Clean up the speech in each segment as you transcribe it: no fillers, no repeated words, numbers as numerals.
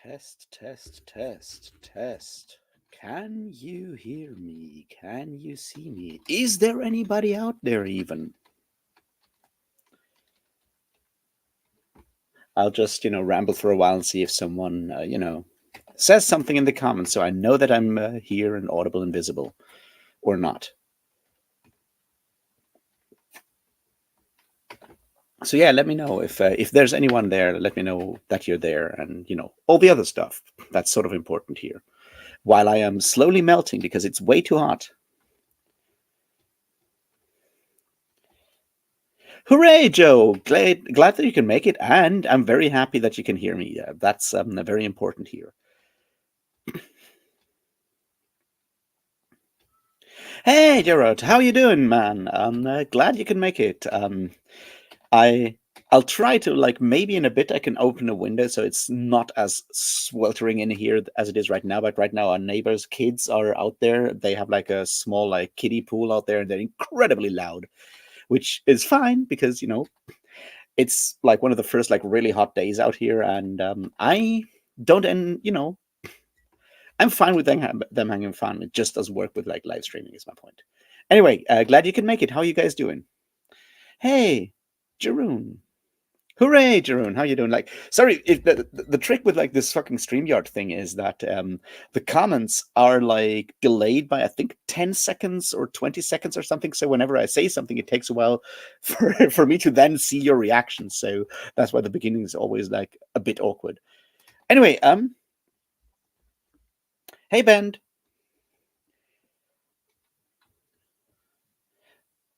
Test, test, test, test. Can you hear me? Can you see me? Is there anybody out there even? I'll just, ramble for a while and see if someone, says something in the comments so I know that I'm here and audible and visible or not. So yeah, let me know if there's anyone there. Let me know that you're there, and all the other stuff that's sort of important here. While I am slowly melting because it's way too hot. Hooray, Joe! Glad that you can make it, and I'm very happy that you can hear me. That's very important here. Hey, Gerard, how you doing, man? I'm glad you can make it. I I'll try to maybe in a bit I can open a window so it's not as sweltering in here as it is right now. But right now our neighbors' kids are out there. They have like a small kiddie pool out there, and they're incredibly loud, which is fine because it's like one of the first really hot days out here, and I don't, and I'm fine with them having fun. It just doesn't work with live streaming. Is my point. Anyway, glad you can make it. How are you guys doing? Hey, Jeroen. Hooray, Jeroen! How you doing? Sorry, if the trick with this fucking StreamYard thing is that the comments are delayed by I think 10 seconds or 20 seconds or something. So whenever I say something, it takes a while for me to then see your reaction. So that's why the beginning is always a bit awkward. Anyway, hey Bend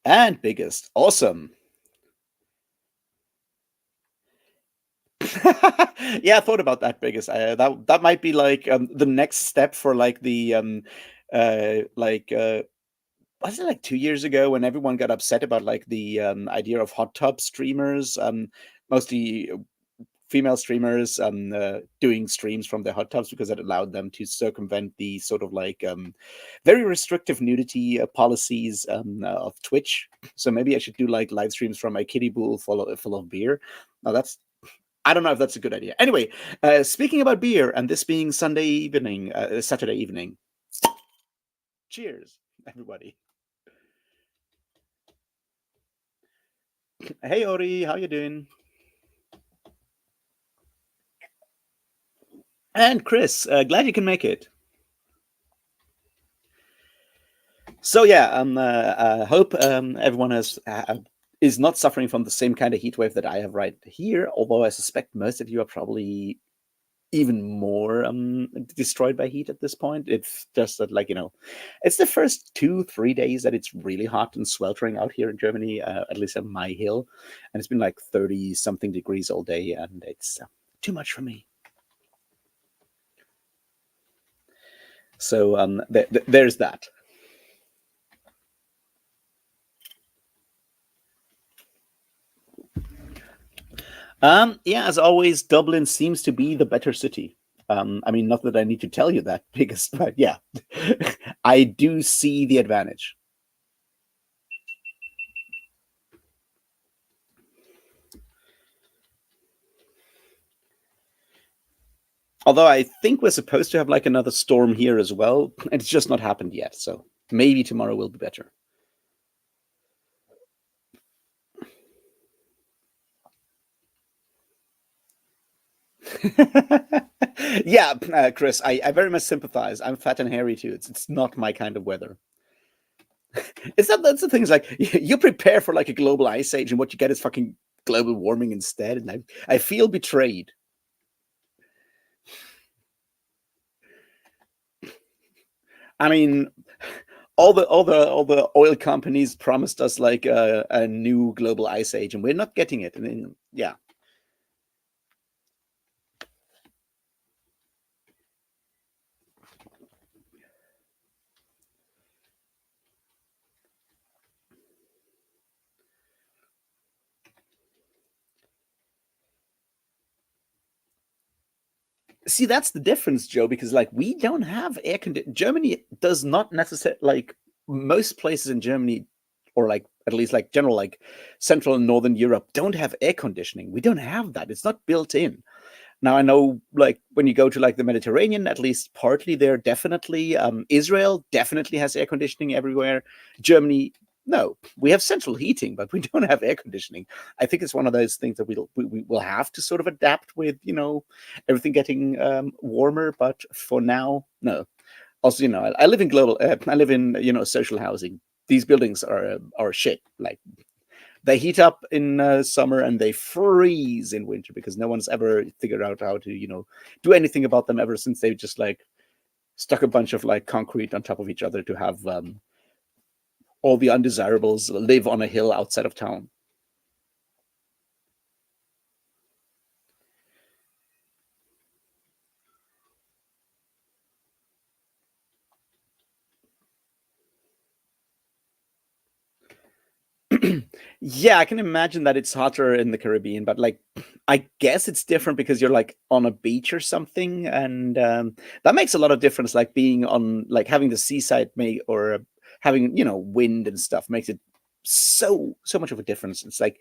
and Biggest, awesome. Yeah, I thought about that, Biggest. That might be the next step for the was it 2 years ago when everyone got upset about the idea of hot tub streamers, mostly female streamers doing streams from their hot tubs because it allowed them to circumvent the sort of very restrictive nudity policies of Twitch. So maybe I should do live streams from my kiddie pool full of beer. Now that's, I don't know if that's a good idea. Anyway, speaking about beer and this being Saturday evening, cheers, everybody. Hey Ori, how you doing? And Chris, glad you can make it. So yeah, I hope everyone is not suffering from the same kind of heat wave that I have right here. Although I suspect most of you are probably even more destroyed by heat at this point. It's just that it's the first 2-3 days that it's really hot and sweltering out here in Germany, at least on my hill, and it's been 30 something degrees all day, and it's too much for me. So there's that. Yeah, as always, Dublin seems to be the better city. I mean, not that I need to tell you that, Biggest, but yeah, I do see the advantage. Although I think we're supposed to have another storm here as well, and it's just not happened yet. So maybe tomorrow will be better. Yeah, Chris, I very much sympathize. I'm fat and hairy too. It's not my kind of weather. That's the thing. Is you prepare for a global ice age, and what you get is fucking global warming instead. And I feel betrayed. I mean, all the oil companies promised us a new global ice age, and we're not getting it. I mean, yeah. See, that's the difference, Joe, because we don't have air conditioning. Germany does not necessarily, most places in Germany, or at least general Central and Northern Europe, don't have air conditioning. We don't have that. It's not built in. Now I know, like when you go to like the Mediterranean, at least partly there, definitely Israel definitely has air conditioning everywhere. Germany, no, we have central heating, but we don't have air conditioning. I think it's one of those things that we will have to sort of adapt with, everything getting warmer. But for now, no. Also, I live in I live in social housing. These buildings are shit. Like they heat up in summer and they freeze in winter because no one's ever figured out how to do anything about them ever since they just like stuck a bunch of like concrete on top of each other to have all the undesirables live on a hill outside of town. Yeah, I can imagine that it's hotter in the Caribbean, but like I guess it's different because you're like on a beach or something, and that makes a lot of difference. Like being on, like having the seaside make or having wind and stuff makes it so much of a difference. It's like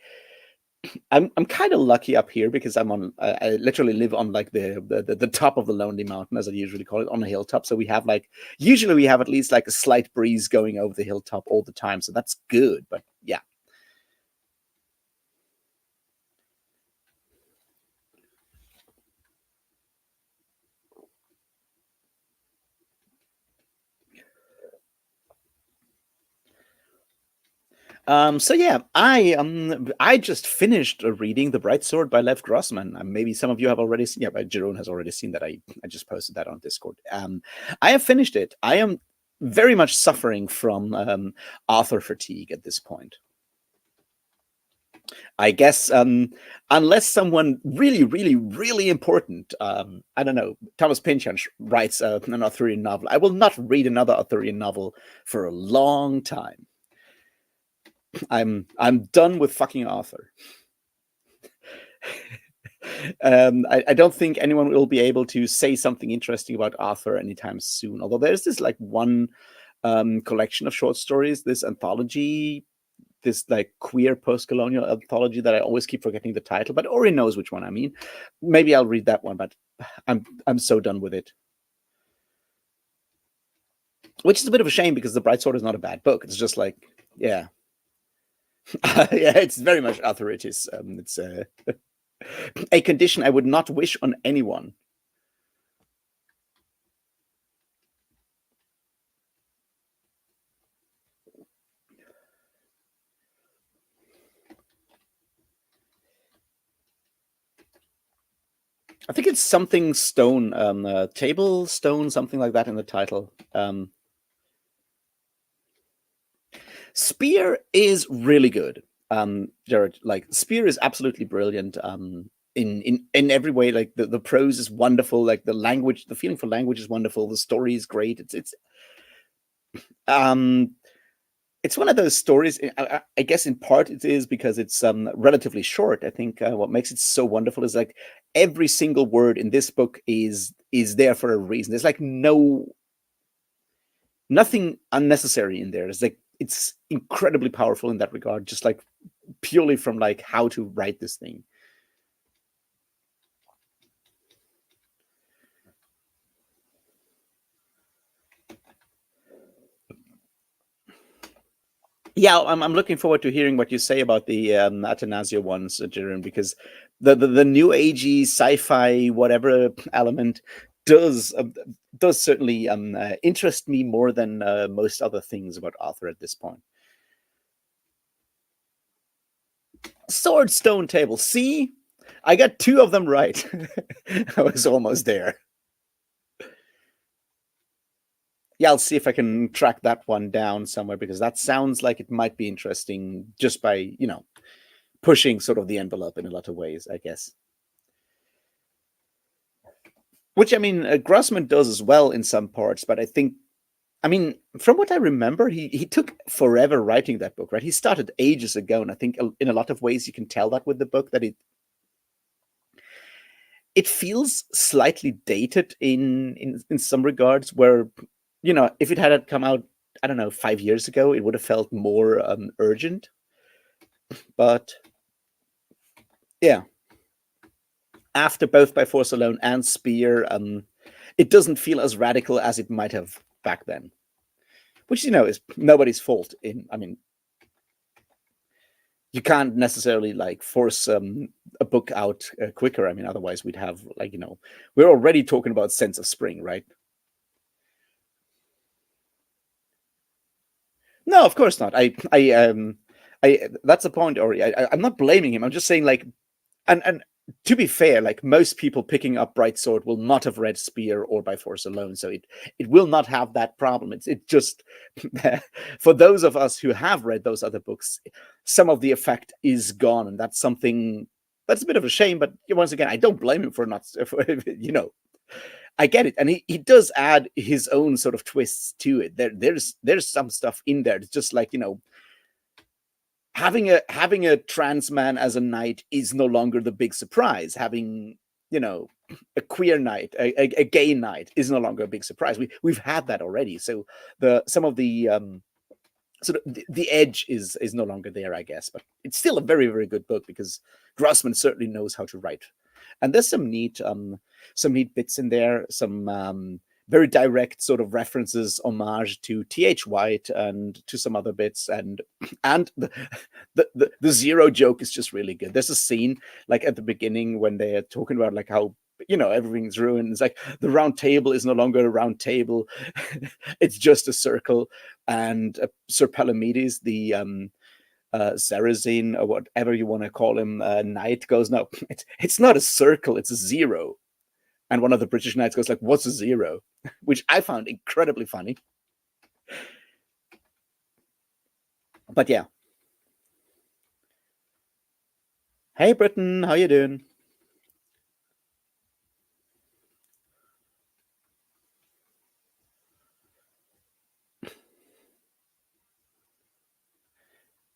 I'm kind of lucky up here because I literally live on like the top of the Lonely Mountain, as I usually call it, on a hilltop. So we have like usually we have at least like a slight breeze going over the hilltop all the time, so that's good. But yeah. So yeah, I just finished reading The Bright Sword by Lev Grossman. Maybe some of you have already seen. Yeah, but Jeroen has already seen that. I just posted that on Discord. I have finished it. I am very much suffering from author fatigue at this point. I guess unless someone really, really, really important, I don't know, Thomas Pynchon writes an Arthurian novel, I will not read another Arthurian novel for a long time. I'm done with fucking Arthur. I don't think anyone will be able to say something interesting about Arthur anytime soon. Although there's this like one collection of short stories, this anthology, this like queer post-colonial anthology that I always keep forgetting the title, but Ori knows which one I mean. Maybe I'll read that one, but I'm so done with it. Which is a bit of a shame because The Bright Sword is not a bad book. It's just like, yeah. Yeah, it's very much Arthuritis. It's a condition I would not wish on anyone. I think it's something stone, table stone, something like that in the title. Spear is really good. Jared, like Spear is absolutely brilliant. In every way, like the prose is wonderful, like the language, the feeling for language is wonderful. The story is great. Um it's one of those stories. I guess in part it is because it's relatively short. I think what makes it so wonderful is like every single word in this book is there for a reason. There's like nothing unnecessary in there. It's like it's incredibly powerful in that regard. Just like purely from like how to write this thing. Yeah, I'm looking forward to hearing what you say about the Atanasio ones, Jerome, because the new agey sci-fi whatever element does uh, does certainly interest me more than most other things about Arthur at this point. Sword Stone Table. See, I got two of them right. I was almost there. Yeah, I'll see if I can track that one down somewhere because that sounds like it might be interesting just by pushing sort of the envelope in a lot of ways, I guess. Which I mean, Grossman does as well in some parts, but I mean, from what I remember, he took forever writing that book, right? He started ages ago, and I think in a lot of ways you can tell that with the book that it feels slightly dated in some regards. Where if it had come out, I don't know, 5 years ago, it would have felt more urgent. But yeah, after both By Force Alone and Spear, it doesn't feel as radical as it might have back then, which is nobody's fault. I mean, you can't necessarily like force a book out quicker. I mean, otherwise we'd have we're already talking about Sense of Spring, right? No, of course not. I that's the point, Ori. I'm not blaming him. I'm just saying, like, and to be fair, like most people picking up Bright Sword will not have read Spear or By Force Alone, so it will not have that problem. It just for those of us who have read those other books, some of the effect is gone, and that's something that's a bit of a shame. But once again, I don't blame him for not, I get it, and he does add his own sort of twists to it. There's some stuff in there. It's just like having a trans man as a knight is no longer the big surprise. Having a queer knight, a gay knight is no longer a big surprise. We've had that already. So some of the sort of the edge is no longer there, I guess. But it's still a very, very good book because Grossman certainly knows how to write. And there's some neat bits in there, some very direct sort of references, homage to T.H. White and to some other bits, and the zero joke is just really good. There's a scene like at the beginning when they're talking about like how everything's ruined. It's like the round table is no longer a round table; it's just a circle. And Sir Palamedes, the Sarrazin or whatever you want to call him, knight goes, no, it's not a circle, it's a zero. And one of the British knights goes like, what's a zero? Which I found incredibly funny. But yeah. Hey, Britain, how you doing?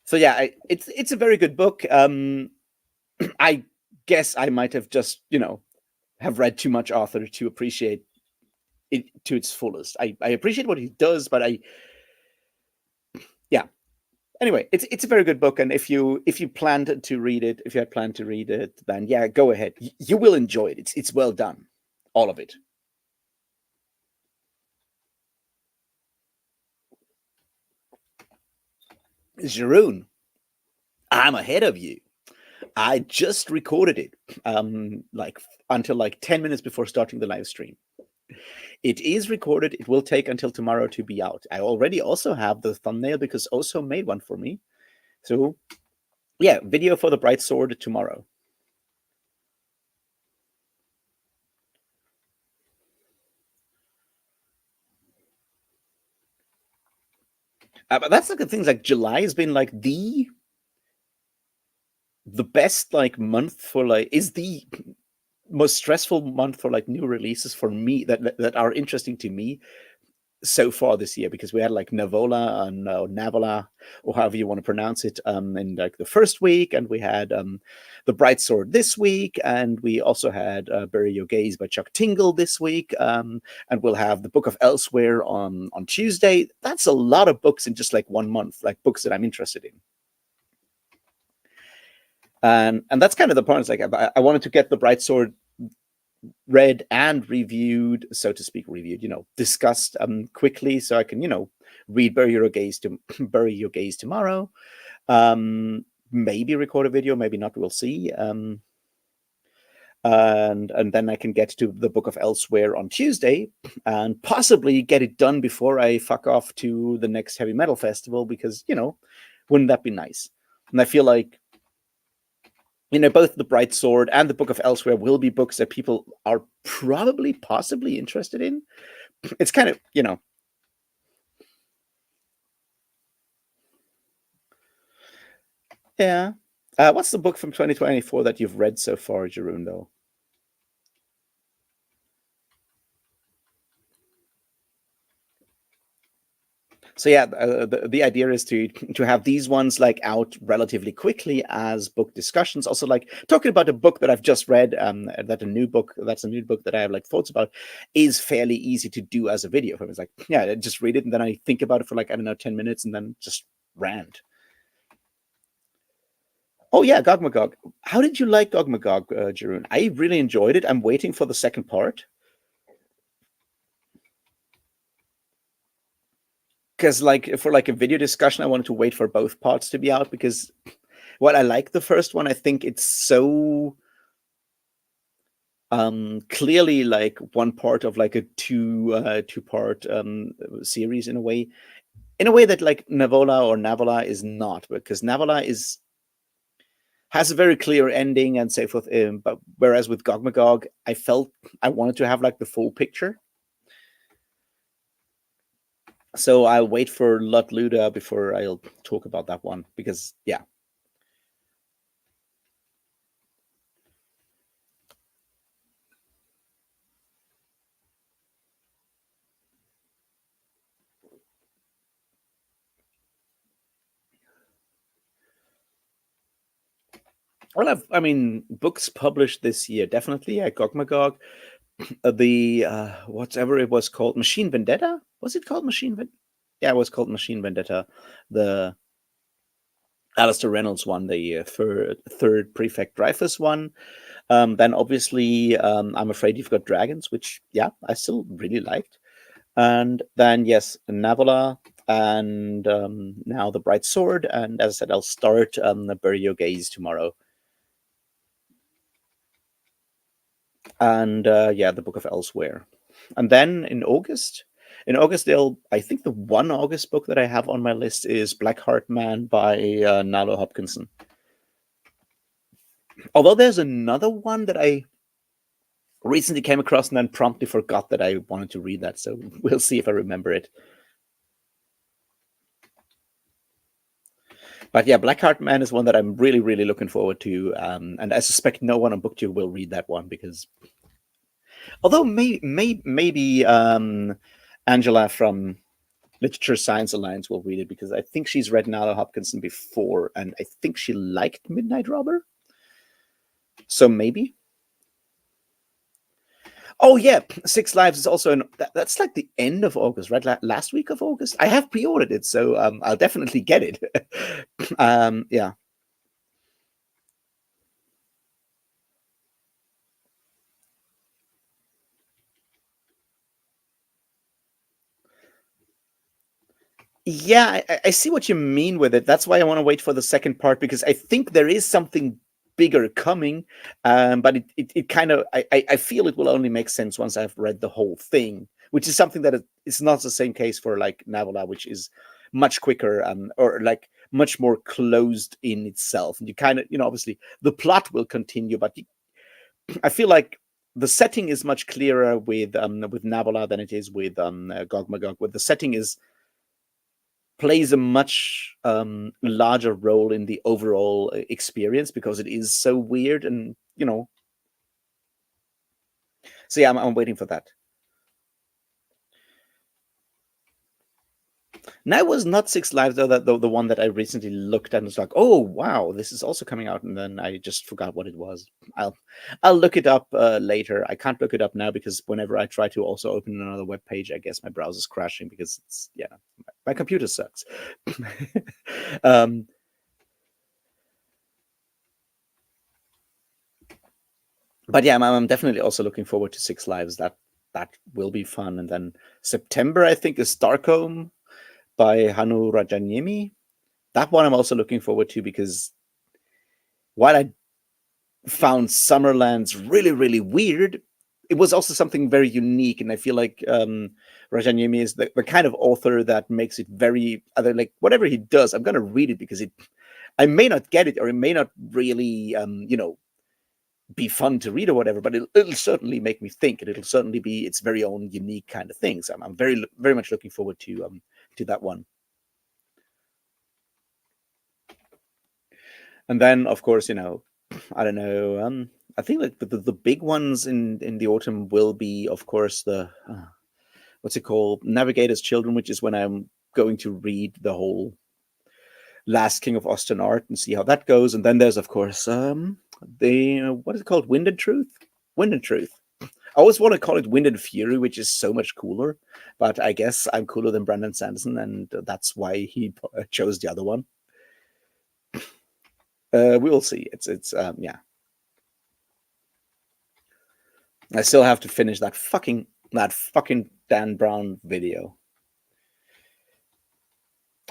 So yeah, it's a very good book. I guess I might have just have read too much Arthur to appreciate it to its fullest. I appreciate what he does, but yeah. Anyway, it's a very good book, and if you planned to read it, if you had planned to read it, then yeah, go ahead. You will enjoy it. It's well done, all of it. Jeroen, I'm ahead of you. I just recorded it, like until like 10 minutes before starting the live stream. It is recorded. It will take until tomorrow to be out. I already also have the thumbnail because Oso made one for me. So yeah, video for the Bright Sword tomorrow. But that's like the things like July has been like the best like month for like is the most stressful month for like new releases for me that are interesting to me so far this year, because we had like Navola and Navola, or however you want to pronounce it, in like the first week, and we had the Bright Sword this week, and we also had Bury Your Gaze by Chuck Tingle this week, and we'll have the Book of Elsewhere on Tuesday. That's a lot of books in just like 1 month, like books that I'm interested in. And that's kind of the point. It's like I wanted to get the Bright Sword read and reviewed, so to speak, discussed quickly, so I can read Bury Your Gaze tomorrow. Maybe record a video, maybe not. We'll see. And then I can get to the Book of Elsewhere on Tuesday, and possibly get it done before I fuck off to the next heavy metal festival, because wouldn't that be nice? And I feel like both the Bright Sword and the Book of Elsewhere will be books that people are probably possibly interested in. It's kind of yeah. What's the book from 2024 that you've read so far, Jeroen, though? So yeah, the idea is to have these ones like out relatively quickly as book discussions. Also, like talking about a book that I've just read, that's a new book that I have like thoughts about, is fairly easy to do as a video. It's like, yeah, I just read it and then I think about it for like, I don't know, 10 minutes and then just rant. Oh yeah, Gog Magog. How did you like Gog Magog, Jeroen? I really enjoyed it. I'm waiting for the second part because, like, for like a video discussion, I wanted to wait for both parts to be out because what I like the first one, I think it's so clearly like one part of like a two part series in a way that like Navola is not, because Navola is has a very clear ending and so forth. But whereas with Gog Magog, I felt I wanted to have like the full picture. So I'll wait for Lut Luda before I'll talk about that one because yeah. Well, I mean, books published this year definitely. Yeah, Gog Magog, the whatever it was called, Machine Vendetta. Was it called Machine Vendetta? Yeah, it was called Machine Vendetta. The Alistair Reynolds one, the third Prefect Dreyfus one. Then obviously, I'm Afraid You've Got Dragons, which yeah, I still really liked. And then yes, Navola, and now the Bright Sword. And as I said, I'll start Bury Your Gaze tomorrow. And yeah, the Book of Elsewhere. And then in August, they'll. I think the one August book that I have on my list is Blackheart Man by Nalo Hopkinson. Although there's another one that I recently came across and then promptly forgot that I wanted to read that. So we'll see if I remember it. But yeah, Blackheart Man is one that I'm really, really looking forward to. And I suspect no one on BookTube will read that one because, although maybe Angela from Literature Science Alliance will read it because I think she's read Nala Hopkinson before, and I think she liked Midnight Robber. So maybe. Oh yeah, Six Lives is also that's like the end of August, right? Last week of August. I have pre-ordered it, so I'll definitely get it. Yeah. Yeah, I see what you mean with it. That's why I want to wait for the second part because I think there is something bigger coming. But it kind of I feel it will only make sense once I've read the whole thing, which is something that is not the same case for like Navola, which is much quicker or like much more closed in itself. And you kind of, obviously the plot will continue, but I feel like the setting is much clearer with Navola than it is with Gog Magog. Where the setting is plays a much larger role in the overall experience because it is so weird and so yeah, I'm waiting for that. Now it was not Six Lives though, that the one that I recently looked at and was like, oh wow, this is also coming out, and then I just forgot what it was. I'll look it up later. I can't look it up now because whenever I try to also open another web page, I guess my browser's crashing because it's yeah, my computer sucks. um, but yeah, I'm definitely also looking forward to Six Lives. That will be fun. And then September, I think, is Starcombe by Hanu Rajanyemi. That one I'm also looking forward to because while I found Summerlands really, really weird, it was also something very unique. And I feel like Rajanyemi is the kind of author that makes it very other like whatever he does, I'm gonna read it because I may not get it or it may not really be fun to read or whatever, but it'll certainly make me think, and it'll certainly be its very own unique kind of thing. So I'm very very much looking forward to that one. And then of course, I don't know. I think like the big ones in the autumn will be, of course, the what's it called, Navigator's Children, which is when I'm going to read the whole Last King of Ostenart and see how that goes. And then there's of course the what is it called, Wind and Truth. Wind and Truth. I always want to call it Wind and Fury, which is so much cooler. But I guess I'm cooler than Brandon Sanderson, and that's why he chose the other one. We will see. It's yeah. I still have to finish that fucking Dan Brown video.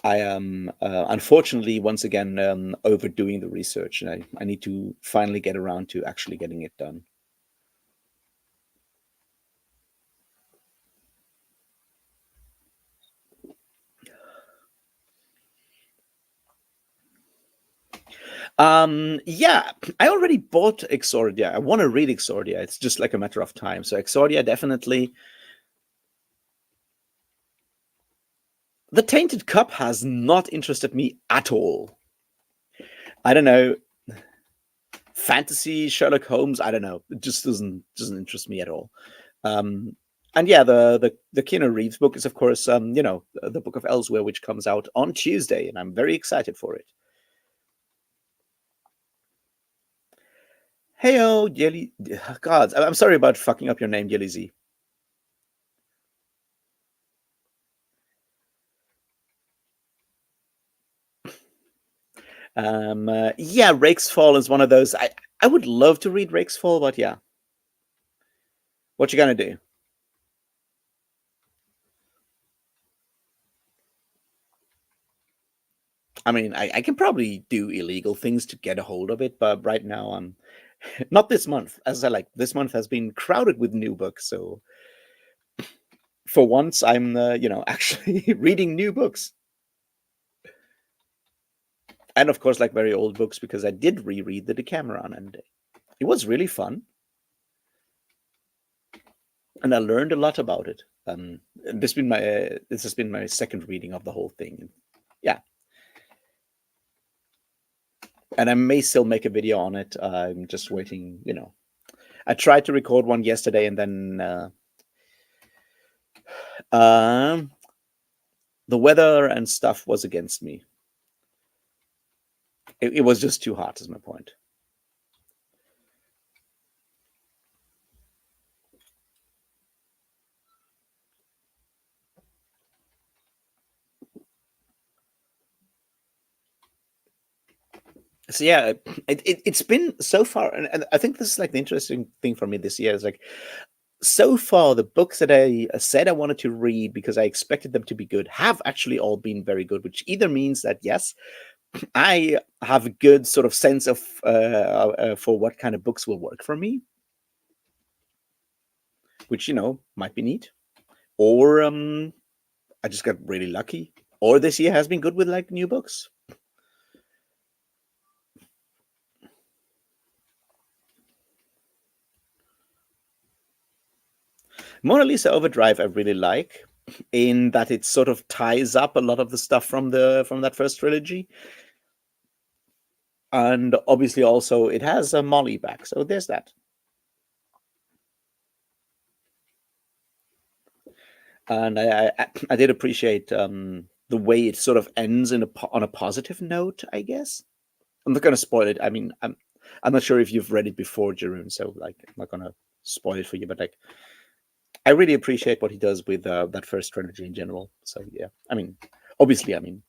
I am unfortunately once again overdoing the research, and I need to finally get around to actually getting it done. Yeah, I already bought Exordia. I want to read Exordia. It's just like a matter of time. So Exordia definitely. The Tainted Cup has not interested me at all. I don't know. Fantasy Sherlock Holmes, I don't know. It just doesn't interest me at all. Um and yeah, the Keanu Reeves book is of course the Book of Elsewhere, which comes out on Tuesday, and I'm very excited for it. Heyo, Jelly. God, I'm sorry about fucking up your name, Jelly Z. Yeah, Rake's Fall is one of those. I would love to read Rake's Fall, but yeah, what you gonna do? I mean, I can probably do illegal things to get a hold of it, but right now I'm not this month. As I like, this month has been crowded with new books, so for once I'm actually reading new books, and of course like very old books, because I did reread the Decameron, and it was really fun, and I learned a lot about it. This has been my second reading of the whole thing. Yeah, and I may still make a video on it. I'm just waiting. I tried to record one yesterday, and then um, the weather and stuff was against me. It was just too hot, is my point. So yeah, it's been so far, and I think this is like the interesting thing for me this year is like so far the books that I said I wanted to read because I expected them to be good have actually all been very good, which either means that yes, I have a good sort of sense of for what kind of books will work for me, which might be neat, or I just got really lucky, or this year has been good with like new books. Mona Lisa Overdrive I really like, in that it sort of ties up a lot of the stuff from that first trilogy, and obviously also it has a Molly back, so there's that. And I did appreciate the way it sort of ends on a positive note, I guess. I'm not going to spoil it. I mean, I'm not sure if you've read it before, Jeroen, so like I'm not going to spoil it for you, but like I really appreciate what he does with that first trilogy in general. So yeah, I mean, obviously, I mean,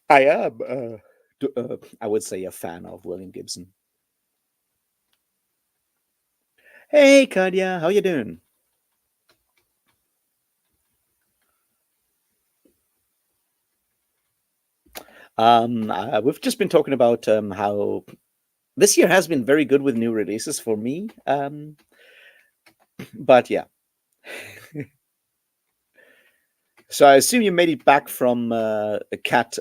I am, I would say, a fan of William Gibson. Hey, Kadia, how you doing? We've just been talking about how this year has been very good with new releases for me. But yeah, so I assume you made it back from a cat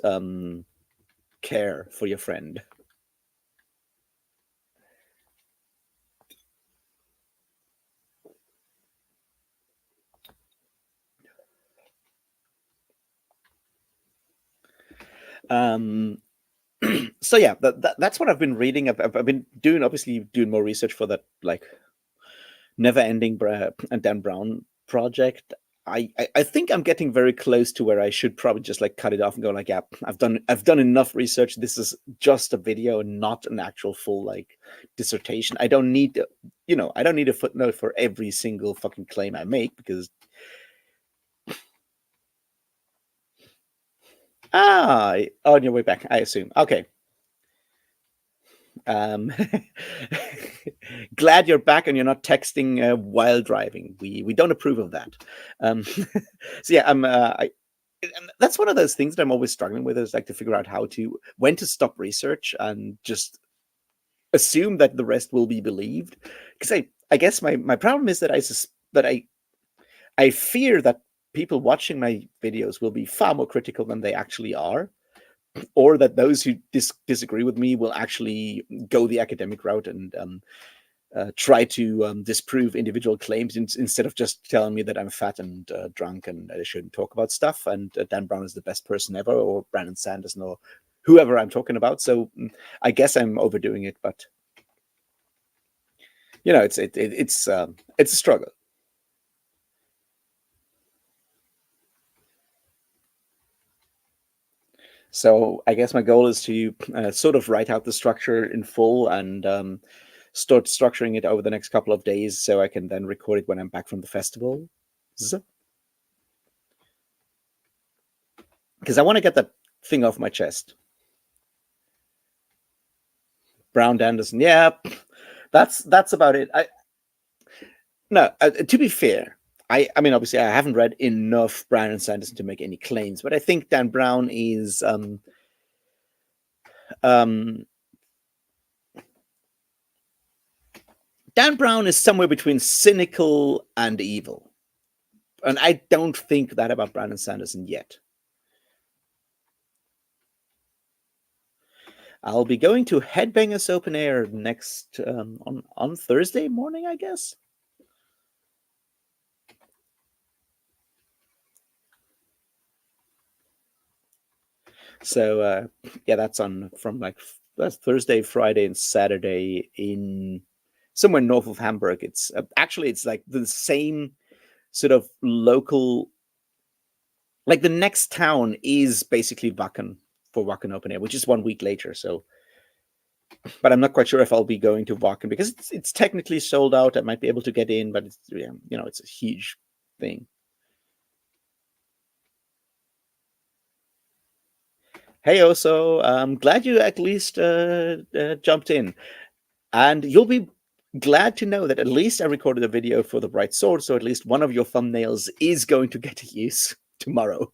care for your friend. Um, so yeah, that's what I've been reading. I've been obviously doing more research for that like never-ending and Dan Brown project. I think I'm getting very close to where I should probably just like cut it off and go like, yeah, I've done enough research. This is just a video and not an actual full like dissertation. I don't need I don't need a footnote for every single fucking claim I make, because on your way back, I assume. Okay. Um, glad you're back and you're not texting while driving. We don't approve of that. So yeah, and that's one of those things that I'm always struggling with, is like to figure out when to stop research and just assume that the rest will be believed. Because I guess my problem is that I fear that people watching my videos will be far more critical than they actually are, or that those who disagree with me will actually go the academic route and try to disprove individual claims instead of just telling me that I'm fat and drunk and I shouldn't talk about stuff, and Dan Brown is the best person ever, or Brandon Sanderson, or whoever I'm talking about. So I guess I'm overdoing it, but it's a struggle. So I guess my goal is to sort of write out the structure in full and start structuring it over the next couple of days, so I can then record it when I'm back from the festival. Because I want to get that thing off my chest. Brown Anderson, yeah, that's about it. No, to be fair, I mean, obviously, I haven't read enough Brown and Sanderson to make any claims, but I think Dan Brown is um, Dan Brown is somewhere between cynical and evil, and I don't think that about Brandon Sanderson yet. I'll be going to Headbangers Open Air next on Thursday morning, I guess. So yeah, that's that's Thursday, Friday, and Saturday in somewhere north of Hamburg. It's actually it's like the same sort of local. Like the next town is basically Wacken for Wacken Open Air, which is 1 week later. So, but I'm not quite sure if I'll be going to Wacken because it's technically sold out. I might be able to get in, but it's it's a huge thing. Hey, also, I'm glad you at least jumped in. And you'll be glad to know that at least I recorded a video for the Bright Sword, so at least one of your thumbnails is going to get to use tomorrow.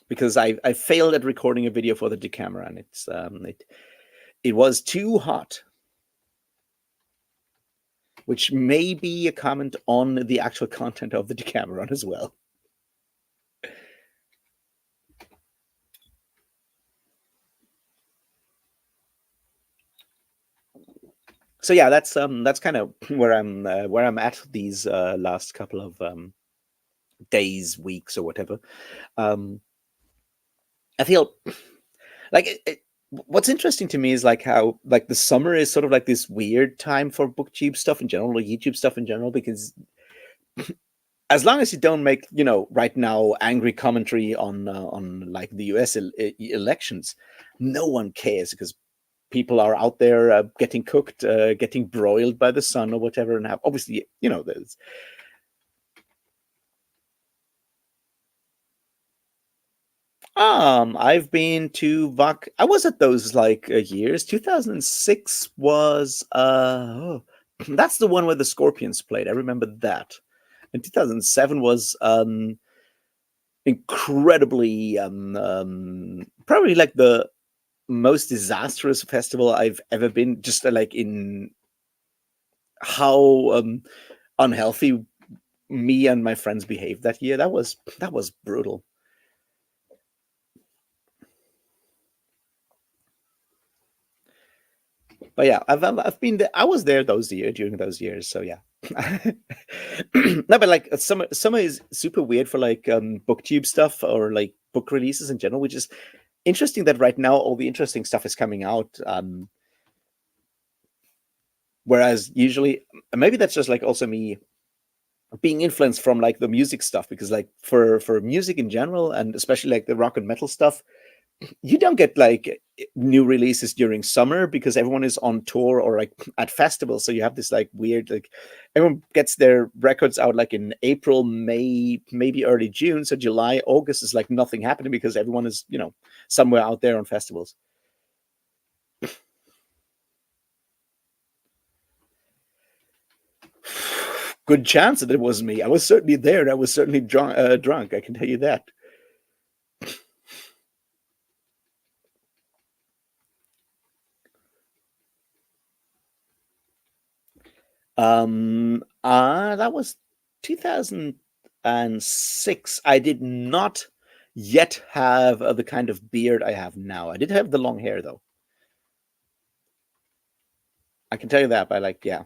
Because I failed at recording a video for the Decameron. It was too hot. Which may be a comment on the actual content of the Decameron as well. So yeah, that's kind of where I'm at these last couple of days, weeks, or whatever. I feel like what's interesting to me is like how like the summer is sort of like this weird time for booktube stuff in general, or YouTube stuff in general, because as long as you don't make right now angry commentary on like the US elections, no one cares because people are out there getting cooked, getting broiled by the sun or whatever, and have obviously there's I've been to Vak. I was at those like years. 2006 was that's the one where the Scorpions played. I remember that. And 2007 was incredibly probably like the most disastrous festival I've ever been. Just like in how unhealthy me and my friends behaved that year. That was brutal. But yeah, I've been there. I was there during those years. So yeah. No, but like summer is super weird for like booktube stuff or like book releases in general, which is interesting that right now all the interesting stuff is coming out. Whereas usually, maybe that's just like also me being influenced from like the music stuff, because like for music in general, and especially like the rock and metal stuff, you don't get like new releases during summer because everyone is on tour or like at festivals. So you have this like weird, like everyone gets their records out like in April, May, maybe early June. So July, August is like nothing happening because everyone is, somewhere out there on festivals. Good chance that it was me. I was certainly there and I was certainly drunk. I can tell you that. That was 2006. I did not yet have the kind of beard I have now. I did have the long hair though. I can tell you that by like, yeah,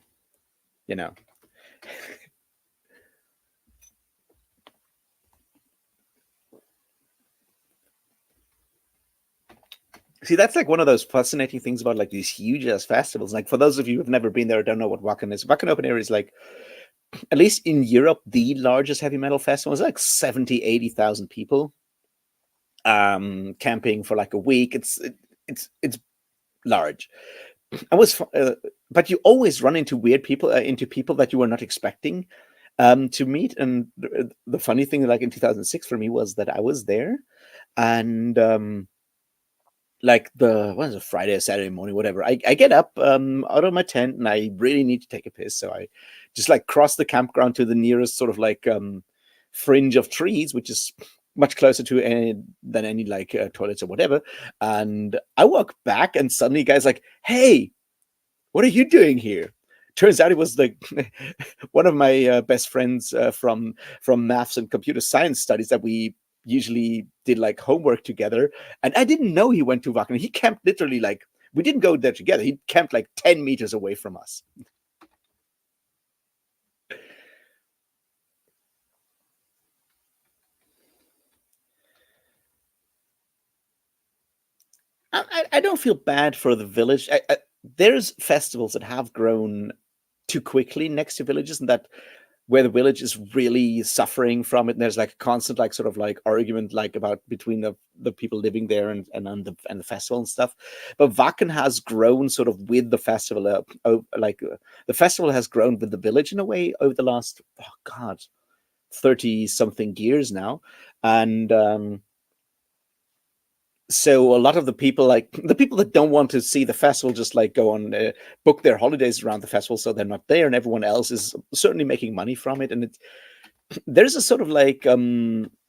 you know. See, that's like one of those fascinating things about like these huge ass festivals. Like for those of you who've never been there or don't know what Wacken is, Wacken Open Air is like, at least in Europe, the largest heavy metal festival. It's like 70, 80,000 people camping for like a week. It's large. I was, but you always run into weird people, into people that you were not expecting to meet. And the funny thing, like in 2006 for me, was that I was there, and like what is it, Friday or Saturday morning, whatever. I get up out of my tent and I really need to take a piss. So I just like cross the campground to the nearest sort of like fringe of trees, which is much closer to any than any like toilets or whatever. And I walk back and suddenly guys like, hey, what are you doing here? Turns out it was like one of my best friends from maths and computer science studies that we usually did like homework together. And I didn't know he went to Wacken. He camped literally like, we didn't go there together. He camped like 10 meters away from us. I don't feel bad for the village. There's festivals that have grown too quickly next to villages, and that where the village is really suffering from it. And there's like a constant like sort of like argument like about between the people living there and the festival and stuff. But Wacken has grown sort of with the festival. The festival has grown with the village in a way over the last, oh God, 30 something years now. And so a lot of the people, like the people that don't want to see the festival, just like go on book their holidays around the festival, so they're not there, and everyone else is certainly making money from it. And there's a sort of like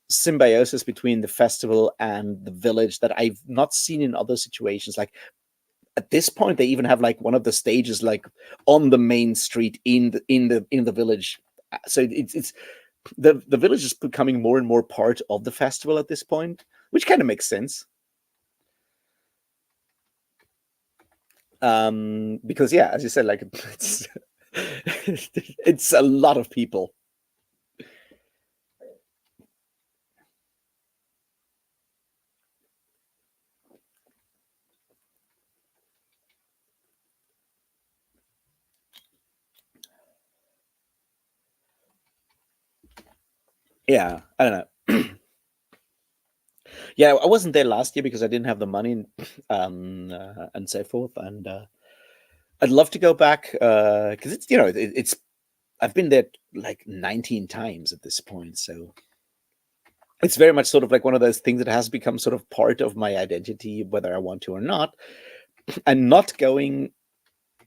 symbiosis between the festival and the village that I've not seen in other situations. Like at this point, they even have like one of the stages like on the main street in the village. So it's the village is becoming more and more part of the festival at this point, which kind of makes sense. Because yeah, as you said, like it's it's a lot of people. Yeah, I don't know. Yeah, I wasn't there last year because I didn't have the money and so forth. And I'd love to go back because it's it's I've been there like 19 times at this point, so it's very much sort of like one of those things that has become sort of part of my identity, whether I want to or not. And not going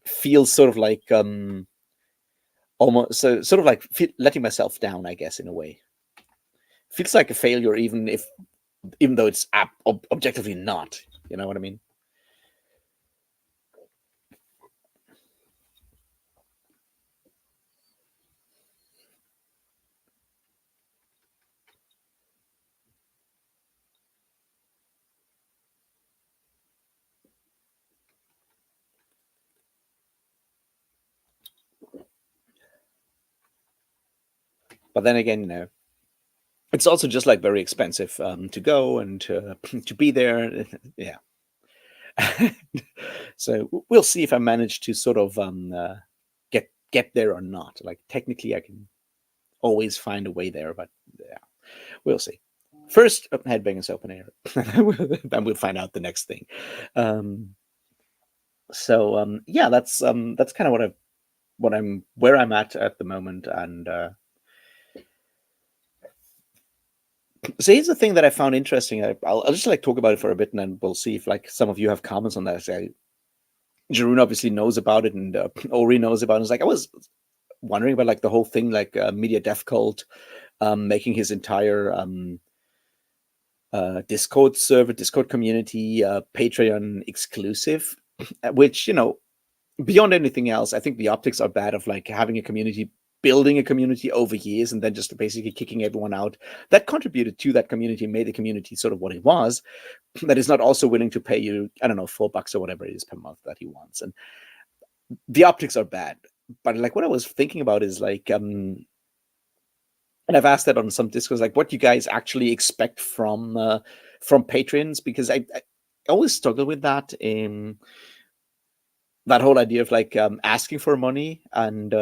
feels sort of like almost so sort of like letting myself down, I guess, in a way. Feels like a failure, even though it's objectively not. You know what I mean? But then again, it's also just like very expensive to go and to be there. Yeah. So we'll see if I manage to sort of get there or not. Like technically, I can always find a way there, but yeah, we'll see. First, headbangers open air. Then we'll find out the next thing. Um, yeah, that's kind of what I'm where I'm at the moment. And so here's the thing that I found interesting. I'll just like talk about it for a bit, and then we'll see if like some of you have comments on that. Jeroen obviously knows about it, and Ori knows about it. It's like I was wondering about like the whole thing, like Media Death Cult making his entire Discord server, Discord community, Patreon exclusive, which, beyond anything else, I think the optics are bad of like having a community, building a community over years, and then just basically kicking everyone out that contributed to that community, made the community sort of what it was, that is not also willing to pay you, I don't know, $4 or whatever it is per month that he wants. And the optics are bad. But like what I was thinking about is like, and I've asked that on some discourse, like what you guys actually expect from patrons, because I always struggle with that. That whole idea of like asking for money and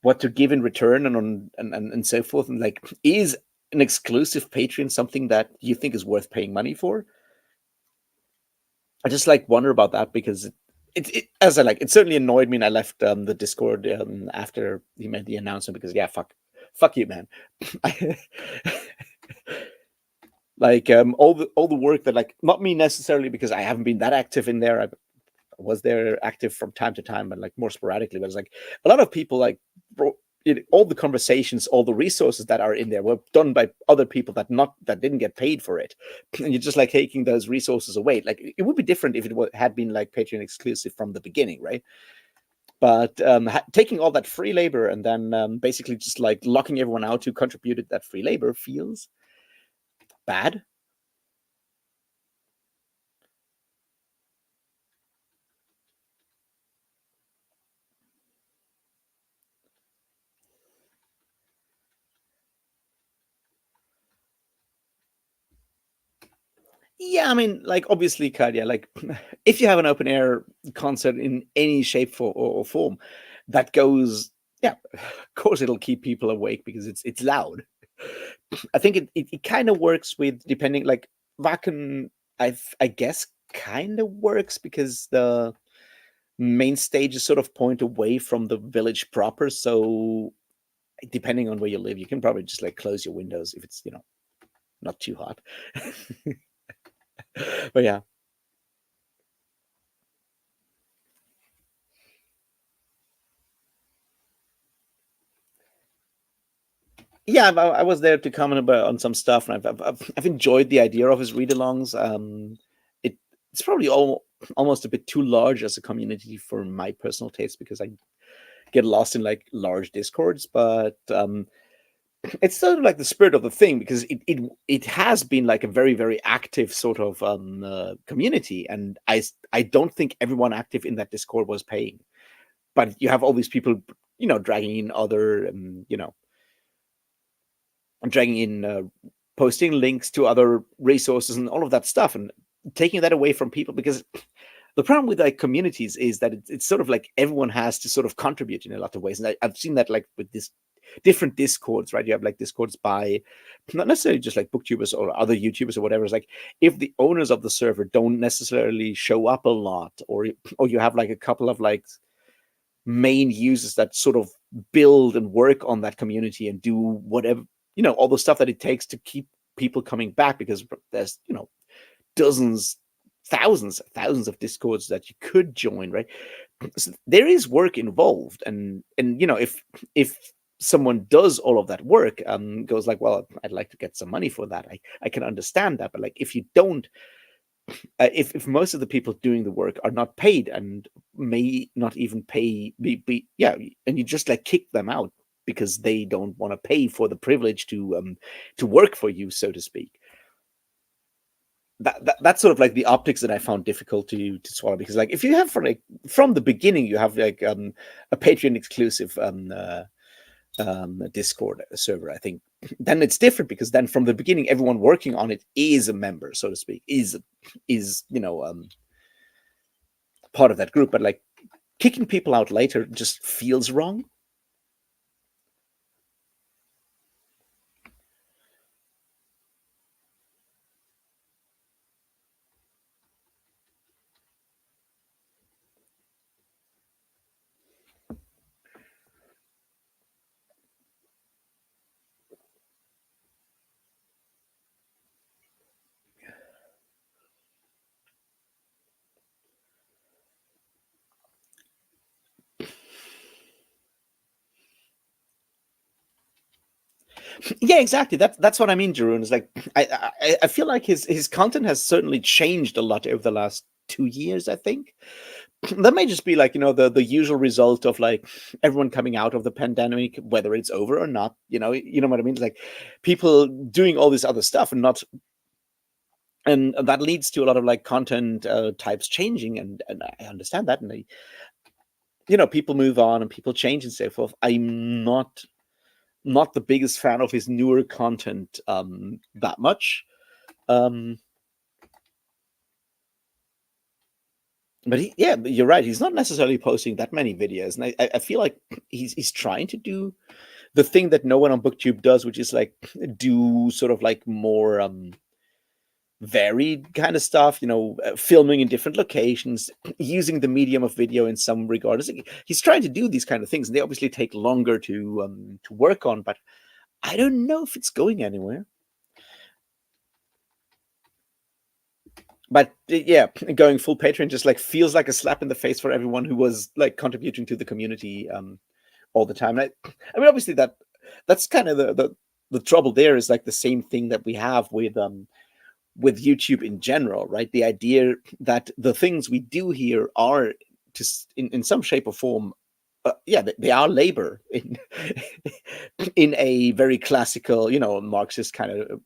what to give in return and so forth, and like is an exclusive Patreon something that you think is worth paying money for? I just like wonder about that because it as I like it certainly annoyed me, and I left the Discord after he made the announcement because yeah, fuck you, man. Like all the work that like not me necessarily because I haven't been that active in there. I was there active from time to time, but like more sporadically. But it's like a lot of people like all the conversations, all the resources that are in there were done by other people that didn't get paid for it, and you're just like taking those resources away. Like it would be different if it had been like Patreon exclusive from the beginning, right? But taking all that free labor and then basically just like locking everyone out who contributed that free labor feels bad. Yeah, I mean, like obviously, Kadia, like if you have an open air concert in any shape or form, that goes, yeah, of course it'll keep people awake because it's loud. I think it kind of works with depending like Wacken, I guess kind of works because the main stage is sort of point away from the village proper. So depending on where you live, you can probably just like close your windows if it's not too hot. But yeah. Yeah, I was there to comment about on some stuff, and I've enjoyed the idea of his read-alongs. It's probably almost a bit too large as a community for my personal taste because I get lost in like large discords. But it's sort of like the spirit of the thing because it has been like a very active sort of community, and I don't think everyone active in that Discord was paying, but you have all these people dragging in other dragging in posting links to other resources and all of that stuff and taking that away from people because the problem with like communities is that it's sort of like everyone has to sort of contribute in a lot of ways, and I've seen that like with this different discords, right? You have like discords by not necessarily just like booktubers or other YouTubers or whatever. It's like if the owners of the server don't necessarily show up a lot, or you have like a couple of like main users that sort of build and work on that community and do whatever, all the stuff that it takes to keep people coming back, because there's dozens, thousands of discords that you could join, right? So there is work involved, and if someone does all of that work, goes like, well, I'd like to get some money for that, I can understand that. But like if you don't, if most of the people doing the work are not paid and may not even pay, yeah, and you just like kick them out because they don't want to pay for the privilege to work for you, so to speak. That's sort of like the optics that I found difficult to swallow, because like if you have from the beginning you have like a Patreon exclusive Discord server, I think then it's different, because then from the beginning everyone working on it is a member, so to speak, is part of that group. But like kicking people out later just feels wrong. Yeah, exactly. That's what I mean, Jeroen. Is like I feel like his content has certainly changed a lot over the last 2 years. I think that may just be like the usual result of like everyone coming out of the pandemic, whether it's over or not. You know what I mean. It's like people doing all this other stuff and not, and that leads to a lot of like content types changing, and I understand that, and people move on and people change and so forth. I'm not the biggest fan of his newer content that much. Um, but yeah, you're right. He's not necessarily posting that many videos, and I feel like he's trying to do the thing that no one on BookTube does, which is like do sort of like more varied kind of stuff. Filming in different locations, using the medium of video in some regard. He's trying to do these kind of things, and they obviously take longer to work on. But I don't know if it's going anywhere. But yeah, going full Patreon just like feels like a slap in the face for everyone who was like contributing to the community all the time. I mean, obviously that's kind of the trouble. There is like the same thing that we have with YouTube in general, right? The idea that the things we do here are just in some shape or form, yeah, they are labor in in a very classical, Marxist kind of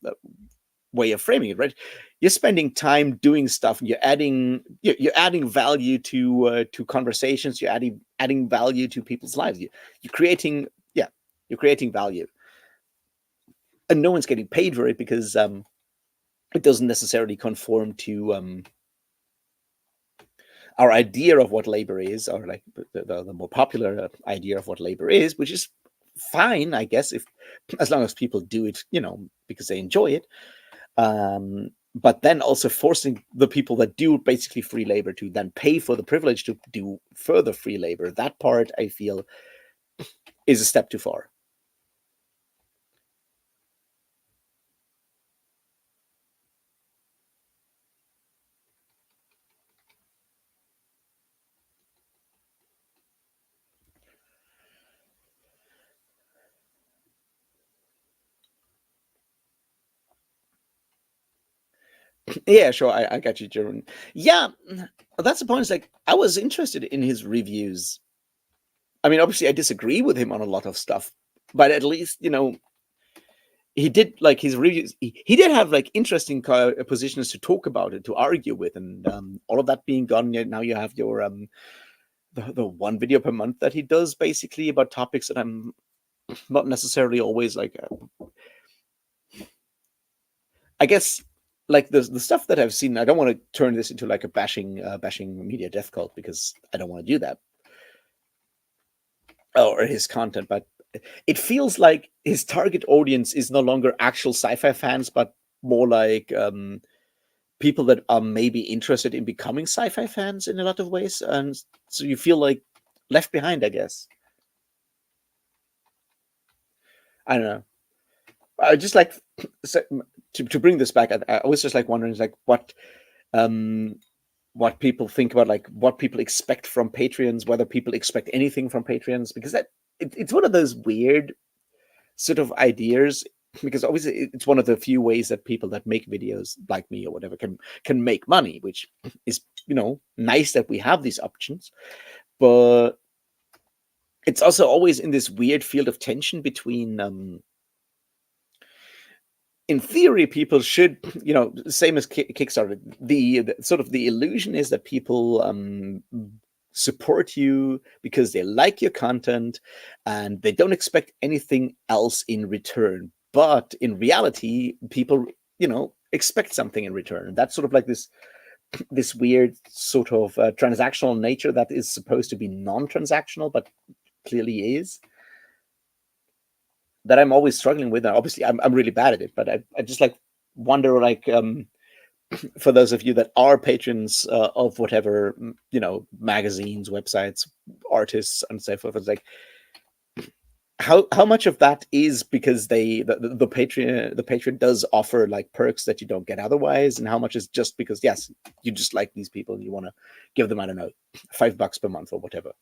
way of framing it, right? You're spending time doing stuff, and you're adding value to conversations. You're adding value to people's lives. You're creating, yeah, you're creating value, and no one's getting paid for it because it doesn't necessarily conform to our idea of what labor is, or like the more popular idea of what labor is, which is fine, I guess, if as long as people do it, because they enjoy it. But then also forcing the people that do basically free labor to then pay for the privilege to do further free labor. That part I feel is a step too far. Yeah, sure, I got you, Jerome. Yeah, that's the point. It's like I was interested in his reviews. I mean, obviously, I disagree with him on a lot of stuff, but at least he did like his reviews. He did have like interesting positions to talk about it, to argue with, and all of that being gone. Now you have your the one video per month that he does basically about topics that I'm not necessarily always like. I guess like the stuff that I've seen. I don't want to turn this into like a bashing media death cult, because I don't want to do that, or his content, but it feels like his target audience is no longer actual sci-fi fans, but more like people that are maybe interested in becoming sci-fi fans in a lot of ways, and so you feel like left behind, I guess. I don't know. I just like so, to bring this back. I was just like wondering, like um what people think about, like what people expect from Patreons, whether people expect anything from Patreons, because it's one of those weird sort of ideas, because obviously it's one of the few ways that people that make videos like me or whatever can make money, which is nice that we have these options. But it's also always in this weird field of tension between in theory people should, same as Kickstarter, the sort of the illusion is that people support you because they like your content and they don't expect anything else in return. But in reality, people, expect something in return. That's sort of like this weird sort of transactional nature that is supposed to be non-transactional, but clearly is, that I'm always struggling with. And obviously, I'm really bad at it, but I just like wonder, like, for those of you that are patrons of whatever, magazines, websites, artists, and so forth, it's like how much of that is because the patron does offer like perks that you don't get otherwise, and how much is just because, yes, you just like these people and you want to give them, I don't know, $5 per month or whatever.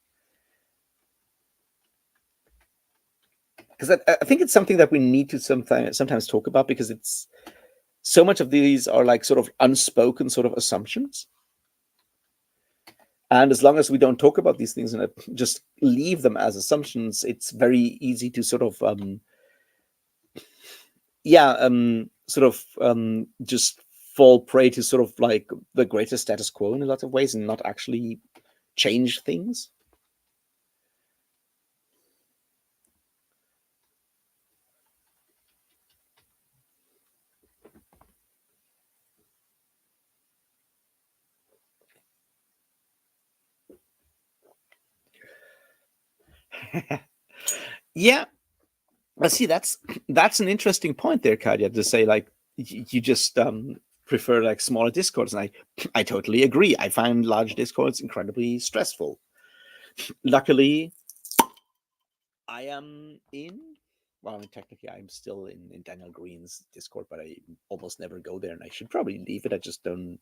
because I think it's something that we need to sometimes talk about, because it's so much of these are like sort of unspoken sort of assumptions. And as long as we don't talk about these things and just leave them as assumptions, it's very easy to sort of yeah, sort of just fall prey to sort of like the greater status quo in a lot of ways, and not actually change things. Yeah, but see, that's an interesting point there, Kadia, to say like you just prefer like smaller discords, and I totally agree. I find large discords incredibly stressful. Luckily, I am in. Well, I mean, technically, I'm still in Daniel Green's Discord, but I almost never go there, and I should probably leave it. I just don't.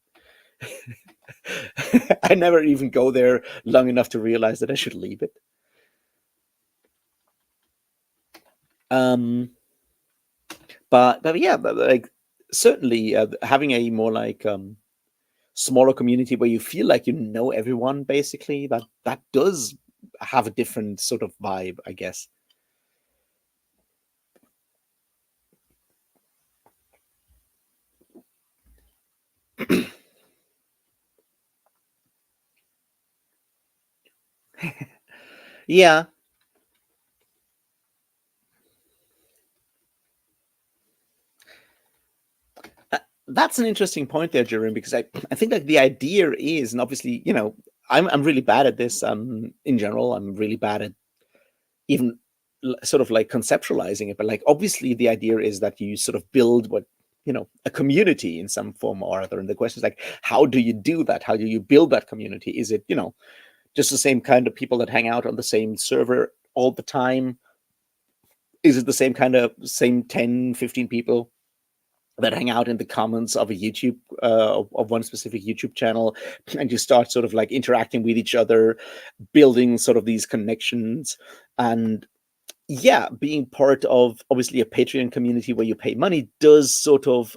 I never even go there long enough to realize that I should leave it. Um, but yeah, but like certainly having a more like smaller community where you feel like you know everyone, basically, that does have a different sort of vibe, I guess. Yeah, that's an interesting point there, Jerome, because I think like the idea is, and obviously, I'm really bad at this. In general, I'm really bad at even sort of like conceptualizing it, but like obviously the idea is that you sort of build what, a community in some form or other, and the question is like, how do you do that? How do you build that community? Is it, just the same kind of people that hang out on the same server all the time? Is it the same kind of same 10, 15 people that hang out in the comments of a YouTube of one specific YouTube channel, and you start sort of like interacting with each other, building sort of these connections, and yeah, being part of obviously a Patreon community where you pay money does sort of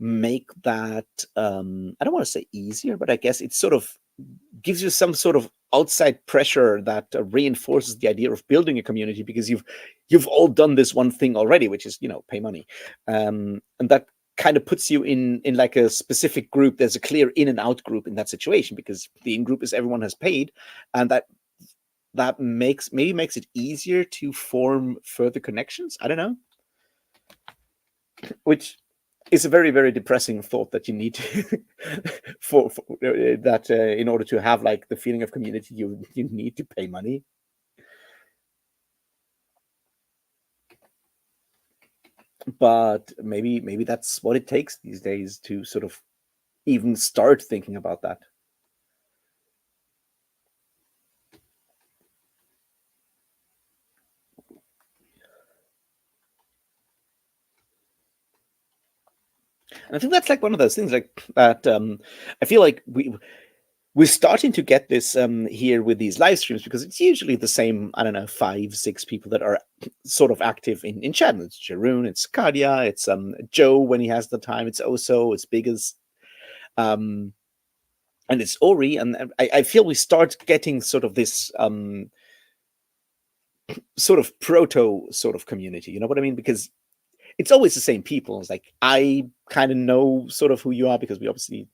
make that I don't want to say easier, but I guess it sort of gives you some sort of outside pressure that reinforces the idea of building a community, because you've all done this one thing already, which is pay money, and that kind of puts you in like a specific group. There's a clear in and out group in that situation, because the in group is everyone has paid, and that makes it easier to form further connections. I don't know, which is a very very depressing thought, that you need to for that in order to have like the feeling of community, you need to pay money. But maybe that's what it takes these days to sort of even start thinking about that. And I think that's like one of those things like that. I feel like we're starting to get this here with these live streams, because it's usually the same, I don't know, 5, 6 people that are sort of active in chat. It's Jeroen, it's Kadia, it's Joe when he has the time, it's Oso, it's Biggest, um, and it's Ori. And I feel we start getting sort of this sort of proto sort of community. You know what I mean? Because it's always the same people. It's like I kind of know sort of who you are, because we obviously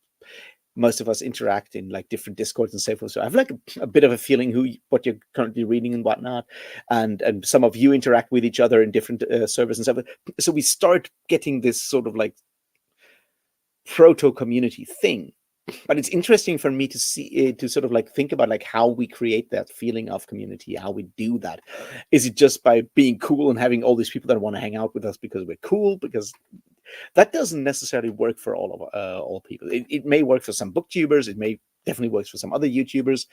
most of us interact in like different discords and so forth. So I have like a bit of a feeling what you're currently reading and whatnot, and some of you interact with each other in different servers and stuff. So we start getting this sort of like proto community thing. But it's interesting for me to see to sort of like think about like how we create that feeling of community, how we do that. Is it just by being cool and having all these people that want to hang out with us because we're cool? Because that doesn't necessarily work for all people. It may work for some booktubers. It may definitely works for some other YouTubers.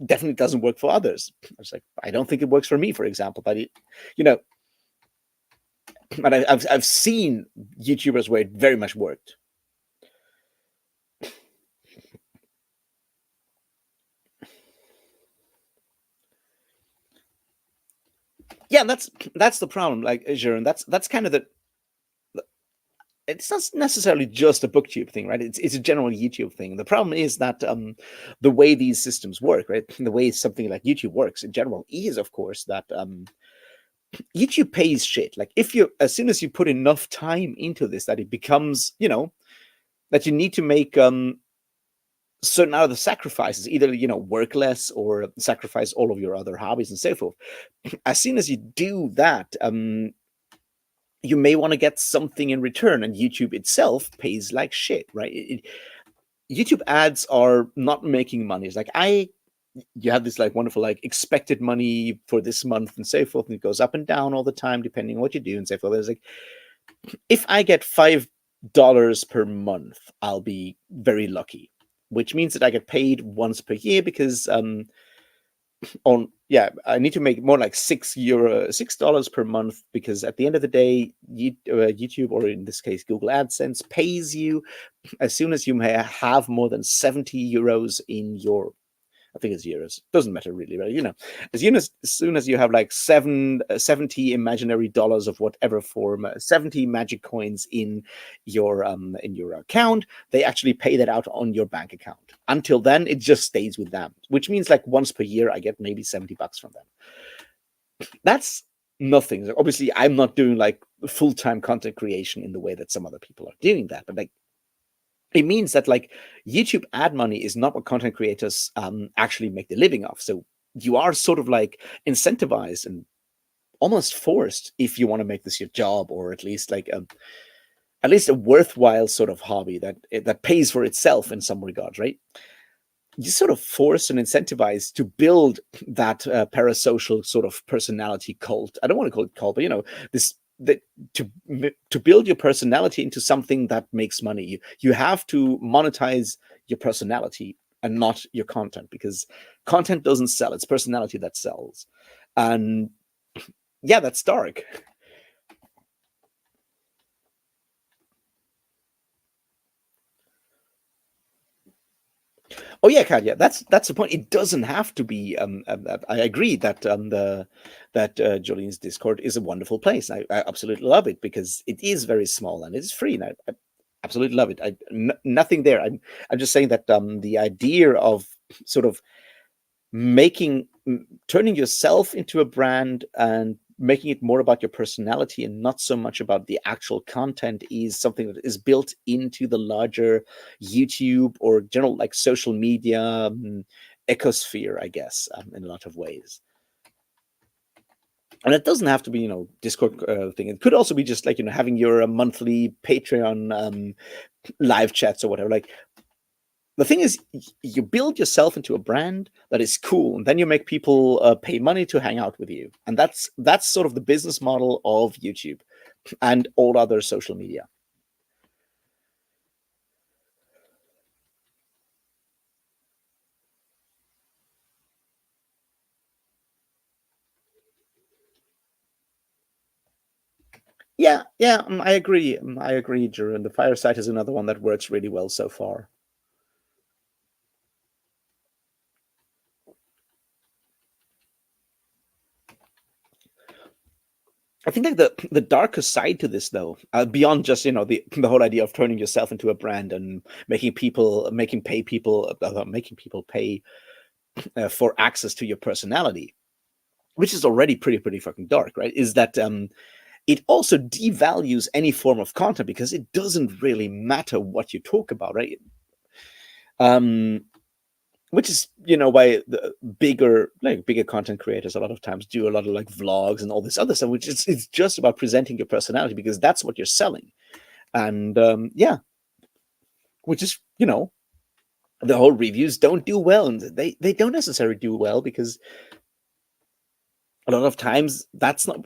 Definitely doesn't work for others. It's like I don't think it works for me, for example. But you know, but I've seen YouTubers where it very much worked. Yeah, that's the problem. Like Sharon, that's kind of the. It's not necessarily just a booktube thing, right? It's a general YouTube thing. The problem is that the way these systems work, right? The way something like YouTube works in general is, of course, that YouTube pays shit. Like if you, as soon as you put enough time into this, that it becomes, that you need to make certain other sacrifices, either work less or sacrifice all of your other hobbies and so forth. As soon as you do that, you may want to get something in return, and YouTube itself pays like shit, right? YouTube ads are not making money. It's like you have this like wonderful like expected money for this month and so forth, and it goes up and down all the time depending on what you do and so forth. It's like if I get $5 per month, I'll be very lucky, which means that I get paid once per year because on yeah, I need to make more like $6 per month, because at the end of the day, YouTube, or in this case Google AdSense, pays you as soon as you may have more than 70 euros in your, I think it's euros. Doesn't matter really, right? As soon as you have like 70 imaginary dollars of whatever form, 70 magic coins in your account, they actually pay that out on your bank account. Until then, it just stays with them, which means like once per year, I get maybe $70 from them. That's nothing. Obviously, I'm not doing like full-time content creation in the way that some other people are doing that, but like it means that like YouTube ad money is not what content creators actually make the living of. So you are sort of like incentivized and almost forced, if you want to make this your job, or at least like at least a worthwhile sort of hobby that pays for itself in some regards, right? You sort of forced and incentivized to build that parasocial sort of personality cult. I don't want to call it cult, but this that to build your personality into something that makes money. You have to monetize your personality and not your content, because content doesn't sell. It's personality that sells. And yeah, that's dark. Oh yeah, Katya, that's the point. It doesn't have to be. I agree that Jolene's Discord is a wonderful place. I absolutely love it because it is very small and it's free, and I absolutely love it. Nothing there. I'm just saying that the idea of sort of making turning yourself into a brand and making it more about your personality and not so much about the actual content is something that is built into the larger YouTube or general like social media ecosphere, I guess, in a lot of ways. And it doesn't have to be, Discord thing. It could also be just like, having your monthly Patreon live chats or whatever. Like, the thing is, you build yourself into a brand that is cool, and then you make people pay money to hang out with you, and that's sort of the business model of YouTube and all other social media. Yeah, yeah, I agree. I agree, Drew. And the Fireside is another one that works really well so far. I think like the darker side to this, though, beyond just the whole idea of turning yourself into a brand and making people pay for access to your personality, which is already pretty fucking dark, right? Is that it also devalues any form of content because it doesn't really matter what you talk about, right? Um, which is why the bigger content creators a lot of times do a lot of like vlogs and all this other stuff, which is it's just about presenting your personality because that's what you're selling. And yeah, which is the whole reviews don't do well, and they don't necessarily do well because a lot of times that's not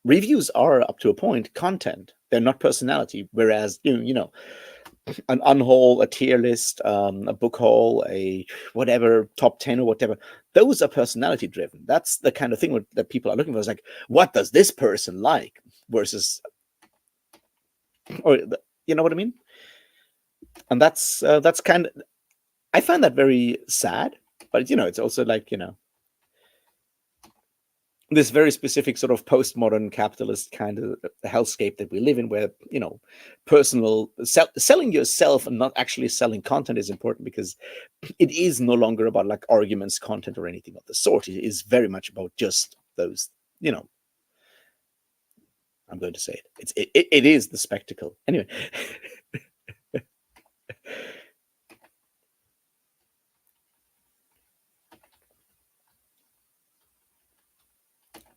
reviews are up to a point content, they're not personality, whereas an unhaul, a tier list, a book haul, a whatever top 10 or whatever, those are personality driven. That's the kind of thing that people are looking for. It's like, what does this person like versus, or you know what I mean? And that's kind of, I find that very sad, but it's also like this very specific sort of postmodern capitalist kind of hellscape that we live in, where personal selling yourself and not actually selling content is important, because it is no longer about like arguments, content, or anything of the sort. It is very much about just those. I'm going to say it is the spectacle. Anyway.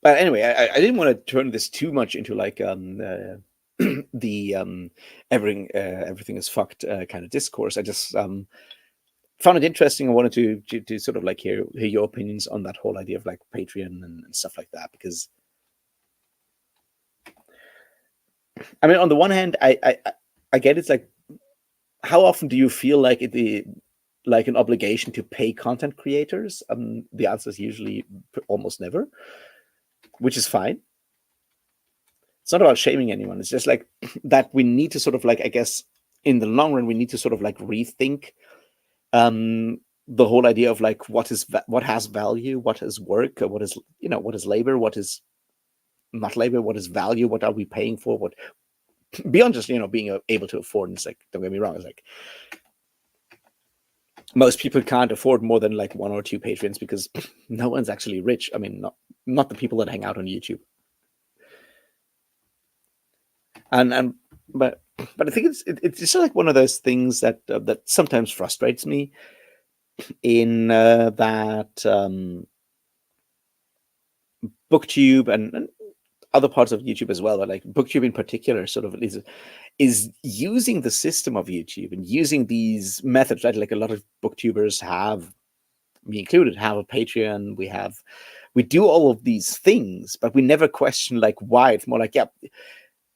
But anyway, I didn't want to turn this too much into like the everything is fucked kind of discourse. I just found it interesting. I wanted to sort of like hear your opinions on that whole idea of like Patreon and stuff like that, because I mean, on the one hand, I get it's like, how often do you feel like like an obligation to pay content creators? The answer is usually almost never, which is fine. It's not about shaming anyone. It's just like that we need to sort of like, I guess, in the long run, we need to sort of like rethink the whole idea of like what has value, what is work, what is what is labor, what is not labor, what is value, what are we paying for, what beyond just being able to afford. And it's like, don't get me wrong, it's like most people can't afford more than like one or two patrons, because no one's actually rich. I mean, not the people that hang out on YouTube. But I think it's just like one of those things that that sometimes frustrates me, in that BookTube and other parts of YouTube as well, but like BookTube in particular, sort of is using the system of YouTube and using these methods, right? Like a lot of BookTubers have, me included, have a Patreon. We do all of these things, but we never question like why. It's more like, yeah,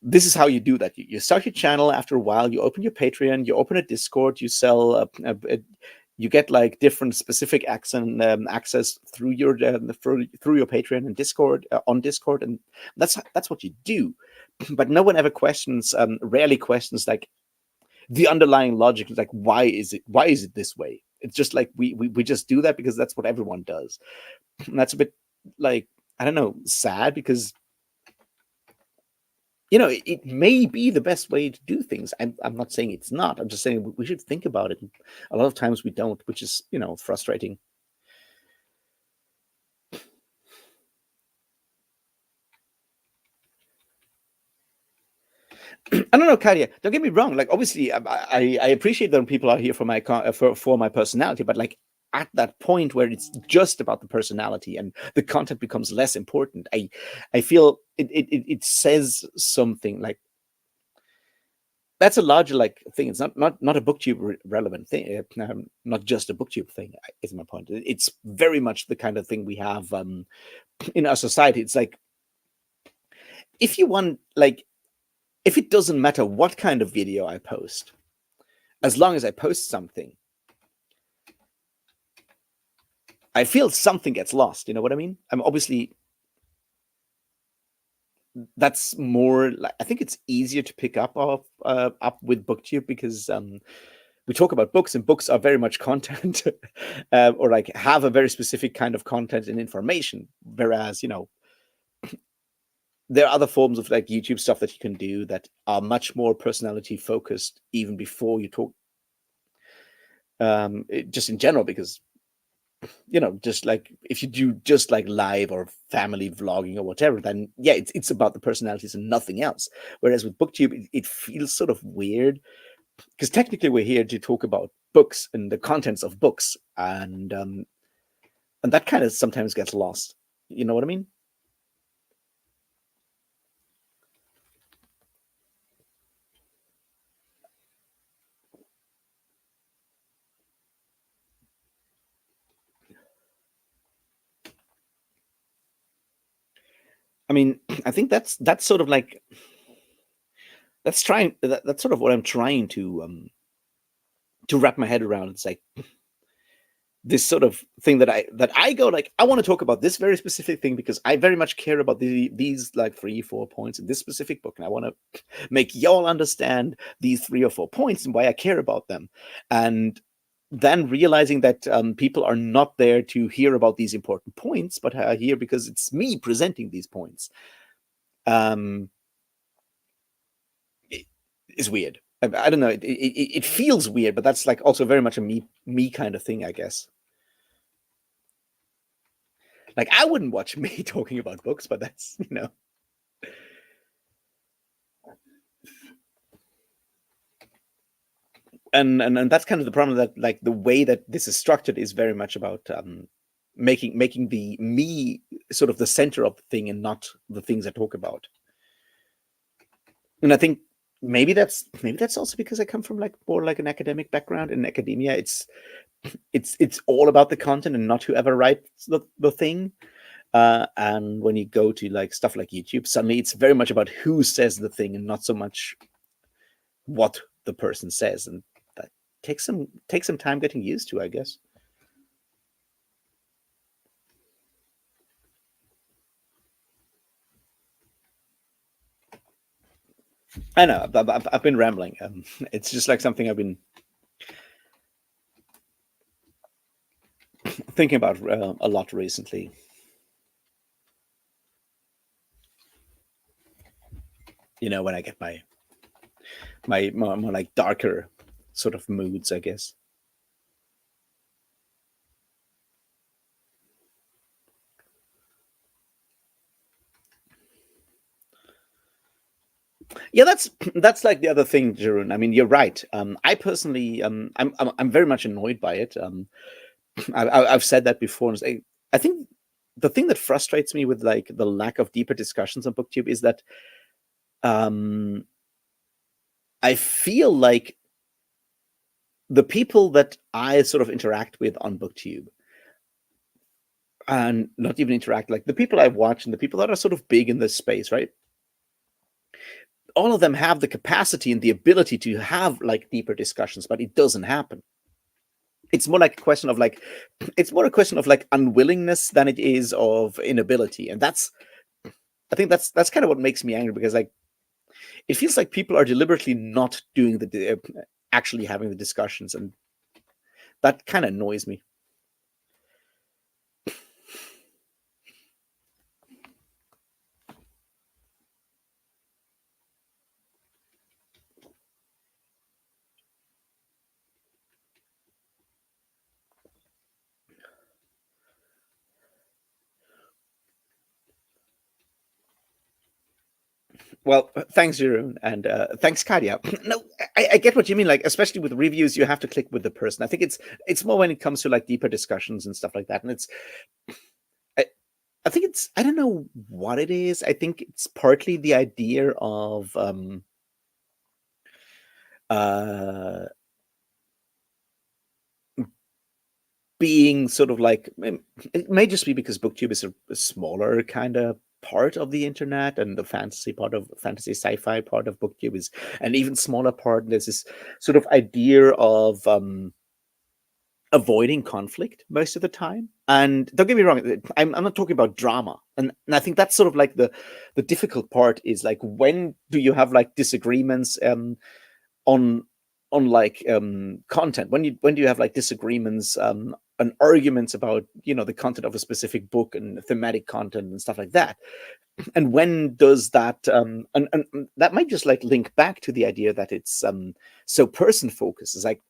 this is how you do that. You start your channel. After a while, you open your Patreon, you open a Discord, you sell you get like different specific access through your through your Patreon and Discord, on Discord, and that's what you do. But no one ever questions, rarely questions like the underlying logic, like why is it this way? It's just like we just do that because that's what everyone does. And that's a bit like, I don't know, sad, because it may be the best way to do things. I'm not saying it's not. I'm just saying we should think about it. A lot of times we don't, which is frustrating. I don't know, Kadia. Don't get me wrong. Like, obviously, I appreciate that people are here for my for my personality, but like at that point where it's just about the personality and the content becomes less important, I feel it says something like, that's a larger like thing. It's not a BookTube relevant thing. Not just a BookTube thing. Is my point. It's very much the kind of thing we have in our society. It's like, if you want, like, if it doesn't matter what kind of video I post, as long as I post something, I feel something gets lost. You know what I mean? I'm obviously, that's more like, I think it's easier to pick up with BookTube, because we talk about books, and books are very much content, or like have a very specific kind of content and information. Whereas, there are other forms of like YouTube stuff that you can do that are much more personality focused, even before you talk, just in general, because, just like if you do just like live or family vlogging or whatever, then yeah, it's about the personalities and nothing else. Whereas with BookTube, it feels sort of weird, because technically we're here to talk about books and the contents of books, and that kind of sometimes gets lost. You know what I mean? I mean, I think that's sort of like, that's sort of what I'm trying to wrap my head around. It's like this sort of thing that I go like, I want to talk about this very specific thing because I very much care about these like 3-4 points in this specific book, and I want to make y'all understand these 3 or 4 points and why I care about them. And then realizing that people are not there to hear about these important points, but are here because it's me presenting these points, um, i- is weird. I don't know. It feels weird, but that's like also very much a me kind of thing, I guess. Like I wouldn't watch me talking about books, but that's and that's kind of the problem, that like the way that this is structured is very much about making the me sort of the center of the thing and not the things I talk about. And I think maybe that's also because I come from like more like an academic background. In academia, it's all about the content and not whoever writes the thing. And when you go to like stuff like YouTube, suddenly it's very much about who says the thing and not so much what the person says, and that takes some time getting used to, I guess. I know I've been rambling. It's just like something I've been thinking about a lot recently. When I get my more like darker sort of moods, I guess. Yeah, that's like the other thing, Jeroen. I mean, you're right. I personally, I'm very much annoyed by it. I've said that before. And I think the thing that frustrates me with like the lack of deeper discussions on BookTube is that um, I feel like the people that I sort of interact with on BookTube, and not even interact, like the people I watch and the people that are sort of big in this space, right? All of them have the capacity and the ability to have like deeper discussions, but it doesn't happen. It's more like a question of like it's more a question of like unwillingness than it is of inability. And that's I think that's kind of what makes me angry, because like it feels like people are deliberately not doing actually having the discussions, and that kind of annoys me. Well, thanks, Jeroen, and thanks, Kadia. No, I get what you mean. Like, especially with reviews, you have to click with the person. I think it's more when it comes to like deeper discussions and stuff like that. And I, I think I don't know what it is. I think it's partly the idea of uh, being sort of like, it may just be because BookTube is a smaller kind of part of the internet, and the fantasy sci-fi part of BookTube is an even smaller part. There's this sort of idea of avoiding conflict most of the time. And don't get me wrong, I'm not talking about drama. And I think that's sort of like the difficult part, is like, when do you have like disagreements on like content? When do you have like disagreements and arguments about the content of a specific book and thematic content and stuff like that? And when does that and that might just like link back to the idea that it's so person focused. It's like,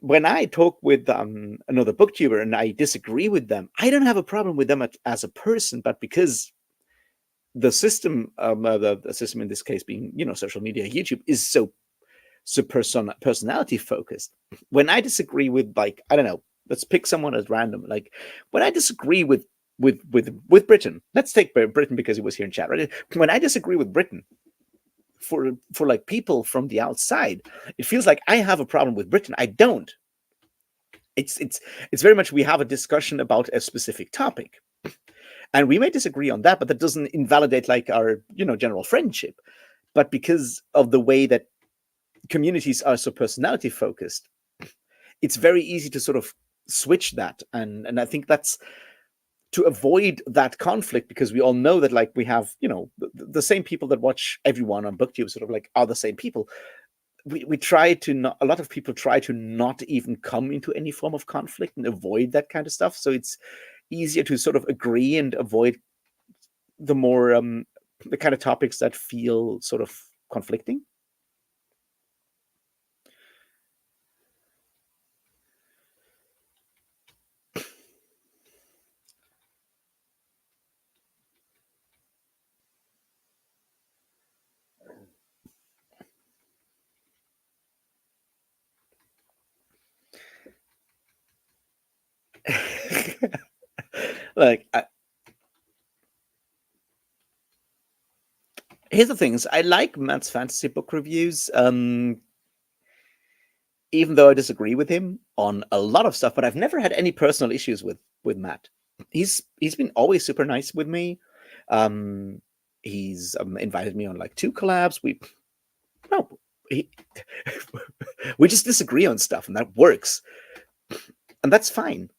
when I talk with another booktuber and I disagree with them, I don't have a problem with them as a person, but because the system, the system in this case being social media, YouTube, is so personality focused. When I disagree with, like, I don't know, let's pick someone as random. Like, when I disagree with Britain, let's take Britain because he was here in chat, right? When I disagree with Britain, for like people from the outside, it feels like I have a problem with Britain. I don't. It's very much, we have a discussion about a specific topic, and we may disagree on that, but that doesn't invalidate like our general friendship. But because of the way that communities are so personality focused, it's very easy to sort of switch that. And I think that's to avoid that conflict, because we all know that, like, we have the same people that watch everyone on BookTube sort of like are the same people. we try to not, a lot of people try to not even come into any form of conflict and avoid that kind of stuff. So it's easier to sort of agree and avoid the more the kind of topics that feel sort of conflicting. like I, Here's the things: I like Matt's fantasy book reviews, even though I disagree with him on a lot of stuff. But I've never had any personal issues with Matt. He's been always super nice with me. Um, he's invited me on like 2 collabs. No, he, we just disagree on stuff, and that works, and that's fine.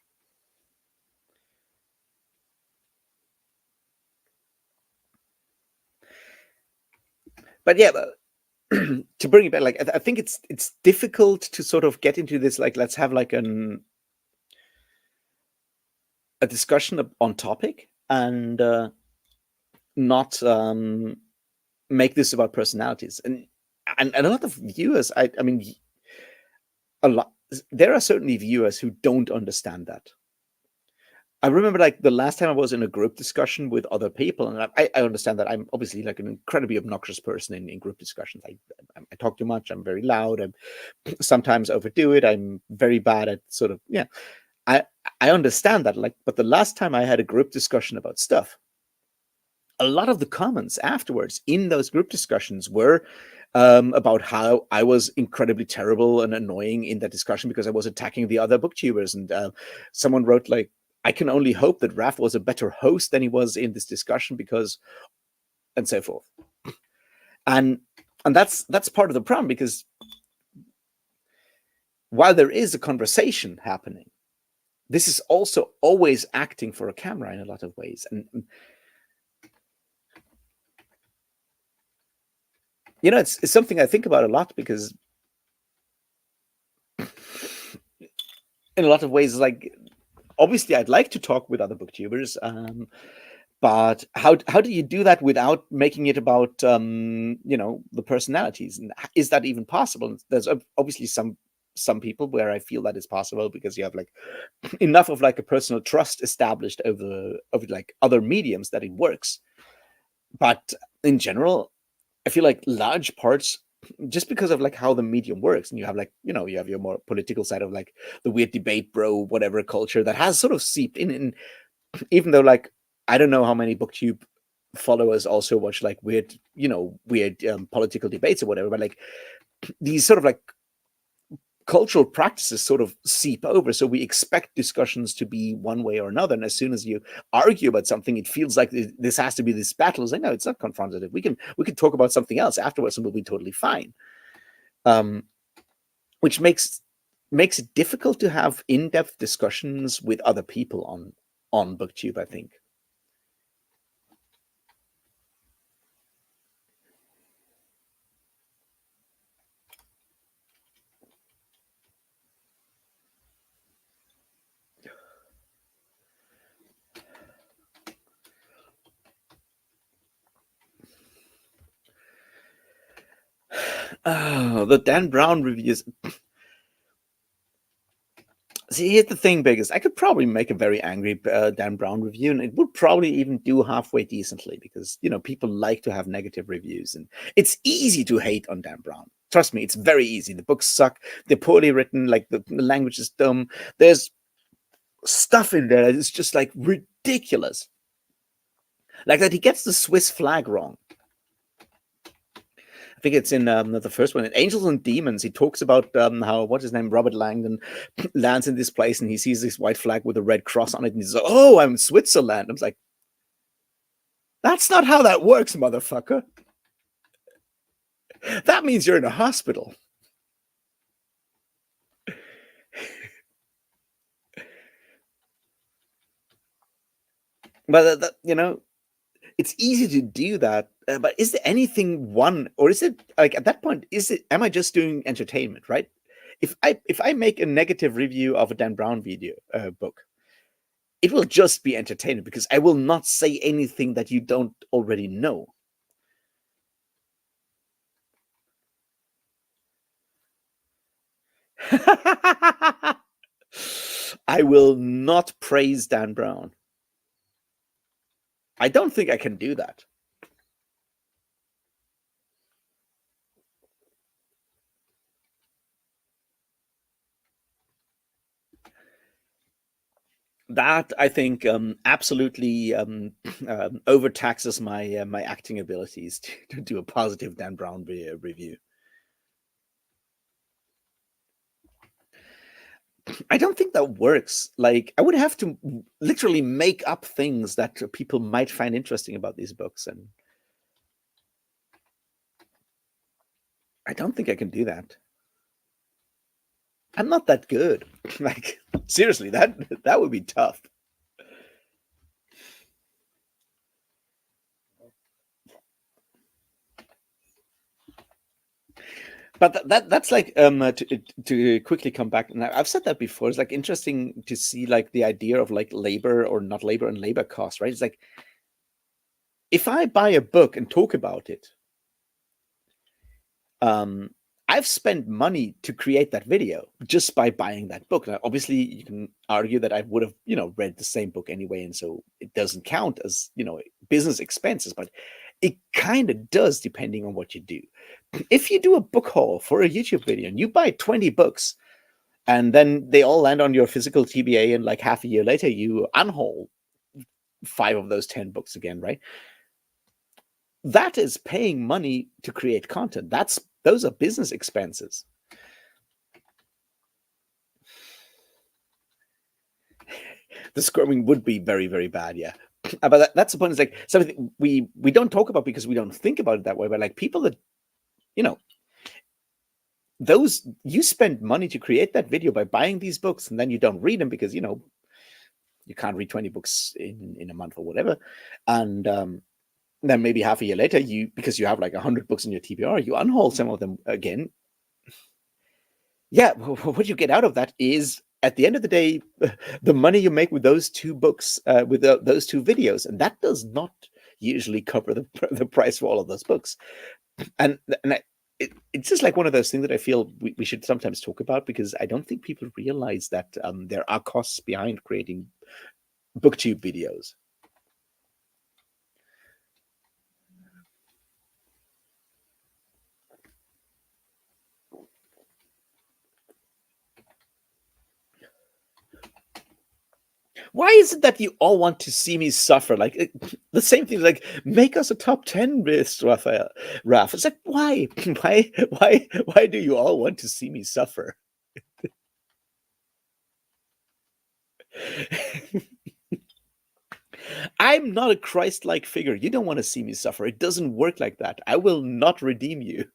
But yeah, to bring it back, like I think it's difficult to sort of get into this. Like, let's have like a discussion on topic and not make this about personalities. And a lot of viewers, I mean, a lot. There are certainly viewers who don't understand that. I remember like the last time I was in a group discussion with other people, and I understand that I'm obviously like an incredibly obnoxious person in group discussions. I talk too much. I'm very loud. I sometimes overdo it. I'm very bad at sort of, yeah. I I understand that, like, but the last time I had a group discussion about stuff, a lot of the comments afterwards in those group discussions were about how I was incredibly terrible and annoying in that discussion because I was attacking the other booktubers. And someone wrote like, "I can only hope that Raf was a better host than he was in this discussion because," and so forth. And that's part of the problem, because while there is a conversation happening, this is also always acting for a camera in a lot of ways. And you know, it's something I think about a lot, because in a lot of ways, like, obviously I'd like to talk with other booktubers, but how do you do that without making it about you know, the personalities? And is that even possible? There's obviously some people where I feel that is possible, because you have like enough of like a personal trust established over like other mediums that it works. But in general, I feel like large parts, just because of like how the medium works, and you have like, you know, you have your more political side of like the weird debate bro whatever culture that has sort of seeped in. And even though like I don't know how many booktube followers also watch like weird, you know, weird political debates or whatever, but like these sort of like cultural practices sort of seep over, so we expect discussions to be one way or another, and as soon as you argue about something, it feels like this has to be this battle. It's like, no, it's not confrontative. We can talk about something else afterwards and we'll be totally fine. um, which makes it difficult to have in-depth discussions with other people on booktube, I think. Oh, the Dan Brown reviews. See, here's the thing, biggest. I could probably make a very angry Dan Brown review, and it would probably even do halfway decently, because you know people like to have negative reviews, and it's easy to hate on Dan Brown. Trust me, it's very easy. The books suck. They're poorly written. Like the language is dumb. There's stuff in there that is just like ridiculous. Like that he gets the Swiss flag wrong. I think it's in the first one, in Angels and Demons. He talks about how, what's his name, Robert Langdon, lands in this place and he sees this white flag with a red cross on it, and he's like, "Oh, I'm in Switzerland." I was like, "That's not how that works, motherfucker. That means you're in a hospital." But you know, it's easy to do that, but is there anything one, or is it like at that point, am I just doing entertainment, right? If I make a negative review of a Dan Brown video book, it will just be entertainment because I will not say anything that you don't already know. I will not praise Dan Brown. I don't think I can do that. That I think absolutely overtaxes my acting abilities to do a positive Dan Brown review. I don't think that works. Like I would have to literally make up things that people might find interesting about these books, and I don't think I can do that. I'm not that good. Like seriously, that would be tough. But that's like to quickly come back, and I've said that before. It's like interesting to see like the idea of like labor or not labor and labor costs, right? It's like if I buy a book and talk about it, um, I've spent money to create that video just by buying that book. Now, obviously, you can argue that I would have, read the same book anyway, and so it doesn't count as, business expenses, but it kind of does depending on what you do. If you do a book haul for a YouTube video and you buy 20 books and then they all land on your physical TBA and like half a year later you unhaul 5 of those 10 books again, right? That is paying money to create content. Those are business expenses. The squirming would be very, very bad, yeah. But that's the point. Is like something we don't talk about because we don't think about it that way. But like people that, you know, those you spend money to create that video by buying these books, and then you don't read them because you can't read 20 books in a month or whatever, and then maybe half a year later, because you have like 100 books in your TBR, you unhaul some of them again. Yeah, what you get out of that is at the end of the day, the money you make with those 2 books, with those 2 videos, and that does not usually cover the price for all of those books. And it's just like one of those things that I feel we should sometimes talk about, because I don't think people realize that there are costs behind creating booktube videos. Why is it that you all want to see me suffer? Like the same thing, like make us a top 10 list, Raphael. Raph, it's like why, why do you all want to see me suffer? I'm not a Christ-like figure. You don't want to see me suffer. It doesn't work like that. I will not redeem you.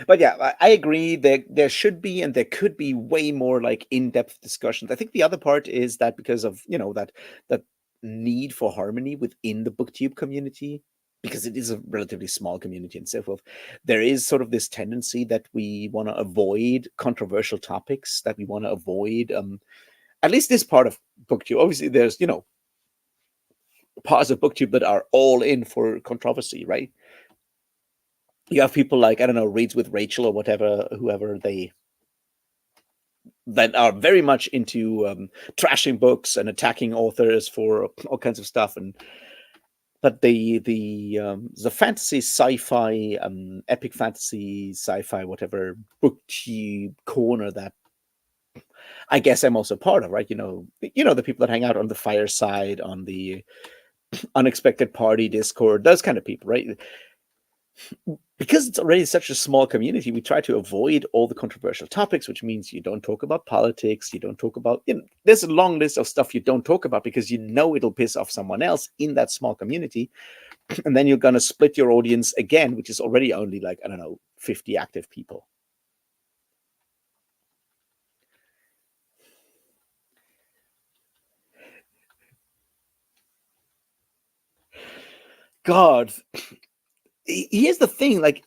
But yeah, I agree. There should be and there could be way more like in-depth discussions. I think the other part is that because of that need for harmony within the booktube community, because it is a relatively small community and so forth, there is sort of this tendency that we want to avoid controversial topics, that we want to avoid at least this part of booktube. Obviously, there's parts of booktube that are all in for controversy, right? You have people like, I don't know, Reads with Rachel or whatever, whoever that are very much into trashing books and attacking authors for all kinds of stuff. But the fantasy, sci-fi, epic fantasy, sci-fi, whatever booktube corner that I guess I'm also part of, right? The people that hang out on the fireside, on the unexpected party Discord, those kind of people, right? Because it's already such a small community, we try to avoid all the controversial topics, which means you don't talk about politics, you don't talk about, there's a long list of stuff you don't talk about because it'll piss off someone else in that small community. And then you're going to split your audience again, which is already only like, I don't know, 50 active people. God, here's the thing. Like,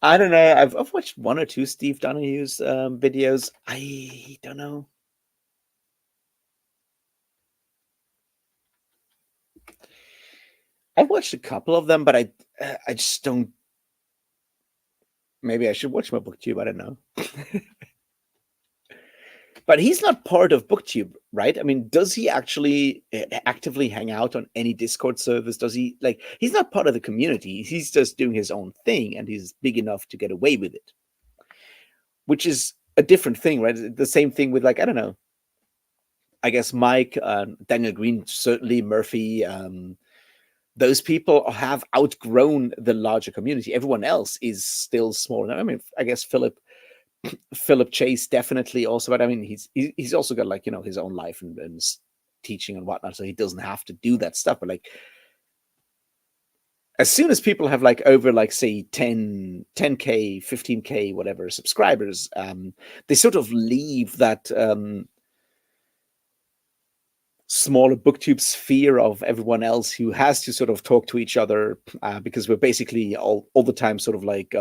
I don't know. I've watched one or two Steve Donohue's videos. I don't know. I've watched a couple of them, but I just don't. Maybe I should watch my booktube. I don't know. But he's not part of booktube, right? I mean, does he actually actively hang out on any Discord servers? Does he like? He's not part of the community. He's just doing his own thing, and he's big enough to get away with it, which is a different thing, right? The same thing with, like, I don't know. I guess Mike, Daniel Green, certainly Murphy. Those people have outgrown the larger community. Everyone else is still small. I mean, I guess Philip Chase definitely also, but I mean, he's also got, like, his own life and teaching and whatnot, so he doesn't have to do that stuff. But like, as soon as people have, like, over, like, say 10k 15k whatever subscribers, they sort of leave that smaller booktube sphere of everyone else who has to sort of talk to each other, because we're basically all the time sort of like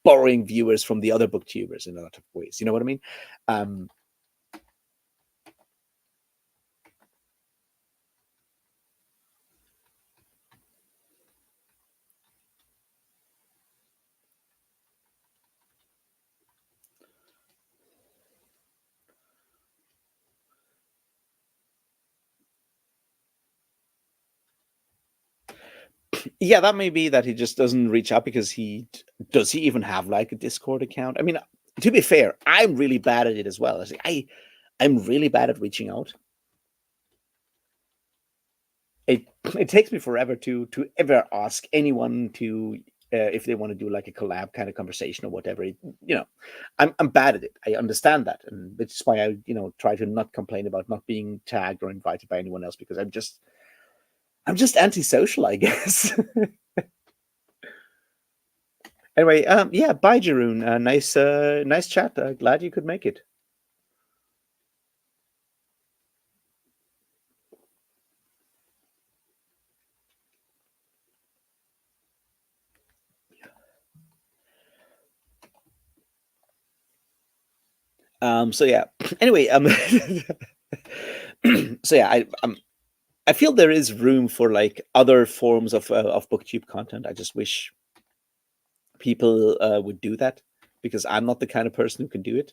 borrowing viewers from the other booktubers in a lot of ways. You know what I mean? um yeah, that may be that he just doesn't reach out because he even have, like, a Discord account? I mean, to be fair, I'm really bad at it as well. I'm really bad at reaching out. It takes me forever to ever ask anyone to, if they want to do, like, a collab kind of conversation or whatever. I'm bad at it. I understand that, and which is why I try to not complain about not being tagged or invited by anyone else, because I'm just antisocial, I guess. Anyway, yeah, bye, Jeroen. Nice chat. Glad you could make it. So yeah. Anyway, so yeah, I feel there is room for, like, other forms of booktube content. I just wish people would do that, because I'm not the kind of person who can do it.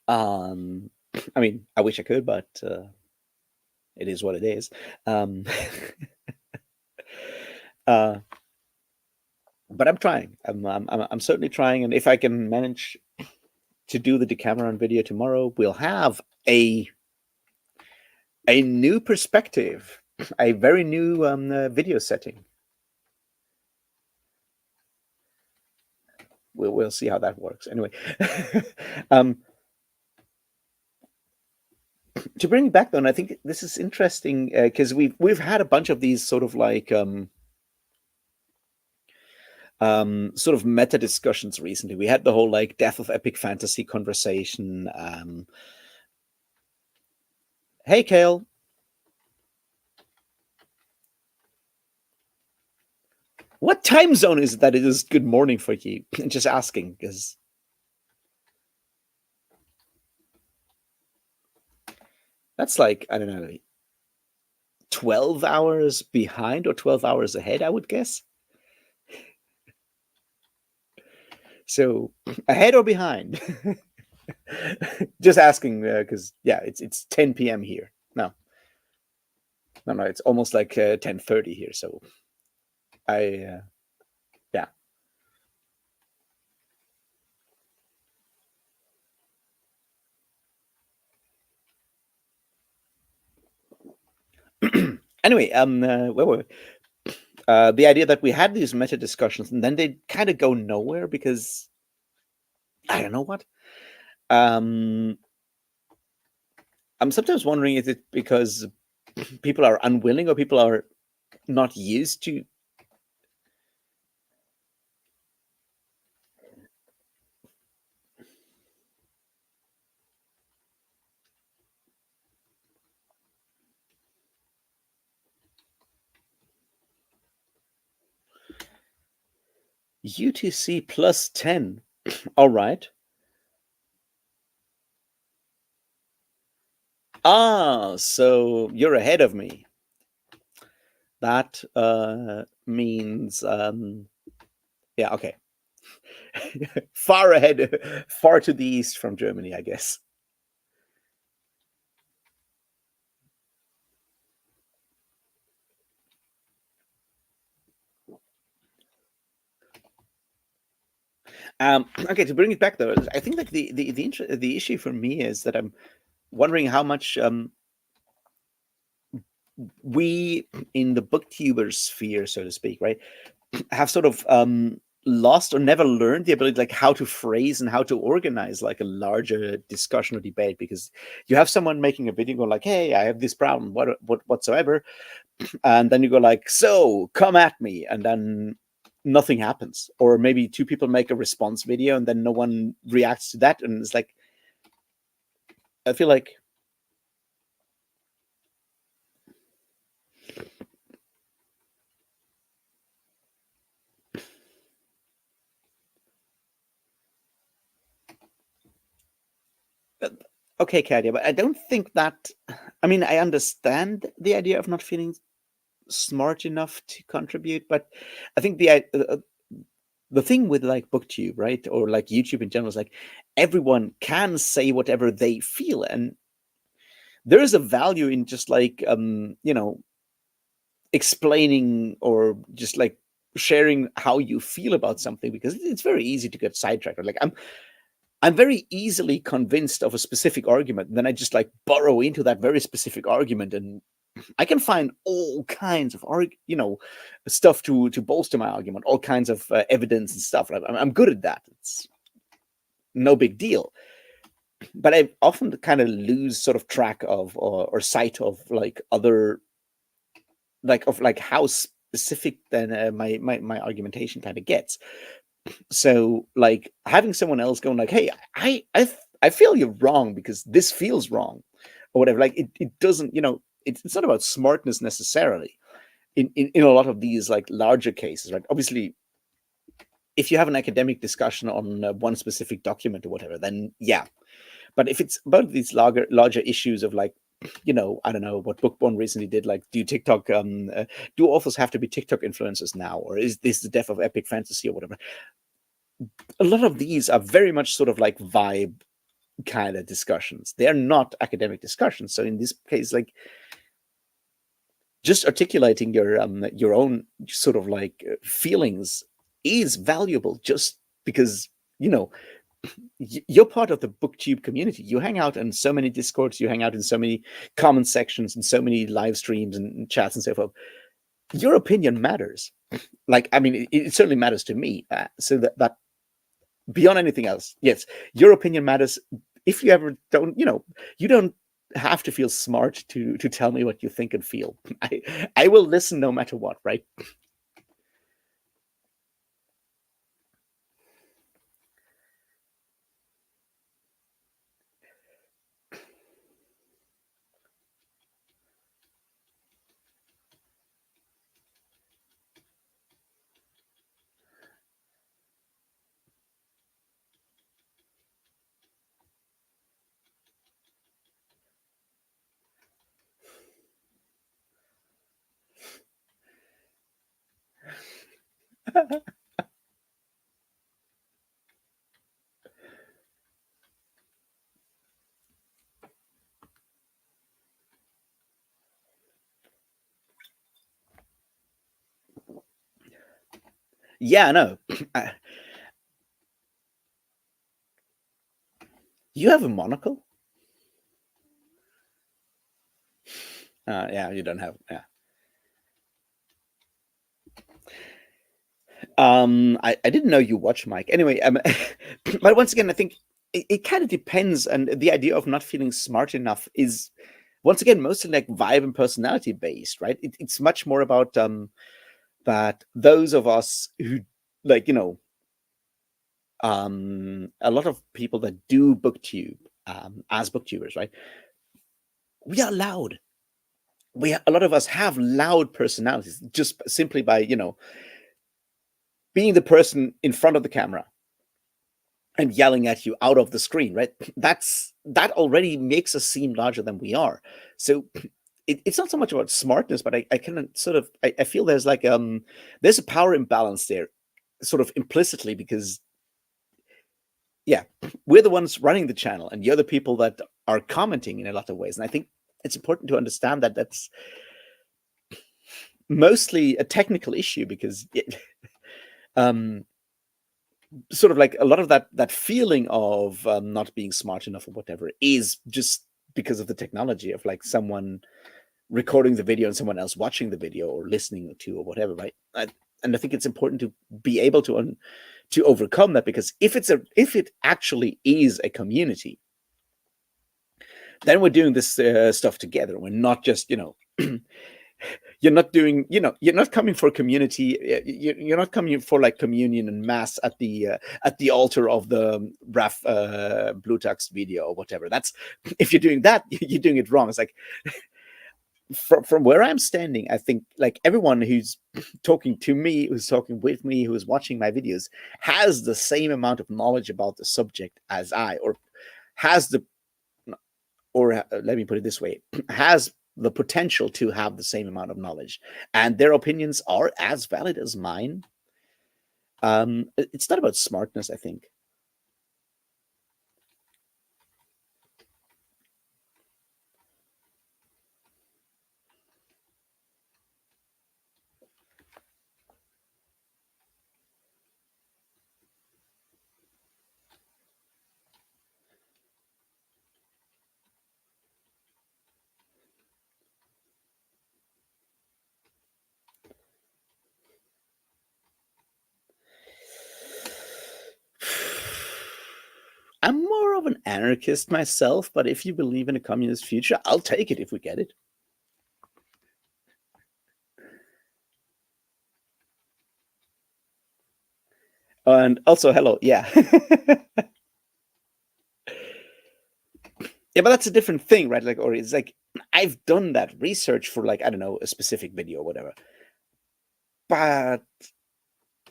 Um, I mean, I wish I could, but it is what it is. Um, uh, but I'm trying. I'm certainly trying, and if I can manage to do the Decameron video tomorrow, we'll have a new perspective, a very new video setting. We'll see how that works. Anyway, um, to bring it back though, and I think this is interesting because we've had a bunch of these sort of like sort of meta discussions recently. We had the whole, like, death of epic fantasy conversation. Hey, Kale. What time zone is it that it is good morning for you? Just asking, because that's, like, I don't know, 12 hours behind or 12 hours ahead, I would guess. So, ahead or behind? Just asking, because yeah, it's 10 p.m. here. No, it's almost like 10:30 here. So I yeah. Anyway, where were we? The idea that we had these meta discussions and then they kind of go nowhere because I don't know what. Um, I'm sometimes wondering, is it because people are unwilling or people are not used to. UTC plus 10. All right. Ah, so you're ahead of me. That means, yeah, okay. Far ahead, far to the east from Germany, I guess. Okay, to bring it back though, I think like the issue for me is that I'm wondering how much we in the booktuber sphere, so to speak, right, have sort of lost or never learned the ability like how to phrase and how to organize like a larger discussion or debate, because you have someone making a video go like, hey, I have this problem, what whatsoever, and then you go like, so come at me, and then nothing happens, or maybe two people make a response video and then no one reacts to that, and it's like, I feel like, uh, okay, Kadia, but I don't think that, I mean, I understand the idea of not feeling smart enough to contribute, but I think the thing with like booktube, right, or like YouTube in general, is like everyone can say whatever they feel, and there is a value in just like explaining or just like sharing how you feel about something, because it's very easy to get sidetracked. Like I'm very easily convinced of a specific argument, and then I just like burrow into that very specific argument, and I can find all kinds of stuff to bolster my argument, all kinds of evidence and stuff. I'm good at that. It's no big deal. But I often kind of lose sort of track of or sight of like other, like of like how specific then my argumentation kind of gets. So like having someone else going like, hey, I feel you're wrong because this feels wrong, or whatever. Like it doesn't, it's not about smartness necessarily in a lot of these like larger cases, right? Obviously, if you have an academic discussion on one specific document or whatever, then yeah. But if it's about these larger issues of like, I don't know what Bookborn recently did, like, do authors have to be TikTok influencers now, or is this the death of epic fantasy or whatever? A lot of these are very much sort of like vibe kind of discussions. They are not academic discussions. So in this case, like, just articulating your own sort of like feelings is valuable, just because you're part of the booktube community. You hang out in so many discords, you hang out in so many comment sections and so many live streams and chats and so forth. Your opinion matters. Like, I mean, it certainly matters to me. So that beyond anything else, yes, your opinion matters. If you ever don't, you don't have to feel smart to tell me what you think and feel. I will listen no matter what, right? Yeah, no. You have a monocle? Yeah, you don't have. Yeah. I didn't know you watch Mike. Anyway, but once again, I think it kind of depends, and the idea of not feeling smart enough is once again mostly like vibe and personality based, right? It's much more about that those of us who, like, a lot of people that do booktube as booktubers, right? We are loud. A lot of us have loud personalities just simply by being the person in front of the camera and yelling at you out of the screen, right? That already makes us seem larger than we are. So it's not so much about smartness, but I kind of sort of I feel there's like there's a power imbalance there, sort of implicitly, because yeah, we're the ones running the channel, and you're the people that are commenting in a lot of ways. And I think it's important to understand that that's mostly a technical issue because um, sort of like a lot of that feeling of not being smart enough or whatever is just because of the technology of like someone recording the video and someone else watching the video or listening to or whatever, right? And I think it's important to be able to overcome that, because if it actually is a community, then we're doing this stuff together. We're not just you're not doing you're not coming for community, you're not coming for like communion and mass at the altar of the Raf blue tux video or whatever. That's if you're doing that, you're doing it wrong. It's like from where I'm standing, I think like everyone who's talking to me, who's talking with me, who's watching my videos has the same amount of knowledge about the subject as I, or has the or let me put it this way, has the potential to have the same amount of knowledge, and their opinions are as valid as mine. It's not about smartness, I think. I'm more of an anarchist myself, but if you believe in a communist future, I'll take it if we get it. And also, hello, yeah. Yeah, but that's a different thing, right? Like, or it's like I've done that research for like, I don't know, a specific video or whatever. But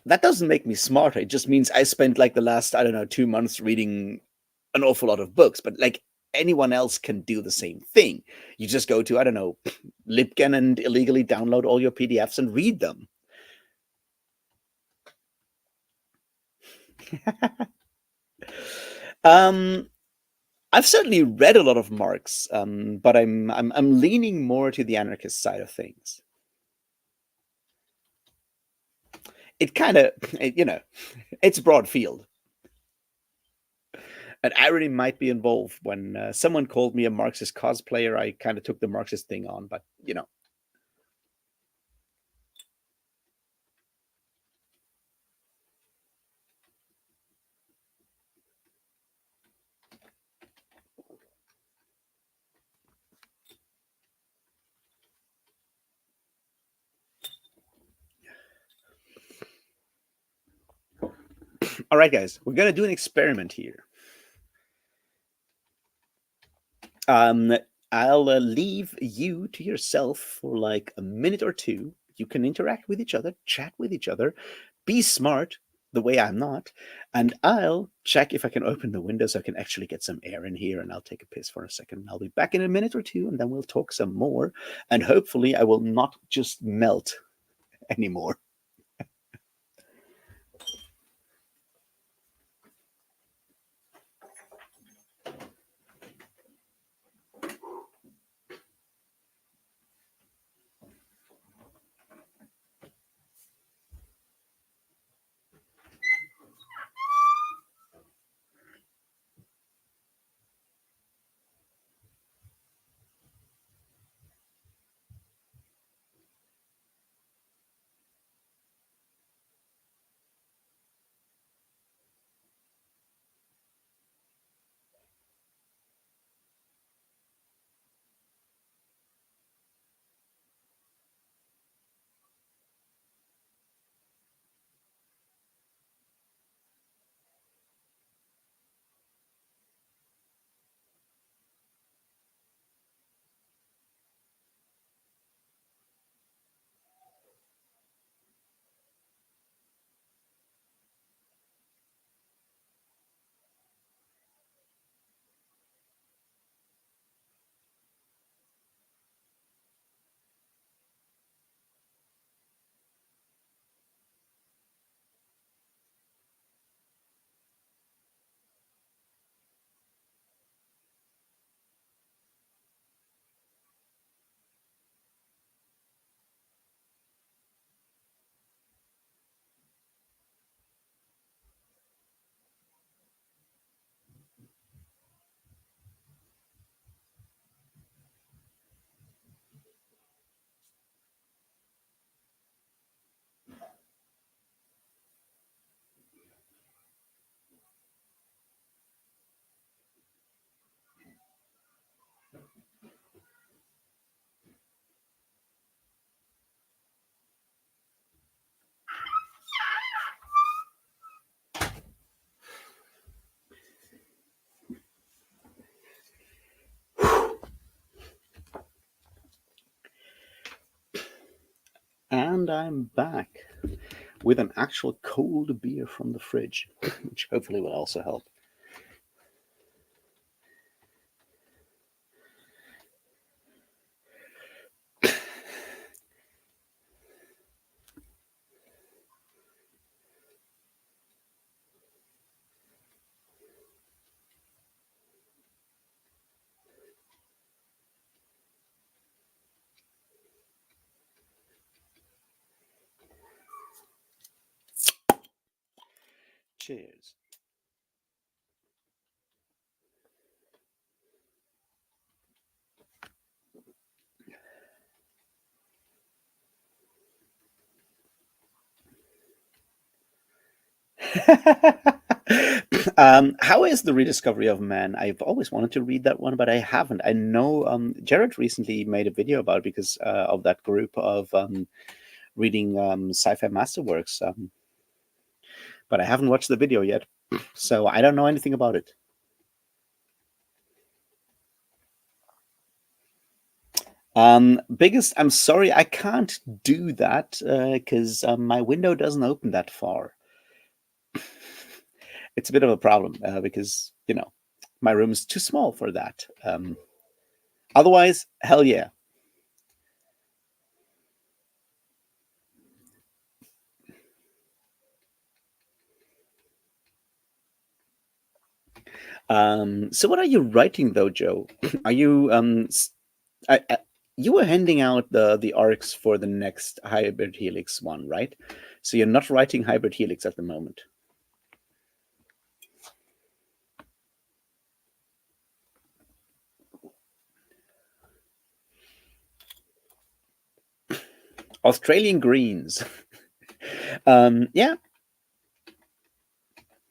that doesn't make me smarter. It just means I spent like the last, I don't know, 2 months reading an awful lot of books. But like anyone else can do the same thing. You just go to, I don't know, Lipgen and illegally download all your PDFs and read them. um, I've certainly read a lot of Marx, but I'm leaning more to the anarchist side of things. It kind of, it's a broad field. And irony might be involved. When someone called me a Marxist cosplayer, I kind of took the Marxist thing on, but all right, guys, we're gonna do an experiment here. Um, I'll leave you to yourself for like a minute or two. You can interact with each other, chat with each other, be smart the way I'm not, and I'll check if I can open the window so I can actually get some air in here, and I'll take a piss for a second. I'll be back in a minute or two, and then we'll talk some more, and hopefully I will not just melt anymore. And I'm back with an actual cold beer from the fridge, which hopefully will also help. Cheers. How is the rediscovery of man? I've always wanted to read that one, but I haven't. I know Jared recently made a video about it because of that group of reading sci-fi masterworks, but I haven't watched the video yet, so I don't know anything about it. Biggest, I'm sorry, I can't do that because my window doesn't open that far. It's a bit of a problem because my room is too small for that. Otherwise, hell yeah. So what are you writing though, Joe? Are you you were handing out the arcs for the next hybrid helix one, right? So you're not writing hybrid helix at the moment. Australian greens. Yeah,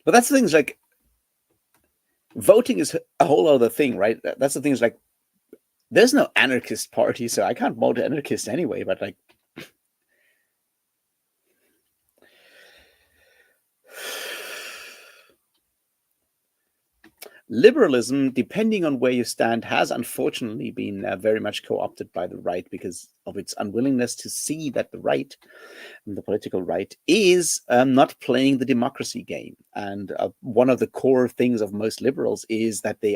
but that's the thing. Is like voting is a whole other thing, right? That's the thing. Is like there's no anarchist party, so I can't vote anarchist anyway. But like liberalism, depending on where you stand, has unfortunately been very much co-opted by the right because of its unwillingness to see that the right, the political right, is not playing the democracy game. And one of the core things of most liberals is that they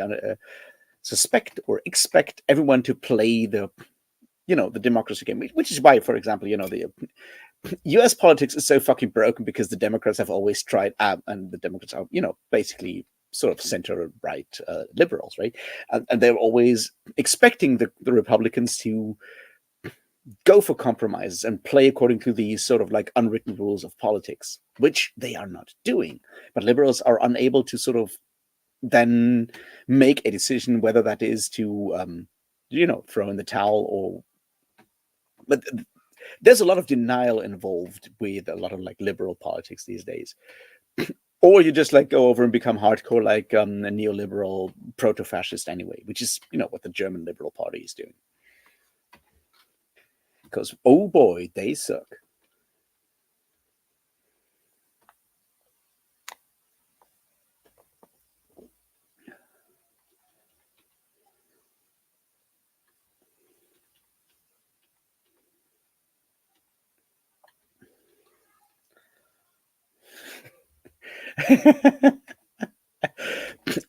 suspect or expect everyone to play the democracy game, which is why, for example, the U.S. politics is so fucking broken because the Democrats have always tried, and the Democrats are, basically sort of center right liberals, right? And they're always expecting the Republicans to go for compromises and play according to these sort of like unwritten rules of politics, which they are not doing. But liberals are unable to sort of then make a decision whether that is to, throw in the towel or. But there's a lot of denial involved with a lot of like liberal politics these days. Or you just like go over and become hardcore like a neoliberal proto-fascist anyway, which is what the German Liberal Party is doing. Because oh boy, they suck.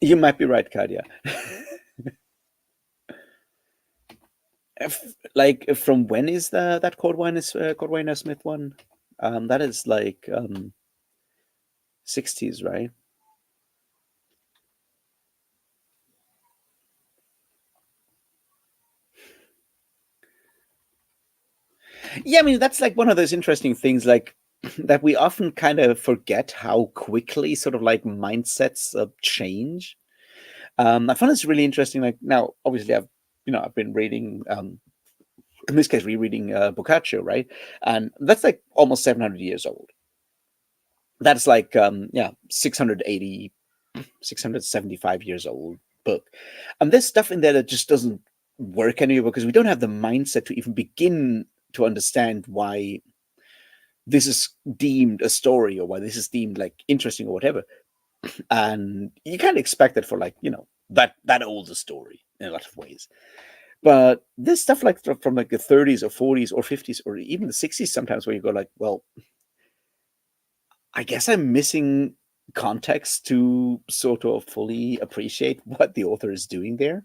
You might be right, Kadia. Like from when is that Cordwainer Smith one? That is like 60s, right? Yeah, I mean that's like one of those interesting things, like that we often kind of forget how quickly sort of like mindsets change. I find this really interesting. Like now, obviously, I've been reading, in this case, rereading Boccaccio, right? And that's like almost 700 years old. That's like 680, 675 years old book, and there's stuff in there that just doesn't work anymore because we don't have the mindset to even begin to understand why this is deemed a story or why this is deemed like interesting or whatever. And you can't expect it for like that old a story in a lot of ways. But this stuff like from like the 30s or 40s or 50s or even the 60s sometimes, where you go like, well, I guess I'm missing context to sort of fully appreciate what the author is doing there.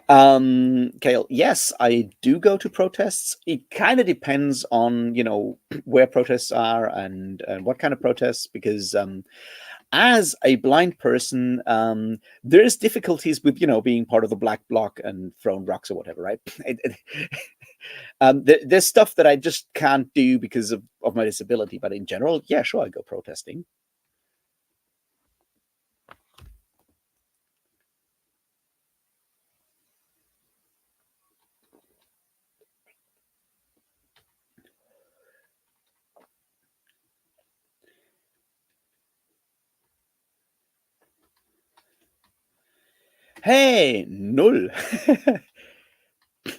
Kale, yes, I do go to protests. It kind of depends on, where protests are and what kind of protests, because as a blind person, there's difficulties with, being part of the black bloc and throwing rocks or whatever, right? There's stuff that I just can't do because of my disability, but in general, yeah, sure, I go protesting. Hey, null.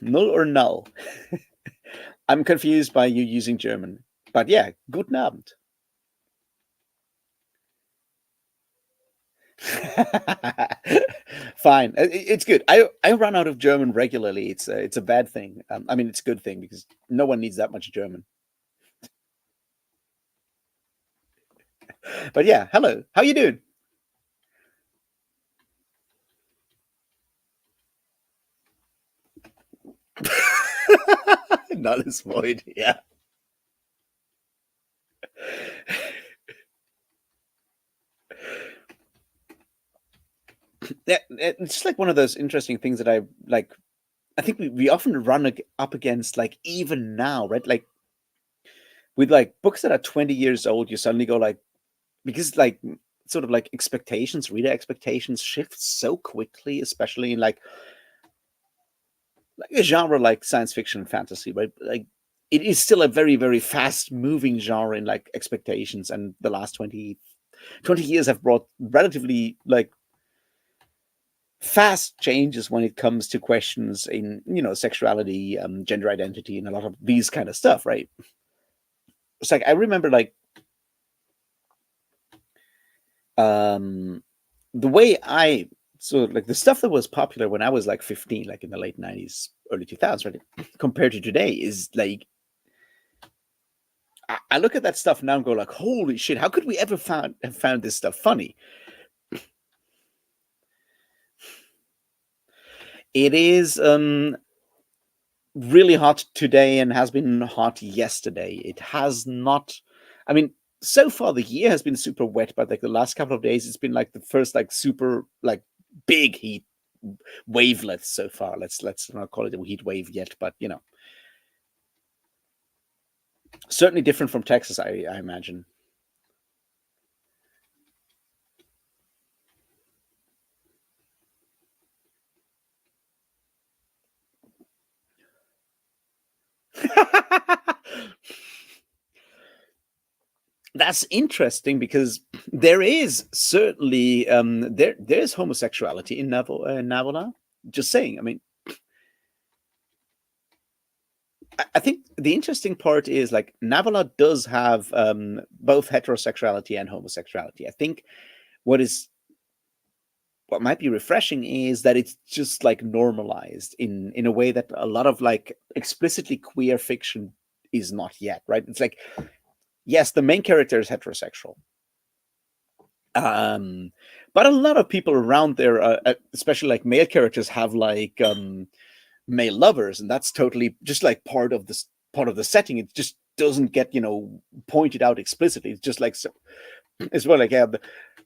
Null or null? I'm confused by you using German. But yeah, guten Abend. Fine, it's good. I run out of German regularly. It's a bad thing. I mean, it's a good thing because no one needs that much German. But yeah, hello. How you doing? Null is void. Yeah. Yeah, it's just like one of those interesting things that I like. I think we often run up against, like, even now, right? Like with like books that are 20 years old, you suddenly go like, because like sort of like expectations, reader expectations shift so quickly, especially in like a genre like science fiction and fantasy, right? Like it is still a very, very fast moving genre in like expectations, and the last 20 years have brought relatively like fast changes when it comes to questions in, sexuality, gender identity, and a lot of these kind of stuff, right? It's like I remember like um the way I so like the stuff that was popular when I was like 15, like in the late 90s, early 2000s, right, compared to today is like I look at that stuff now and go like, holy shit, how could we ever have found this stuff funny? It is really hot today and has been hot yesterday. It has not, I mean, so far the year has been super wet, but like the last couple of days, it's been like the first like super like big heat wavelets so far. Let's not call it a heat wave yet, but certainly different from Texas, I imagine. That's interesting because there is certainly there's homosexuality in Navola. Just saying. I mean, I think the interesting part is like Navola does have both heterosexuality and homosexuality. I think what is what might be refreshing is that it's just like normalized in a way that a lot of like explicitly queer fiction is not yet, right? It's like, yes, the main character is heterosexual, um but a lot of people around there, especially like male characters, have like male lovers, and that's totally just like part of the setting. It just doesn't get pointed out explicitly. It's just like, so it's well like, yeah,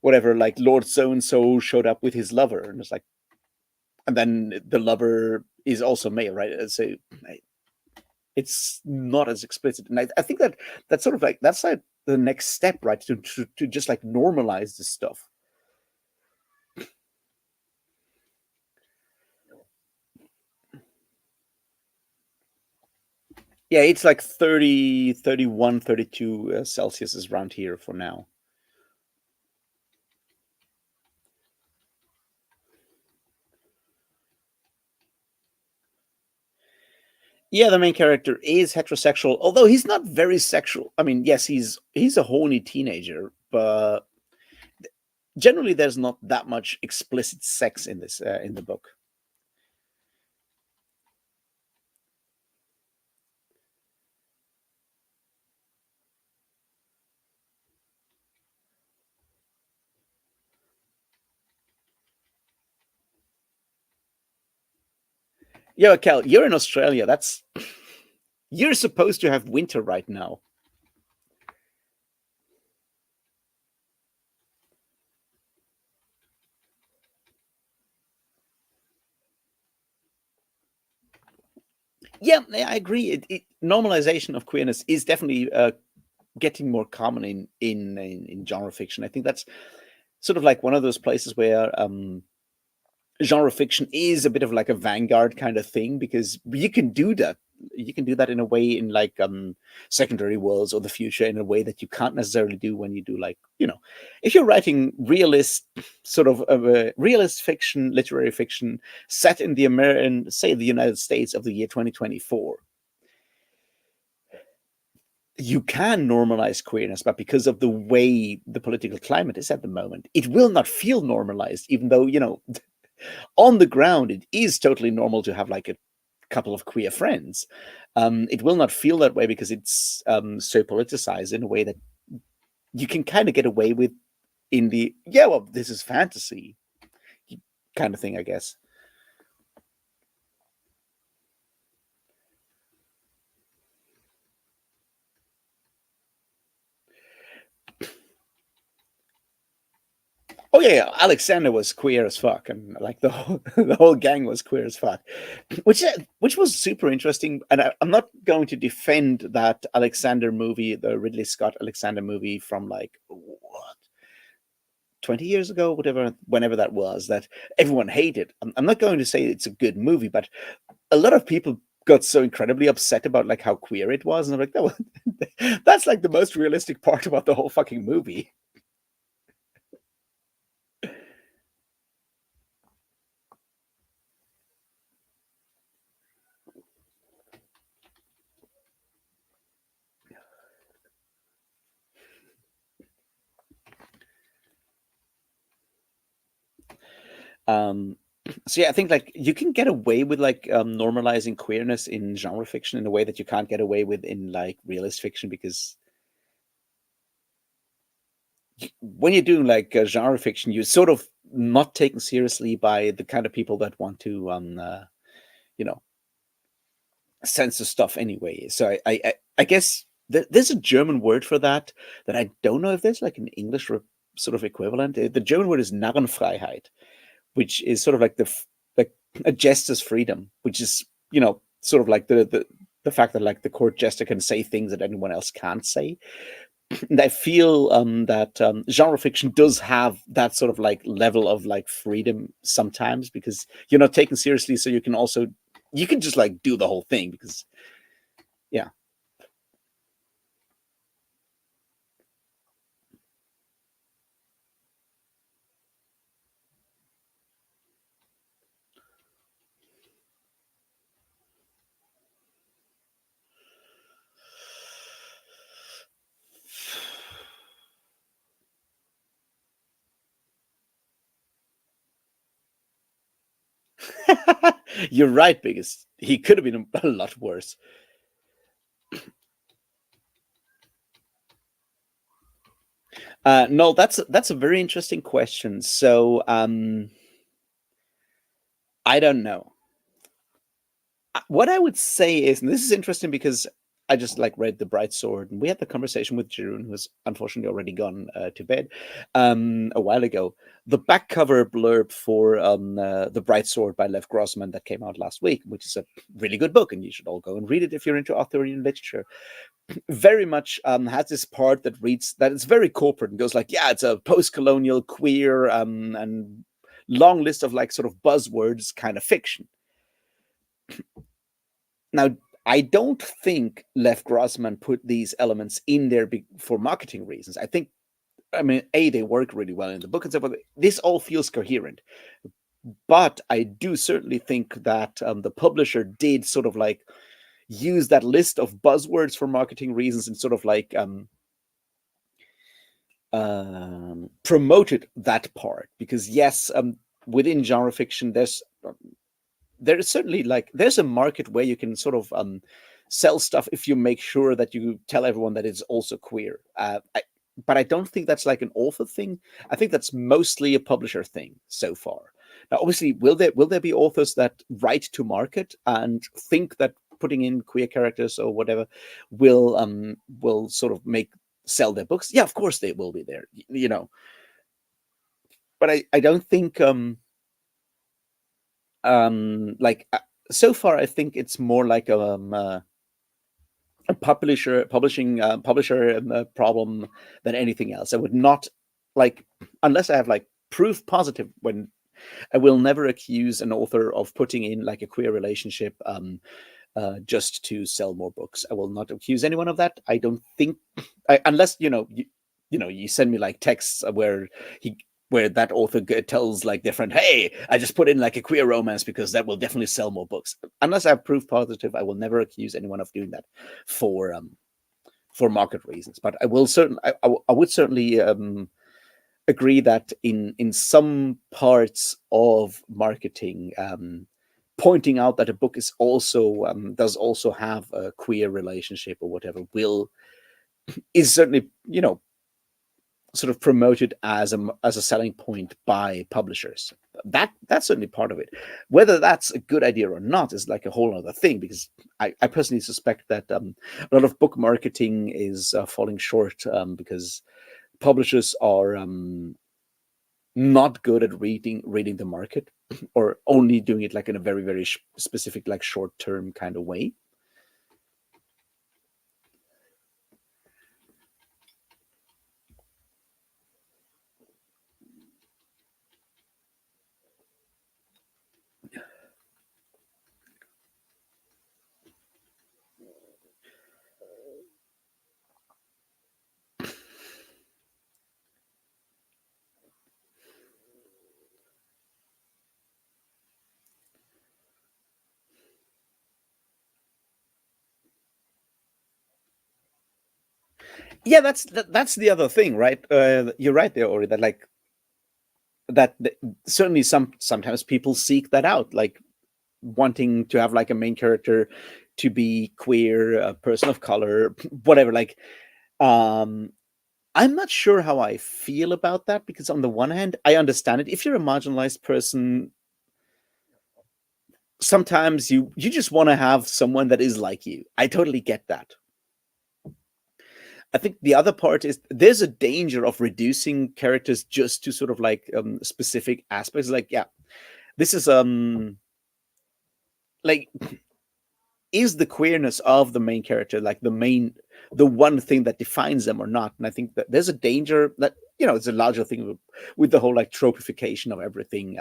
whatever, like Lord so and so showed up with his lover, and it's like, and then the lover is also male, right? So it's not as explicit, and I think that that's sort of like that's like the next step, right? To just like normalize this stuff. Yeah, it's like 30, 31, 32 Celsius is around here for now. Yeah, the main character is heterosexual, although he's not very sexual. I mean, yes, he's a horny teenager, but generally there's not that much explicit sex in this in the book. Yeah, Cal, you're in Australia. That's you're supposed to have winter right now. Yeah, I agree. Normalization of queerness is definitely getting more common in genre fiction. I think that's sort of like one of those places where genre fiction is a bit of like a vanguard kind of thing because you can do that. You can do that in a way in like secondary worlds or the future in a way that you can't necessarily do when you do like if you're writing realist sort of realist fiction, literary fiction set in the American, say the United States of the year 2024, you can normalize queerness, but because of the way the political climate is at the moment, it will not feel normalized, even though, on the ground, it is totally normal to have like a couple of queer friends. It will not feel that way because it's so politicized in a way that you can kind of get away with in the, yeah, well, this is fantasy kind of thing, I guess. Oh yeah, Alexander was queer as fuck, and like the whole gang was queer as fuck, which was super interesting. And I'm not going to defend that Alexander movie, the Ridley Scott Alexander movie from like what 20 years ago, whatever, whenever that was, that everyone hated. I'm not going to say it's a good movie, but a lot of people got so incredibly upset about like how queer it was, and I'm like, no, that's like the most realistic part about the whole fucking movie. Um, so yeah, I think like you can get away with like normalizing queerness in genre fiction in a way that you can't get away with in like realist fiction because when you're doing like genre fiction, you're sort of not taken seriously by the kind of people that want to you know censor stuff anyway. So I guess there's a German word for that that I don't know if there's like an English sort of equivalent. The German word is Narrenfreiheit, which is sort of like like a jester's freedom, which is sort of like the fact that like the court jester can say things that anyone else can't say. And I feel that genre fiction does have that sort of like level of like freedom sometimes because you're not taken seriously, so you can just like do the whole thing because yeah. You're right, because he could have been a lot worse. No, that's a very interesting question. So I don't know. What I would say is, and this is interesting because I just like read The Bright Sword, and we had the conversation with Jeroen, who's unfortunately already gone to bed a while ago. The back cover blurb for The Bright Sword by Lev Grossman that came out last week, which is a really good book, and you should all go and read it if you're into Arthurian literature. Very much has this part that reads that it's very corporate and goes like, yeah, it's a post-colonial queer and long list of like sort of buzzwords kind of fiction. Now, I don't think Lev Grossman put these elements in there for marketing reasons. I mean, A, they work really well in the book and stuff, but this all feels coherent. But I do certainly think that the publisher did sort of like, use that list of buzzwords for marketing reasons and sort of like promoted that part. Because yes, within genre fiction, there is certainly like there's a market where you can sort of sell stuff if you make sure that you tell everyone that it's also queer. But I don't think that's like an author thing. I think that's mostly a publisher thing so far. Now, obviously, will there be authors that write to market and think that putting in queer characters or whatever will sort of make sell their books? Yeah, of course they will be there, but I don't think like so far I think it's more like a publisher problem than anything else. I would not like, unless I have like proof positive, when I will never accuse an author of putting in like a queer relationship just to sell more books. I will not accuse anyone of that. I don't think, unless you send me like texts where that author tells like their friend, "Hey, I just put in like a queer romance because that will definitely sell more books." Unless I have proof positive, I will never accuse anyone of doing that for for market reasons. But I would certainly agree that in some parts of marketing, pointing out that a book is also does also have a queer relationship or whatever will is certainly sort of promoted as a selling point by publishers. That's certainly part of it. Whether that's a good idea or not is like a whole other thing, because I personally suspect that a lot of book marketing is falling short because publishers are not good at reading the market, or only doing it like in a very very specific like short term kind of way. Yeah, that's the other thing, right? You're right there, Ori, that like that certainly sometimes people seek that out, like wanting to have like a main character to be queer, a person of color, whatever. Like, um, I'm not sure how I feel about that, because on the one hand, I understand it. If you're a marginalized person, sometimes you just want to have someone that is like you. I totally get that. I think the other part is there's a danger of reducing characters just to sort of like specific aspects. Like, yeah, this is like, is the queerness of the main character like the one thing that defines them or not? And I think that there's a danger that it's a larger thing with the whole like tropification of everything,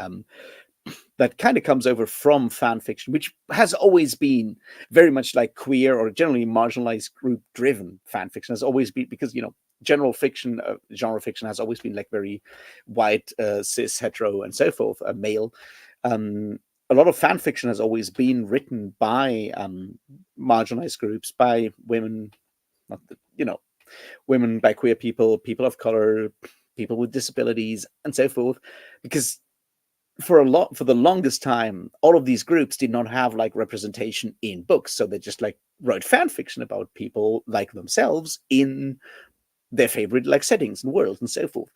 that kind of comes over from fan fiction, which has always been very much like queer or generally marginalized group driven fan fiction. Has always been, because general fiction, genre fiction has always been like very white, cis, hetero, and so forth, male. um a lot of fan fiction has always been written by marginalized groups, by women, not the, women, by queer people, people of color, people with disabilities, and so forth. Because for the longest time, all of these groups did not have like representation in books, so they just like wrote fan fiction about people like themselves in their favorite like settings and worlds and so forth.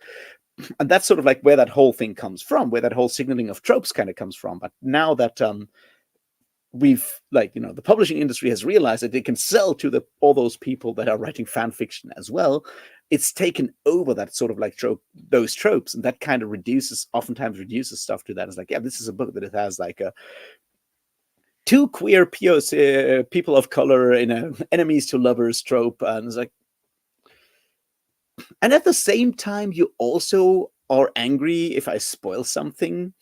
And that's sort of like where that whole thing comes from, where that whole signaling of tropes kind of comes from. But now that we've like the publishing industry has realized that they can sell to the all those people that are writing fan fiction as well, it's taken over that sort of like those tropes, and that kind of oftentimes reduces stuff to that. It's like, yeah, this is a book that it has like a two queer POC, people of color in a enemies to lovers trope, and it's like, and at the same time you also are angry if I spoil something.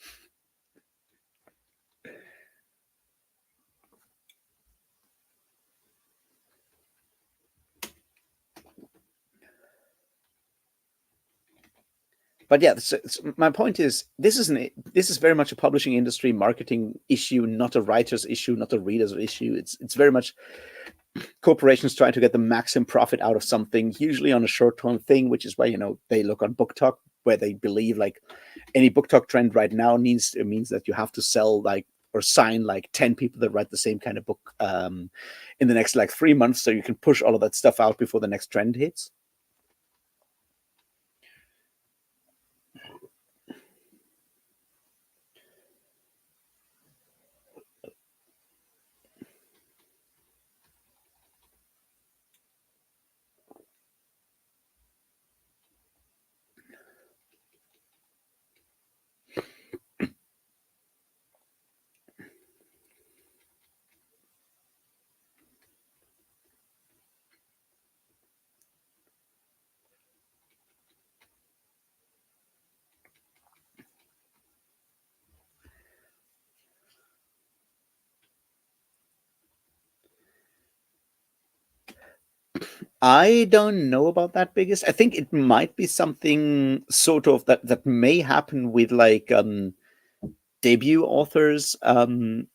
But yeah, my point is this is very much a publishing industry marketing issue, not a writer's issue, not a reader's issue. It's very much corporations trying to get the maximum profit out of something, usually on a short-term thing, which is why they look on book talk, where they believe like any book talk trend right now means that you have to sell like or sign like 10 people that write the same kind of book in the next like 3 months, so you can push all of that stuff out before the next trend hits. I don't know about that biggest. I think it might be something sort of that may happen with like debut authors. I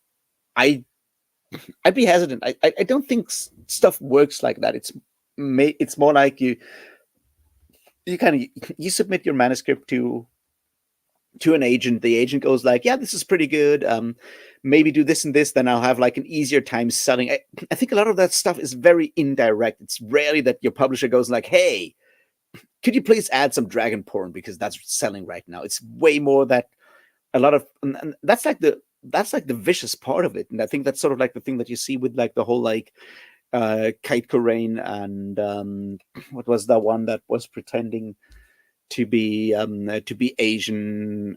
I'd be hesitant. I don't think stuff works like that. It's more like you kind of you submit your manuscript to an agent. The agent goes like, yeah, this is pretty good. Maybe do this and this, then I'll have like an easier time selling. I think a lot of that stuff is very indirect. It's rarely that your publisher goes like, hey, could you please add some dragon porn because that's selling right now. It's way more that a lot of and that's like the vicious part of it. And I think that's sort of like the thing that you see with like the whole like Kite Corain and what was the one that was pretending to be Asian.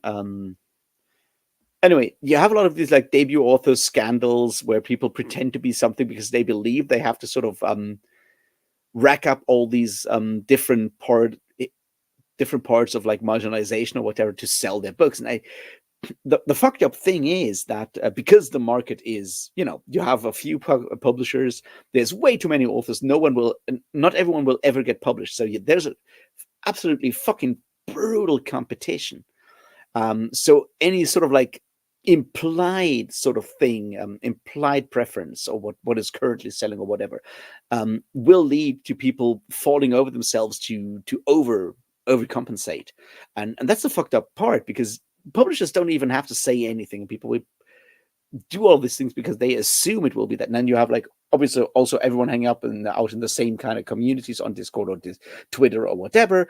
Anyway, you have a lot of these like debut author scandals where people pretend to be something because they believe they have to sort of rack up all these different parts of like marginalization or whatever to sell their books. And the fucked up thing is that because the market is, you have a few publishers, there's way too many authors. Not everyone will ever get published. So there's a absolutely fucking brutal competition. So any sort of like implied sort of thing, implied preference, or what is currently selling or whatever, will lead to people falling over themselves to overcompensate, and that's the fucked up part because publishers don't even have to say anything. People will do all these things because they assume it will be that. And then you have like obviously also everyone hanging up and out in the same kind of communities on Discord or Twitter or whatever.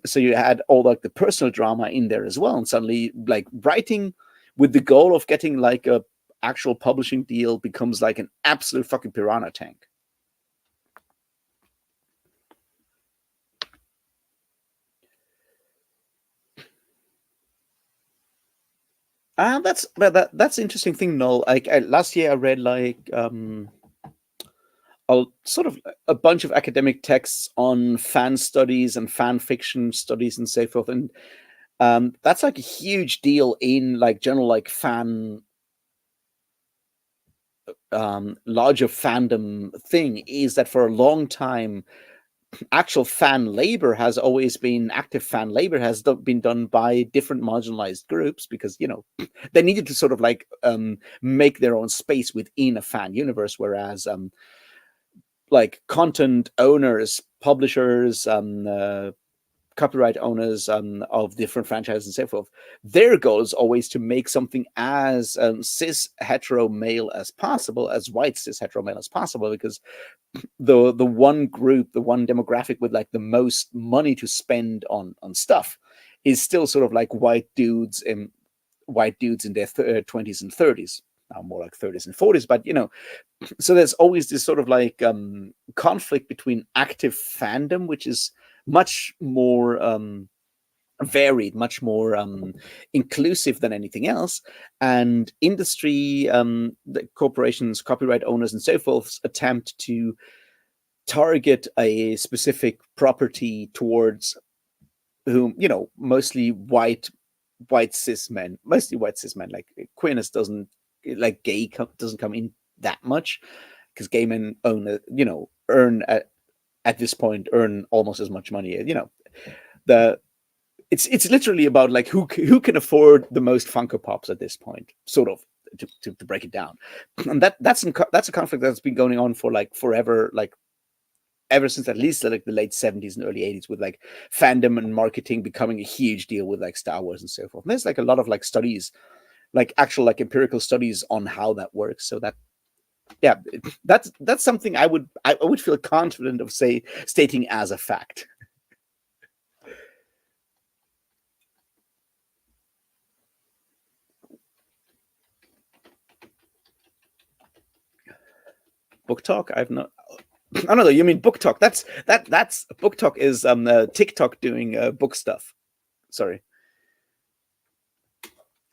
So you had all like the personal drama in there as well. And suddenly like writing with the goal of getting like a actual publishing deal becomes like an absolute fucking piranha tank. That's interesting thing, Noel. Like last year I read like a sort of a bunch of academic texts on fan studies and fan fiction studies and so forth, and that's like a huge deal in like general like fan larger fandom thing is that for a long time actual fan labor has always been active fan labor has been done by different marginalized groups because they needed to sort of like make their own space within a fan universe, whereas like content owners, publishers, copyright owners of different franchises and so forth, their goal is always to make something as cis hetero male as possible, as white cis hetero male as possible, because the one group, the one demographic with like the most money to spend on stuff is still sort of like white dudes in their 20s and 30s, now more like 30s and 40s, but so there's always this sort of like conflict between active fandom, which is much more varied, much more inclusive than anything else, and industry, the corporations, copyright owners, and so forth's attempt to target a specific property towards whom mostly white cis men. Like queerness doesn't like doesn't come in that much because gay men earn at this point earn almost as much money. The it's literally about like who can afford the most Funko Pops at this point, sort of. To break it down, and that's a conflict that's been going on for like forever, like ever since at least like the late 70s and early 80s, with like fandom and marketing becoming a huge deal with like Star Wars and so forth. And there's like a lot of like studies, like actual like empirical studies on how that works. So that, yeah, that's something I would feel confident of stating as a fact. Book talk, I've not. I don't know. You mean book talk? That's book talk is TikTok doing book stuff. Sorry.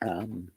Um,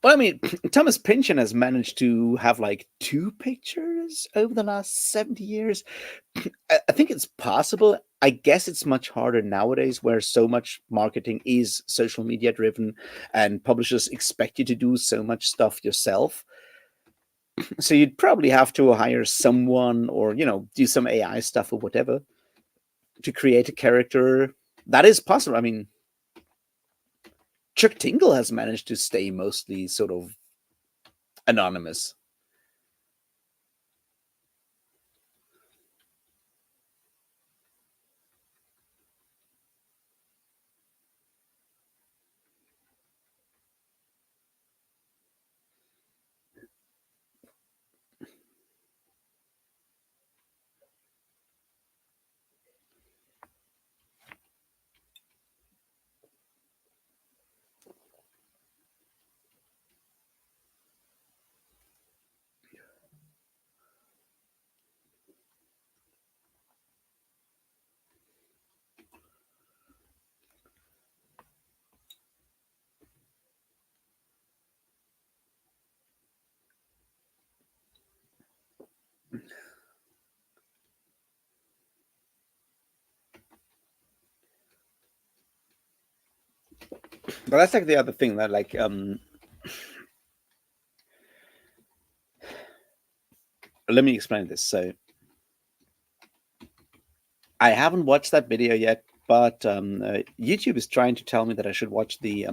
well, I mean, Thomas Pynchon has managed to have like two pictures over the last 70 years. I think it's possible. I guess it's much harder nowadays where so much marketing is social media driven and publishers expect you to do so much stuff yourself. So you'd probably have to hire someone or, do some AI stuff or whatever to create a character. That is possible. I mean, Chuck Tingle has managed to stay mostly sort of anonymous. But that's like the other thing that like let me explain this. So I haven't watched that video yet, but YouTube is trying to tell me that I should watch the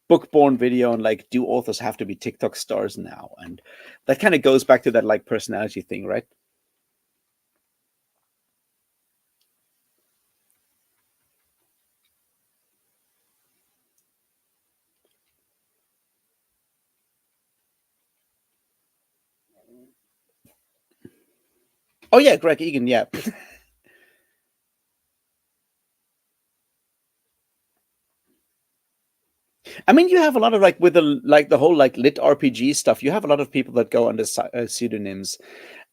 Bookborn video on like, do authors have to be TikTok stars now? And that kind of goes back to that like personality thing, right? Oh yeah, Greg Egan, yeah. I mean, you have a lot of like with the whole like lit RPG stuff. You have a lot of people that go under pseudonyms.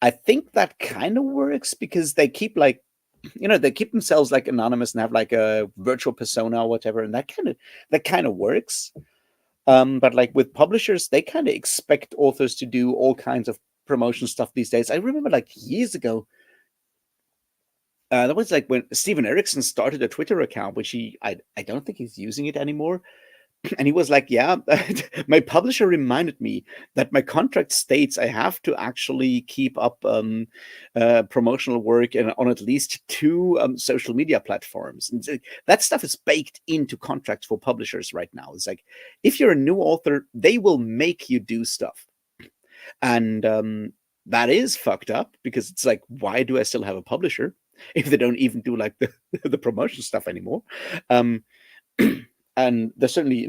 I think that kind of works because they keep like, they keep themselves like anonymous and have like a virtual persona or whatever, and that kind of works. But like with publishers, they kind of expect authors to do all kinds of promotion stuff these days. I remember like years ago, that was like when Steven Erickson started a Twitter account, which I don't think he's using it anymore. And he was like, yeah, my publisher reminded me that my contract states I have to actually keep up promotional work on at least two social media platforms. And that stuff is baked into contracts for publishers right now. It's like, if you're a new author, they will make you do stuff. And that is fucked up because it's like, why do I still have a publisher if they don't even do like the promotion stuff anymore? Um, and there's certainly,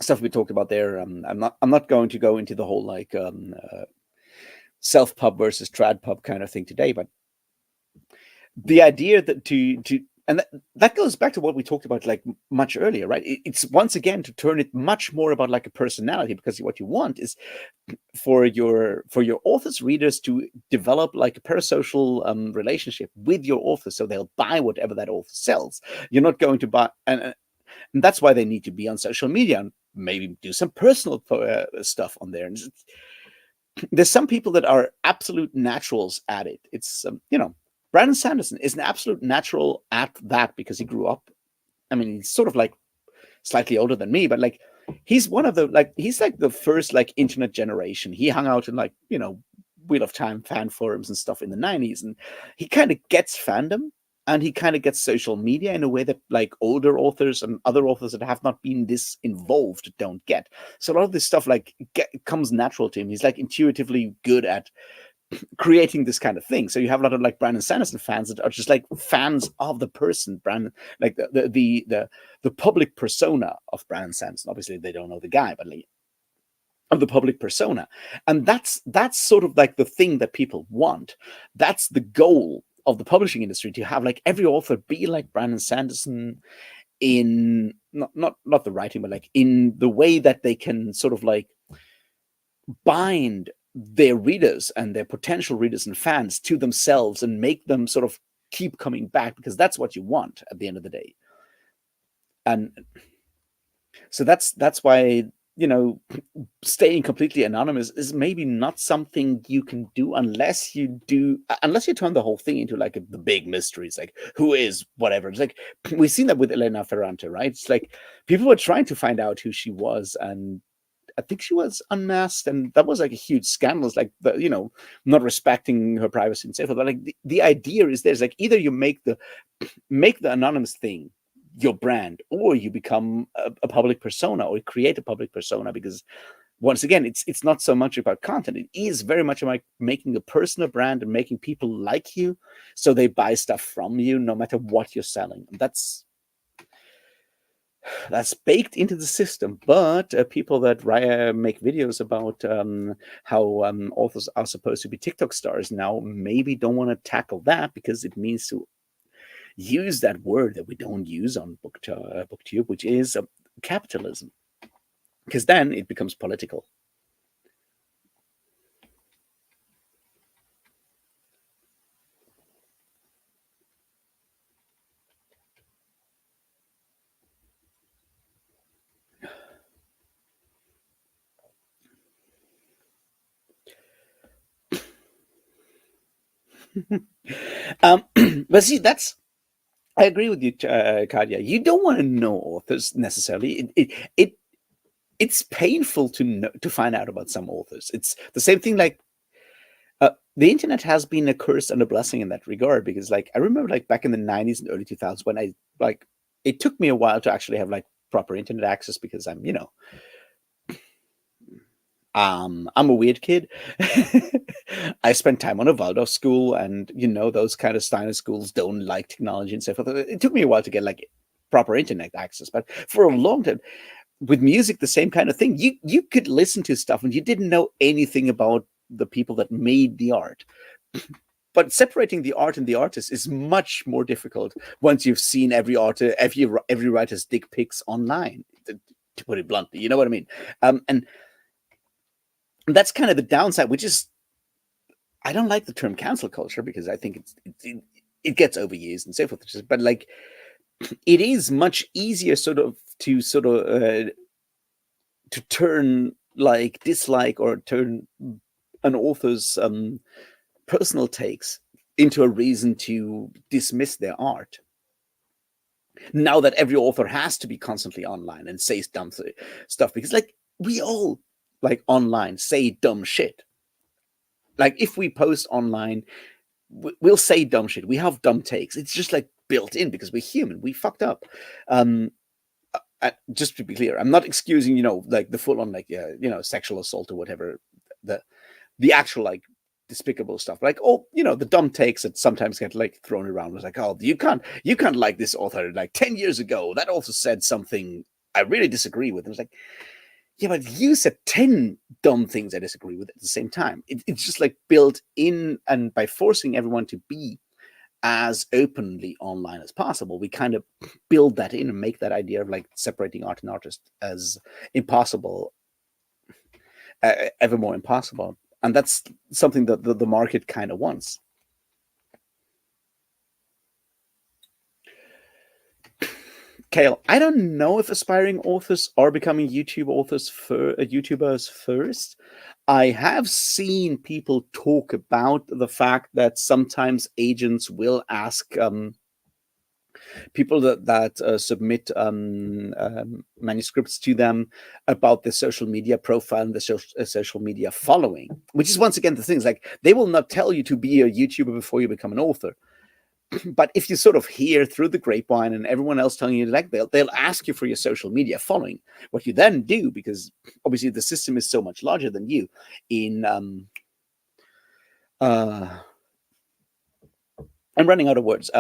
stuff we talked about there. I'm not going to go into the whole like self pub versus trad pub kind of thing today, but the idea that to and that goes back to what we talked about like much earlier, right? It's once again to turn it much more about like a personality, because what you want is for your author's readers to develop like a parasocial relationship with your author, so they'll buy whatever that author sells. You're not going to buy, and that's why they need to be on social media and maybe do some personal stuff on there. And there's some people that are absolute naturals at it. It's Brandon Sanderson is an absolute natural at that because he grew up. I mean, he's sort of like slightly older than me, but like he's one of the he's like the first like internet generation. He hung out in like Wheel of Time fan forums and stuff in the 90s, and he kind of gets fandom, and he kind of gets social media in a way that like older authors and other authors that have not been this involved don't get. So a lot of this stuff like comes natural to him. He's like intuitively good at creating this kind of thing. So you have a lot of like Brandon Sanderson fans that are just like fans of the person Brandon, like the public persona of Brandon Sanderson. Obviously they don't know the guy, but like, of the public persona. And that's sort of like the thing that people want. That's the goal of the publishing industry, to have like every author be like Brandon Sanderson in not the writing, but like in the way that they can sort of like bind their readers and their potential readers and fans to themselves and make them sort of keep coming back, because that's what you want at the end of the day. And so that's why staying completely anonymous is maybe not something you can do unless you turn the whole thing into like the big mysteries, like who is whatever. It's like we've seen that with Elena Ferrante, right? It's like people were trying to find out who she was, and I think she was unmasked, and that was like a huge scandal. It's like not respecting her privacy and so forth. But like the idea is there's like either you make the anonymous thing your brand, or you become a public persona, or create a public persona. Because once again, it's not so much about content. It is very much about making a personal brand and making people like you, so they buy stuff from you no matter what you're selling. And that's baked into the system. But people that make videos about how authors are supposed to be TikTok stars now maybe don't want to tackle that, because it means to use that word that we don't use on BookTube, which is capitalism, because then it becomes political. But see, I agree with you, Kadia. You don't want to know authors necessarily. It's painful to find out about some authors. It's the same thing. Like the internet has been a curse and a blessing in that regard, because like I remember like back in the 90s and early 2000s, when it took me a while to actually have like proper internet access, because I'm a weird kid. I spent time on a Waldorf school, and those kind of Steiner schools don't like technology and so forth. It took me a while to get like proper internet access, but for a long time, with music, the same kind of thing. You could listen to stuff and you didn't know anything about the people that made the art. But separating the art and the artist is much more difficult once you've seen every writer's dick pics online. To put it bluntly, you know what I mean? And that's kind of the downside, which is I don't like the term cancel culture, because I think it gets overused and so forth. But like, it is much easier to turn like dislike, or turn an author's personal takes into a reason to dismiss their art. Now that every author has to be constantly online and say dumb stuff, because like we all like online say dumb shit. Like if we post online, we'll say dumb shit. We have dumb takes. It's just like built in, because we're human. We fucked up. Just to be clear, I'm not excusing, like the full on like sexual assault or whatever, the actual like despicable stuff, like the dumb takes that sometimes get like thrown around. Was like, oh, you can't like this author, like 10 years ago that author said something I really disagree with. It was like, yeah, but you said 10 dumb things I disagree with at the same time. It's just like built in, and by forcing everyone to be as openly online as possible. We kind of build that in and make that idea of like separating art and artist as impossible, ever more impossible. And that's something that the market kind of wants. Kale, I don't know if aspiring authors are becoming YouTubers first. I have seen people talk about the fact that sometimes agents will ask people that submit manuscripts to them about the social media profile and the social media following, which is once again the things like they will not tell you to be a YouTuber before you become an author. But if you sort of hear through the grapevine and everyone else telling you like they'll ask you for your social media following, what you then do, because obviously the system is so much larger than you, in uh I'm running out of words.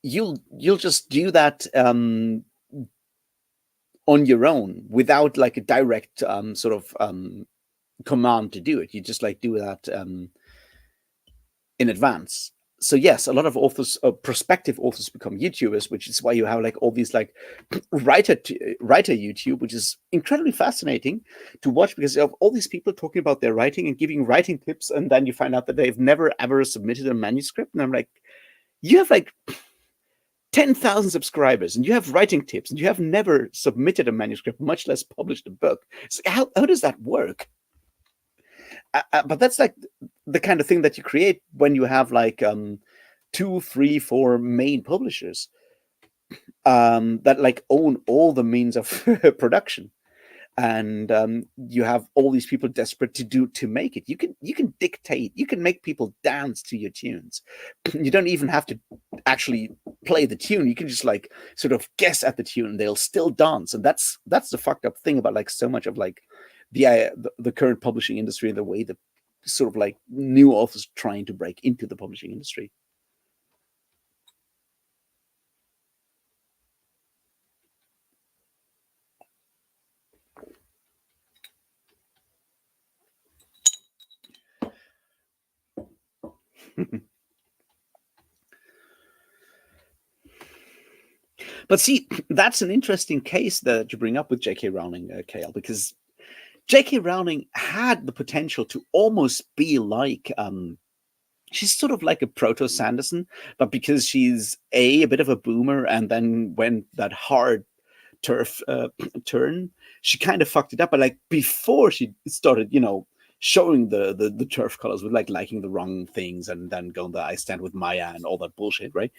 You'll just do that on your own without like a direct sort of command to do it. You just like do that in advance. So yes, a lot of authors, prospective authors, become YouTubers, which is why you have like all these like writer YouTube, which is incredibly fascinating to watch because of all these people talking about their writing and giving writing tips, and then you find out that they've never ever submitted a manuscript, and I'm like, you have like 10,000 subscribers and you have writing tips and you have never submitted a manuscript, much less published a book. So how does that work? But that's like the kind of thing that you create when you have like two, three, four main publishers that like own all the means of production, and you have all these people desperate to make it. You can dictate, you can make people dance to your tunes. You don't even have to actually play the tune. You can just like sort of guess at the tune and they'll still dance. And that's the fucked up thing about like so much of like the current publishing industry and the way that sort of like new authors trying to break into the publishing industry. But see, that's an interesting case that you bring up with J.K. Rowling, Kale, because J.K. Rowling had the potential to almost be like she's sort of like a proto Sanderson, but because she's a bit of a boomer and then went that hard turf turn, she kind of fucked it up. But like before she started, showing the turf colors with like liking the wrong things and then going the I stand with Maya and all that bullshit, right?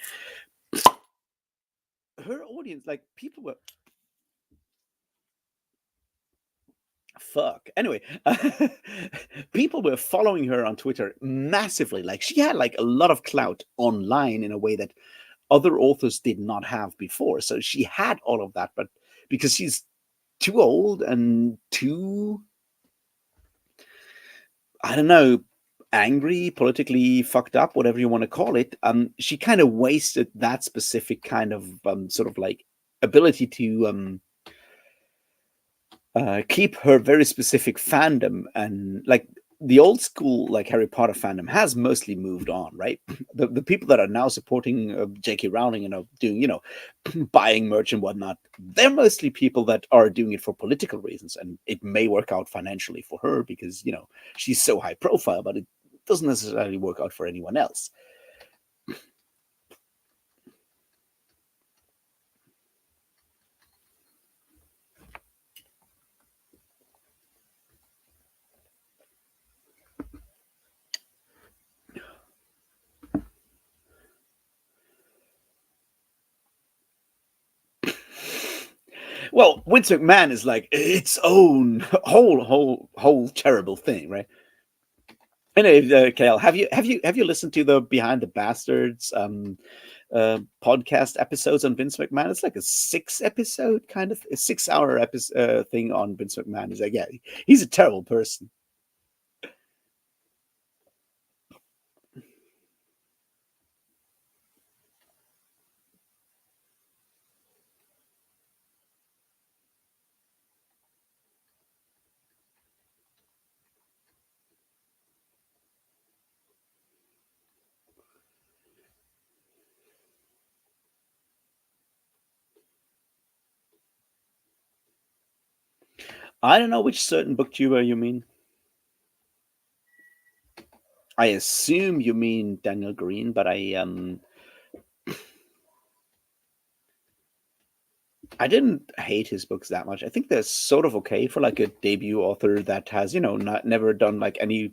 Her audience, like people were fuck. Anyway, people were following her on Twitter massively. Like she had like a lot of clout online in a way that other authors did not have before. So she had all of that, but because she's too old and too, I don't know, angry, politically fucked up, whatever you want to call it, she kind of wasted that specific kind of sort of like ability to keep her very specific fandom. And like the old school like Harry Potter fandom has mostly moved on, right? The people that are now supporting J.K. Rowling and are doing, buying merch and whatnot, they're mostly people that are doing it for political reasons, and it may work out financially for her because she's so high profile, but it doesn't necessarily work out for anyone else. Well, Vince McMahon is like its own whole terrible thing, right? Anyway, Kale, have you listened to the Behind the Bastards podcast episodes on Vince McMahon? It's like a 6 episode kind of a 6 hour episode thing on Vince McMahon. Is like, yeah, he's a terrible person. I don't know which certain booktuber you mean. I assume you mean Daniel Green, but I didn't hate his books that much. I think they're sort of okay for like a debut author that has, not never done like any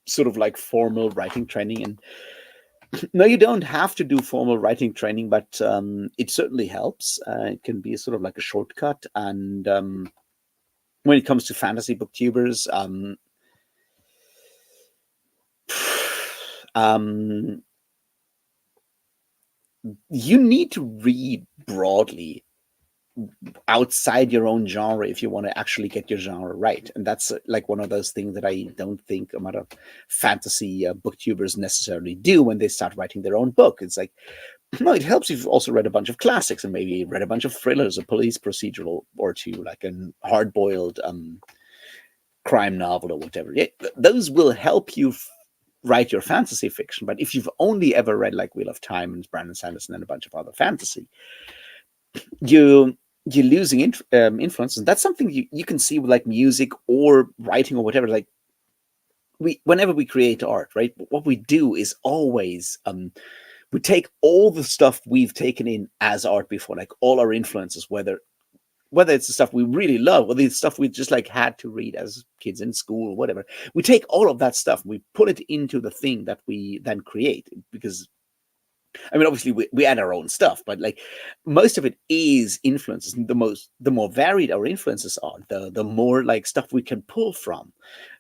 sort of like formal writing training. And no, you don't have to do formal writing training, but it certainly helps. It can be sort of like a shortcut. And when it comes to fantasy booktubers, um, you need to read broadly outside your own genre if you want to actually get your genre right. And that's like one of those things that I don't think a lot of fantasy booktubers necessarily do when they start writing their own book. It's like, no, it helps if you've also read a bunch of classics and maybe read a bunch of thrillers, a police procedural or two, like a hard-boiled crime novel or whatever. Yeah, those will help you write your fantasy fiction. But if you've only ever read like Wheel of Time and Brandon Sanderson and a bunch of other fantasy, you you're losing influence. And that's something you can see with like music or writing or whatever. Like whenever we create art, right, what we do is always we take all the stuff we've taken in as art before, like all our influences, whether it's the stuff we really love or the stuff we just like had to read as kids in school or whatever. We take all of that stuff, we put it into the thing that we then create. Because I mean, obviously we add our own stuff, but like most of it is influences. And the more varied our influences are, the more like stuff we can pull from.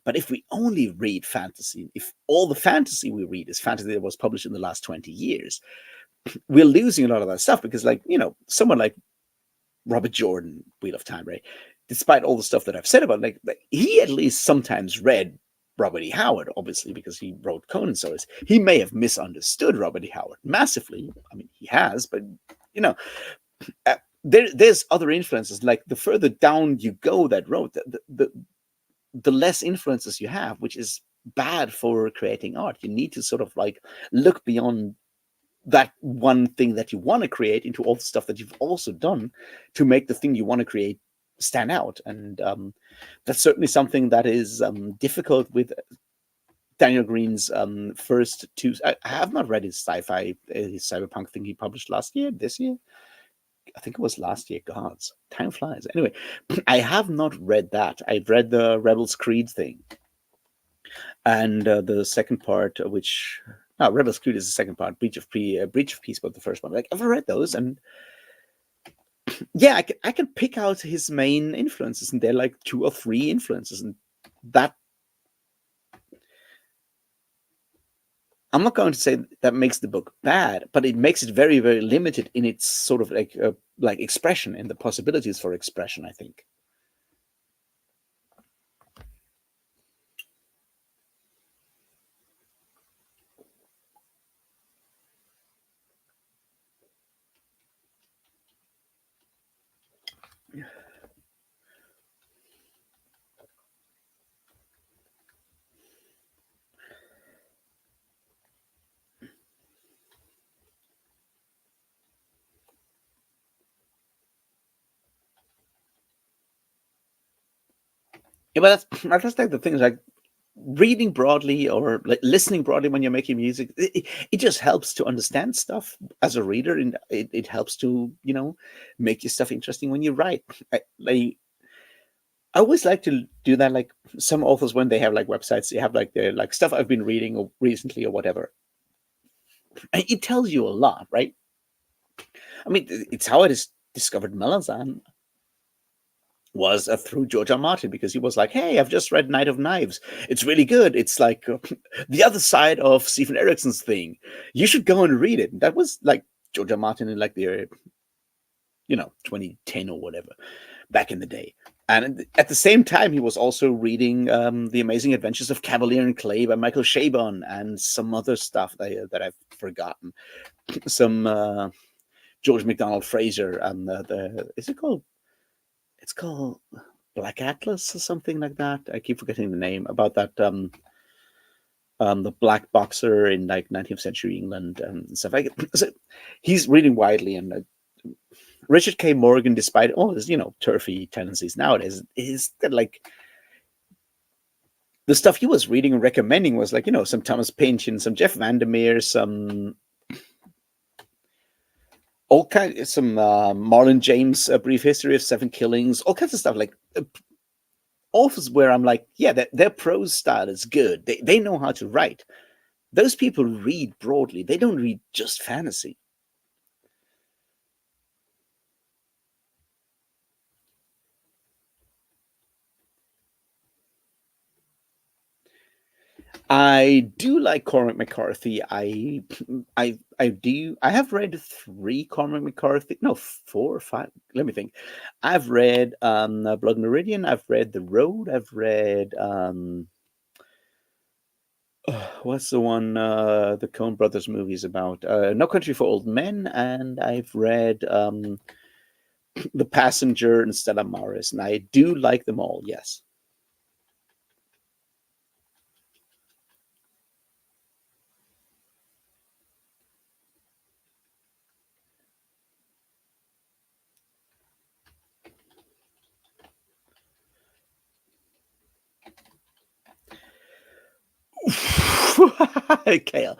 But if we only read fantasy, if all the fantasy we read is fantasy that was published in the last 20 years, we're losing a lot of that stuff. Because like, someone like Robert Jordan, Wheel of Time, right? Despite all the stuff that I've said about it, like he at least sometimes read Robert E. Howard, obviously, because he wrote Conan stories. He may have misunderstood Robert E. Howard massively. I mean, he has, but you know, there's other influences. Like the further down you go that road, the less influences you have, which is bad for creating art. You need to sort of like look beyond that one thing that you want to create into all the stuff that you've also done to make the thing you want to create stand out. And that's certainly something that is difficult with Daniel Green's first two. I have not read his sci-fi, his cyberpunk thing he published this year. I think it was last year. Gods, time flies. Anyway, I have not read that. I've read the Rebels Creed thing, and the second part, which no, Rebels Creed is the second part. Breach of Peace was the first one. Like I've read those, and yeah, I can pick out his main influences, and they're like two or three influences, and that I'm not going to say that makes the book bad, but it makes it very, very limited in its sort of like expression and the possibilities for expression, I think. Yeah, but that's like the thing is like reading broadly or like listening broadly when you're making music. It just helps to understand stuff as a reader, and it helps to make your stuff interesting when you write. I always like to do that. Like some authors, when they have like websites, they have like their like stuff I've been reading or recently or whatever. And it tells you a lot, right? I mean, it's how I just discovered Melanzan was through George R. Martin, because he was like, "Hey, I've just read Night of Knives. It's really good. It's like the other side of Stephen Erickson's thing. You should go and read it." And that was like George R. Martin in like the 2010 or whatever, back in the day. And at the same time, he was also reading The Amazing Adventures of Cavalier and Clay by Michael Chabon and some other stuff that I've forgotten. Some George MacDonald Fraser and is it called? It's called Black Atlas or something like that. I keep forgetting the name about that. The black boxer in like 19th century England and stuff. So he's reading widely, and Richard K. Morgan, despite all his, turfy tendencies nowadays, is that like the stuff he was reading and recommending was like, some Thomas Pynchon, some Jeff Vandermeer, some all kind, some Marlon James, A Brief History of Seven Killings, all kinds of stuff like authors where I'm like, yeah, their prose style is good. They know how to write. Those people read broadly. They don't read just fantasy. I do like Cormac McCarthy. I do. I have read three Cormac McCarthy. No, four or five. Let me think. I've read Blood Meridian. I've read The Road. I've read what's the one the Coen Brothers movies about? No Country for Old Men, and I've read The Passenger and Stella Maris, and I do like them all. Yes. Kale,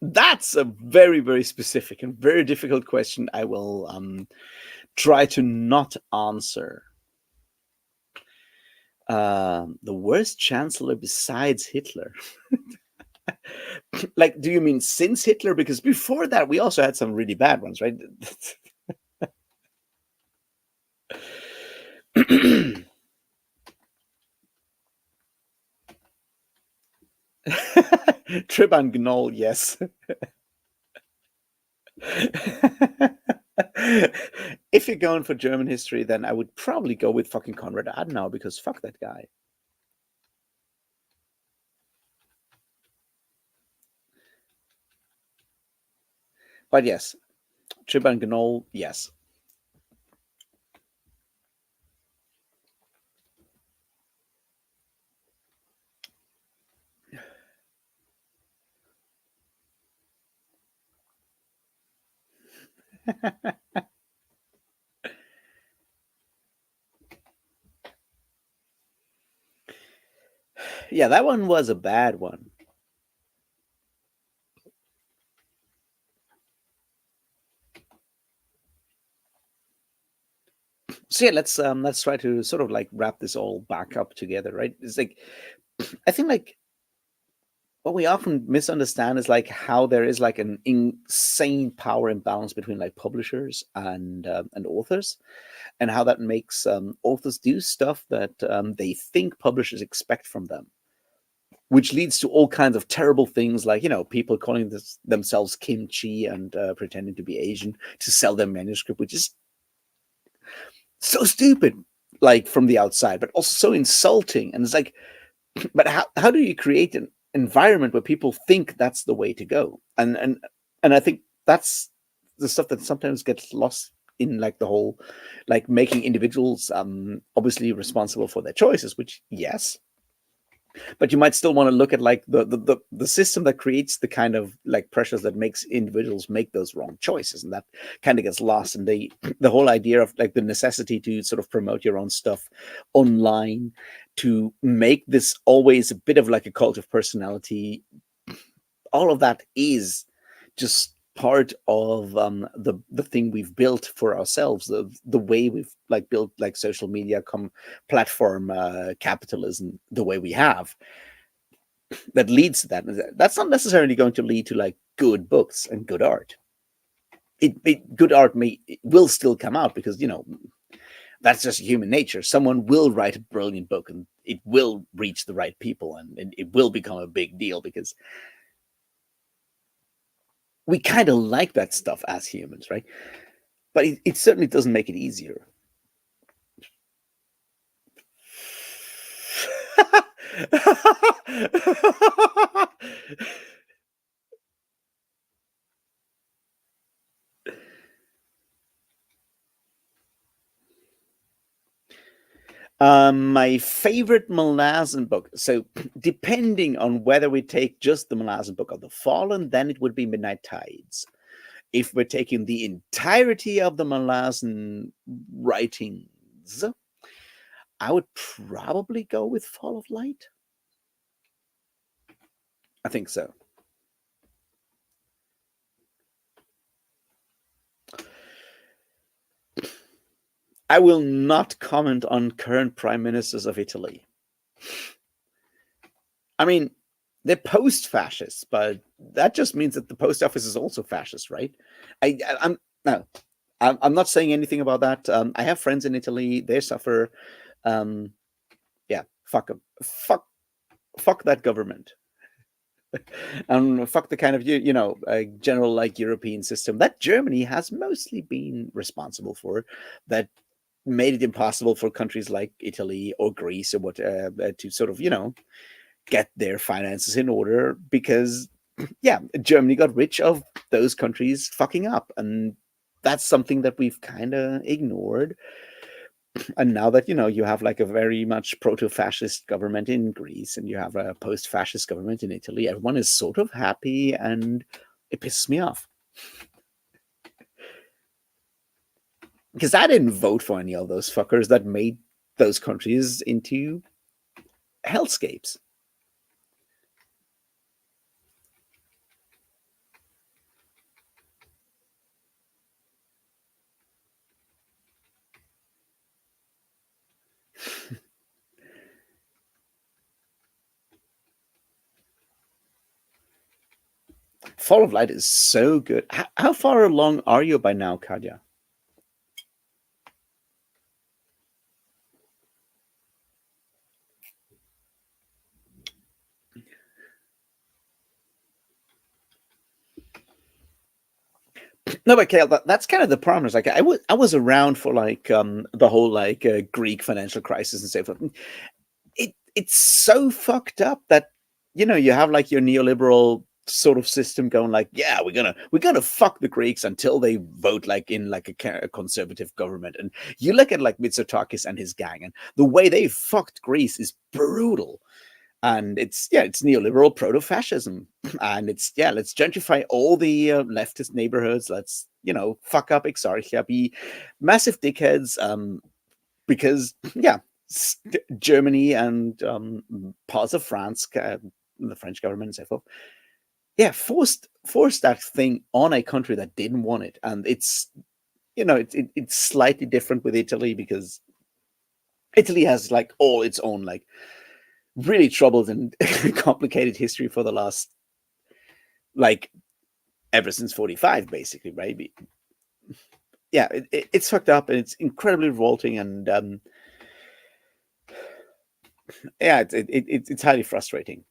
that's a very, very specific and very difficult question. I will try to not answer. The worst chancellor besides Hitler? Like, do you mean since Hitler? Because before that, we also had some really bad ones, right? Triban Gnoll, yes. If you're going for German history, then I would probably go with fucking Konrad Adenauer because fuck that guy. But yes, Triban Gnoll, yes. Yeah, that one was a bad one. So yeah, let's try to sort of like wrap this all back up together, right? It's like I think like what we often misunderstand is like how there is like an insane power imbalance between like publishers and authors, and how that makes authors do stuff that they think publishers expect from them, which leads to all kinds of terrible things like people calling themselves kimchi and pretending to be Asian to sell their manuscript, which is so stupid, like from the outside, but also so insulting. And it's like, but how do you create an environment where people think that's the way to go? And I think that's the stuff that sometimes gets lost in like the whole like making individuals obviously responsible for their choices, which yes, but you might still want to look at like the system that creates the kind of like pressures that makes individuals make those wrong choices, and that kind of gets lost in the whole idea of like the necessity to sort of promote your own stuff online, to make this always a bit of like a cult of personality. All of that is just part of the thing we've built for ourselves, the way we've like built like social media platform capitalism the way we have, that leads to that. That's not necessarily going to lead to like good books and good art. Good art will still come out because that's just human nature. Someone will write a brilliant book and it will reach the right people, and it will become a big deal because we kind of like that stuff as humans, right? But it certainly doesn't make it easier. My favorite Malazan book. So, depending on whether we take just the Malazan book of the Fallen, then it would be Midnight Tides. if we're taking the entirety of the Malazan writings, I would probably go with Fall of Light. I think so. I will not comment on current prime ministers of Italy. I mean, they're post-fascist, but that just means that the post office is also fascist, right? I'm no, I'm not saying anything about that. I have friends in Italy; they suffer. Um, yeah, fuck them. Fuck that government, and fuck the kind of general like European system that Germany has mostly been responsible for. That made it impossible for countries like Italy or Greece or what to sort of get their finances in order because yeah, Germany got rich of those countries fucking up, and that's something that we've kind of ignored. And now that you have like a very much proto-fascist government in Greece and you have a post-fascist government in Italy, everyone is sort of happy, and it pisses me off because I didn't vote for any of those fuckers that made those countries into hellscapes. Fall of Light is so good. How far along are you by now, Kadya? No, but Kale, that's kind of the problem. Is like I was around for like the whole like Greek financial crisis and so forth. It's so fucked up that you have like your neoliberal sort of system going like, yeah, we're gonna fuck the Greeks until they vote like in like a conservative government. And you look at like Mitsotakis and his gang, and the way they fucked Greece is brutal. And it's neoliberal proto-fascism, and it's let's gentrify all the leftist neighborhoods. Let's fuck up exarchia, be massive dickheads, because Germany and parts of France, the French government and so forth, forced that thing on a country that didn't want it. And it's slightly different with Italy because Italy has like all its own like really troubled and complicated history for the last like ever since 45 basically, right? Yeah, it's fucked up and it's incredibly revolting, and yeah, it's highly frustrating.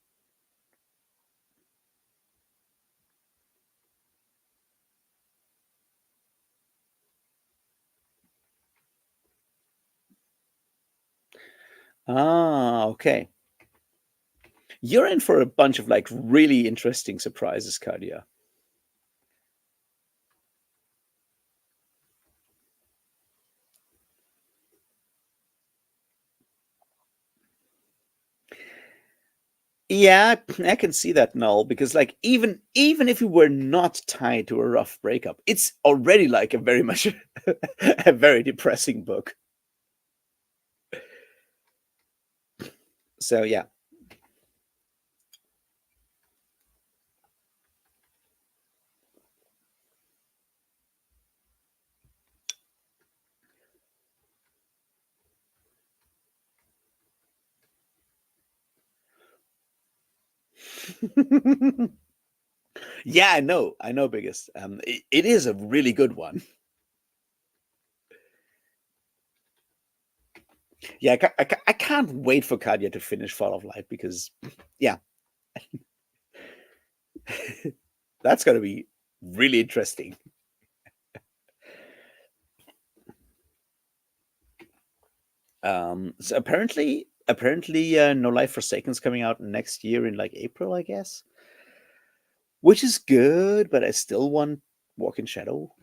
Ah, okay. You're in for a bunch of like really interesting surprises, Cardia. Yeah, I can see that, Null, because like even if you were not tied to a rough breakup, it's already like a very much a very depressing book. So yeah. Yeah, I know, biggest. It is a really good one. Yeah, I can't wait for Kadia to finish Fall of Light because, yeah, that's going to be really interesting. So apparently, No Life Forsaken's coming out next year in like April, I guess, which is good, but I still want Walk in Shadow.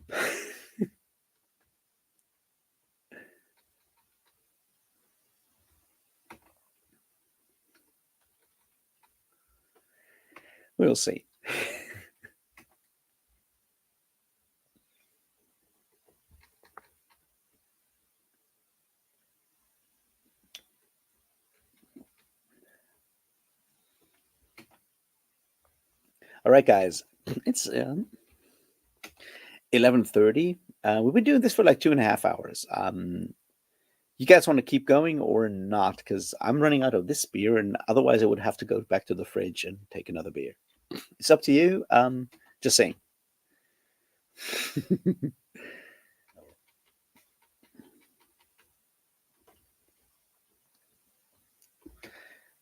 We'll see. All right, guys. It's 11:30. We've been doing this for like 2.5 hours. You guys want to keep going or not? Because I'm running out of this beer, and otherwise I would have to go back to the fridge and take another beer. It's up to you. Just saying.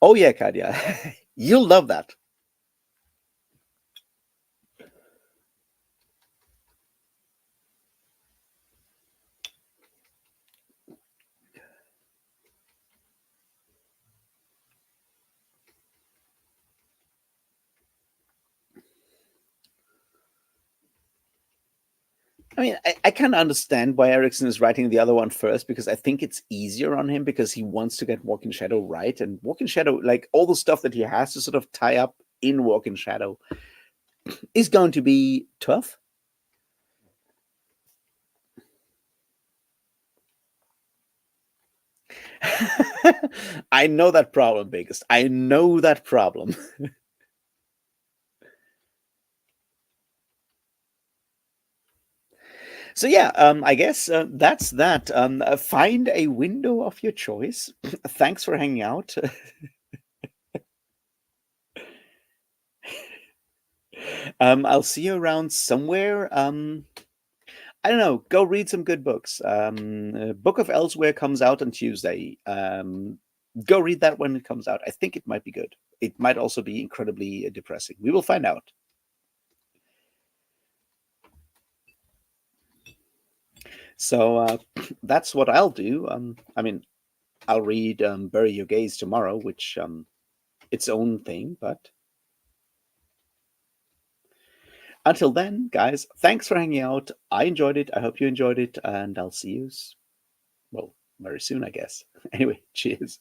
Oh yeah, Katya, you'll love that. I mean, I kind of understand why Erickson is writing the other one first because I think it's easier on him because he wants to get Walk in Shadow right. And Walk in Shadow, like all the stuff that he has to sort of tie up in Walk in Shadow, is going to be tough. I know that problem, biggest. I know that problem. So yeah, I guess that's that. Find a window of your choice. Thanks for hanging out. I'll see you around somewhere. I don't know. Go read some good books. Book of Elsewhere comes out on Tuesday. Go read that when it comes out. I think it might be good. It might also be incredibly depressing. We will find out. So that's what I'll do. I mean, I'll read Bury Your Gaze tomorrow, which its own thing. But until then, guys, thanks for hanging out. I enjoyed it. I hope you enjoyed it, and I'll see you, well, very soon, I guess. Anyway, cheers.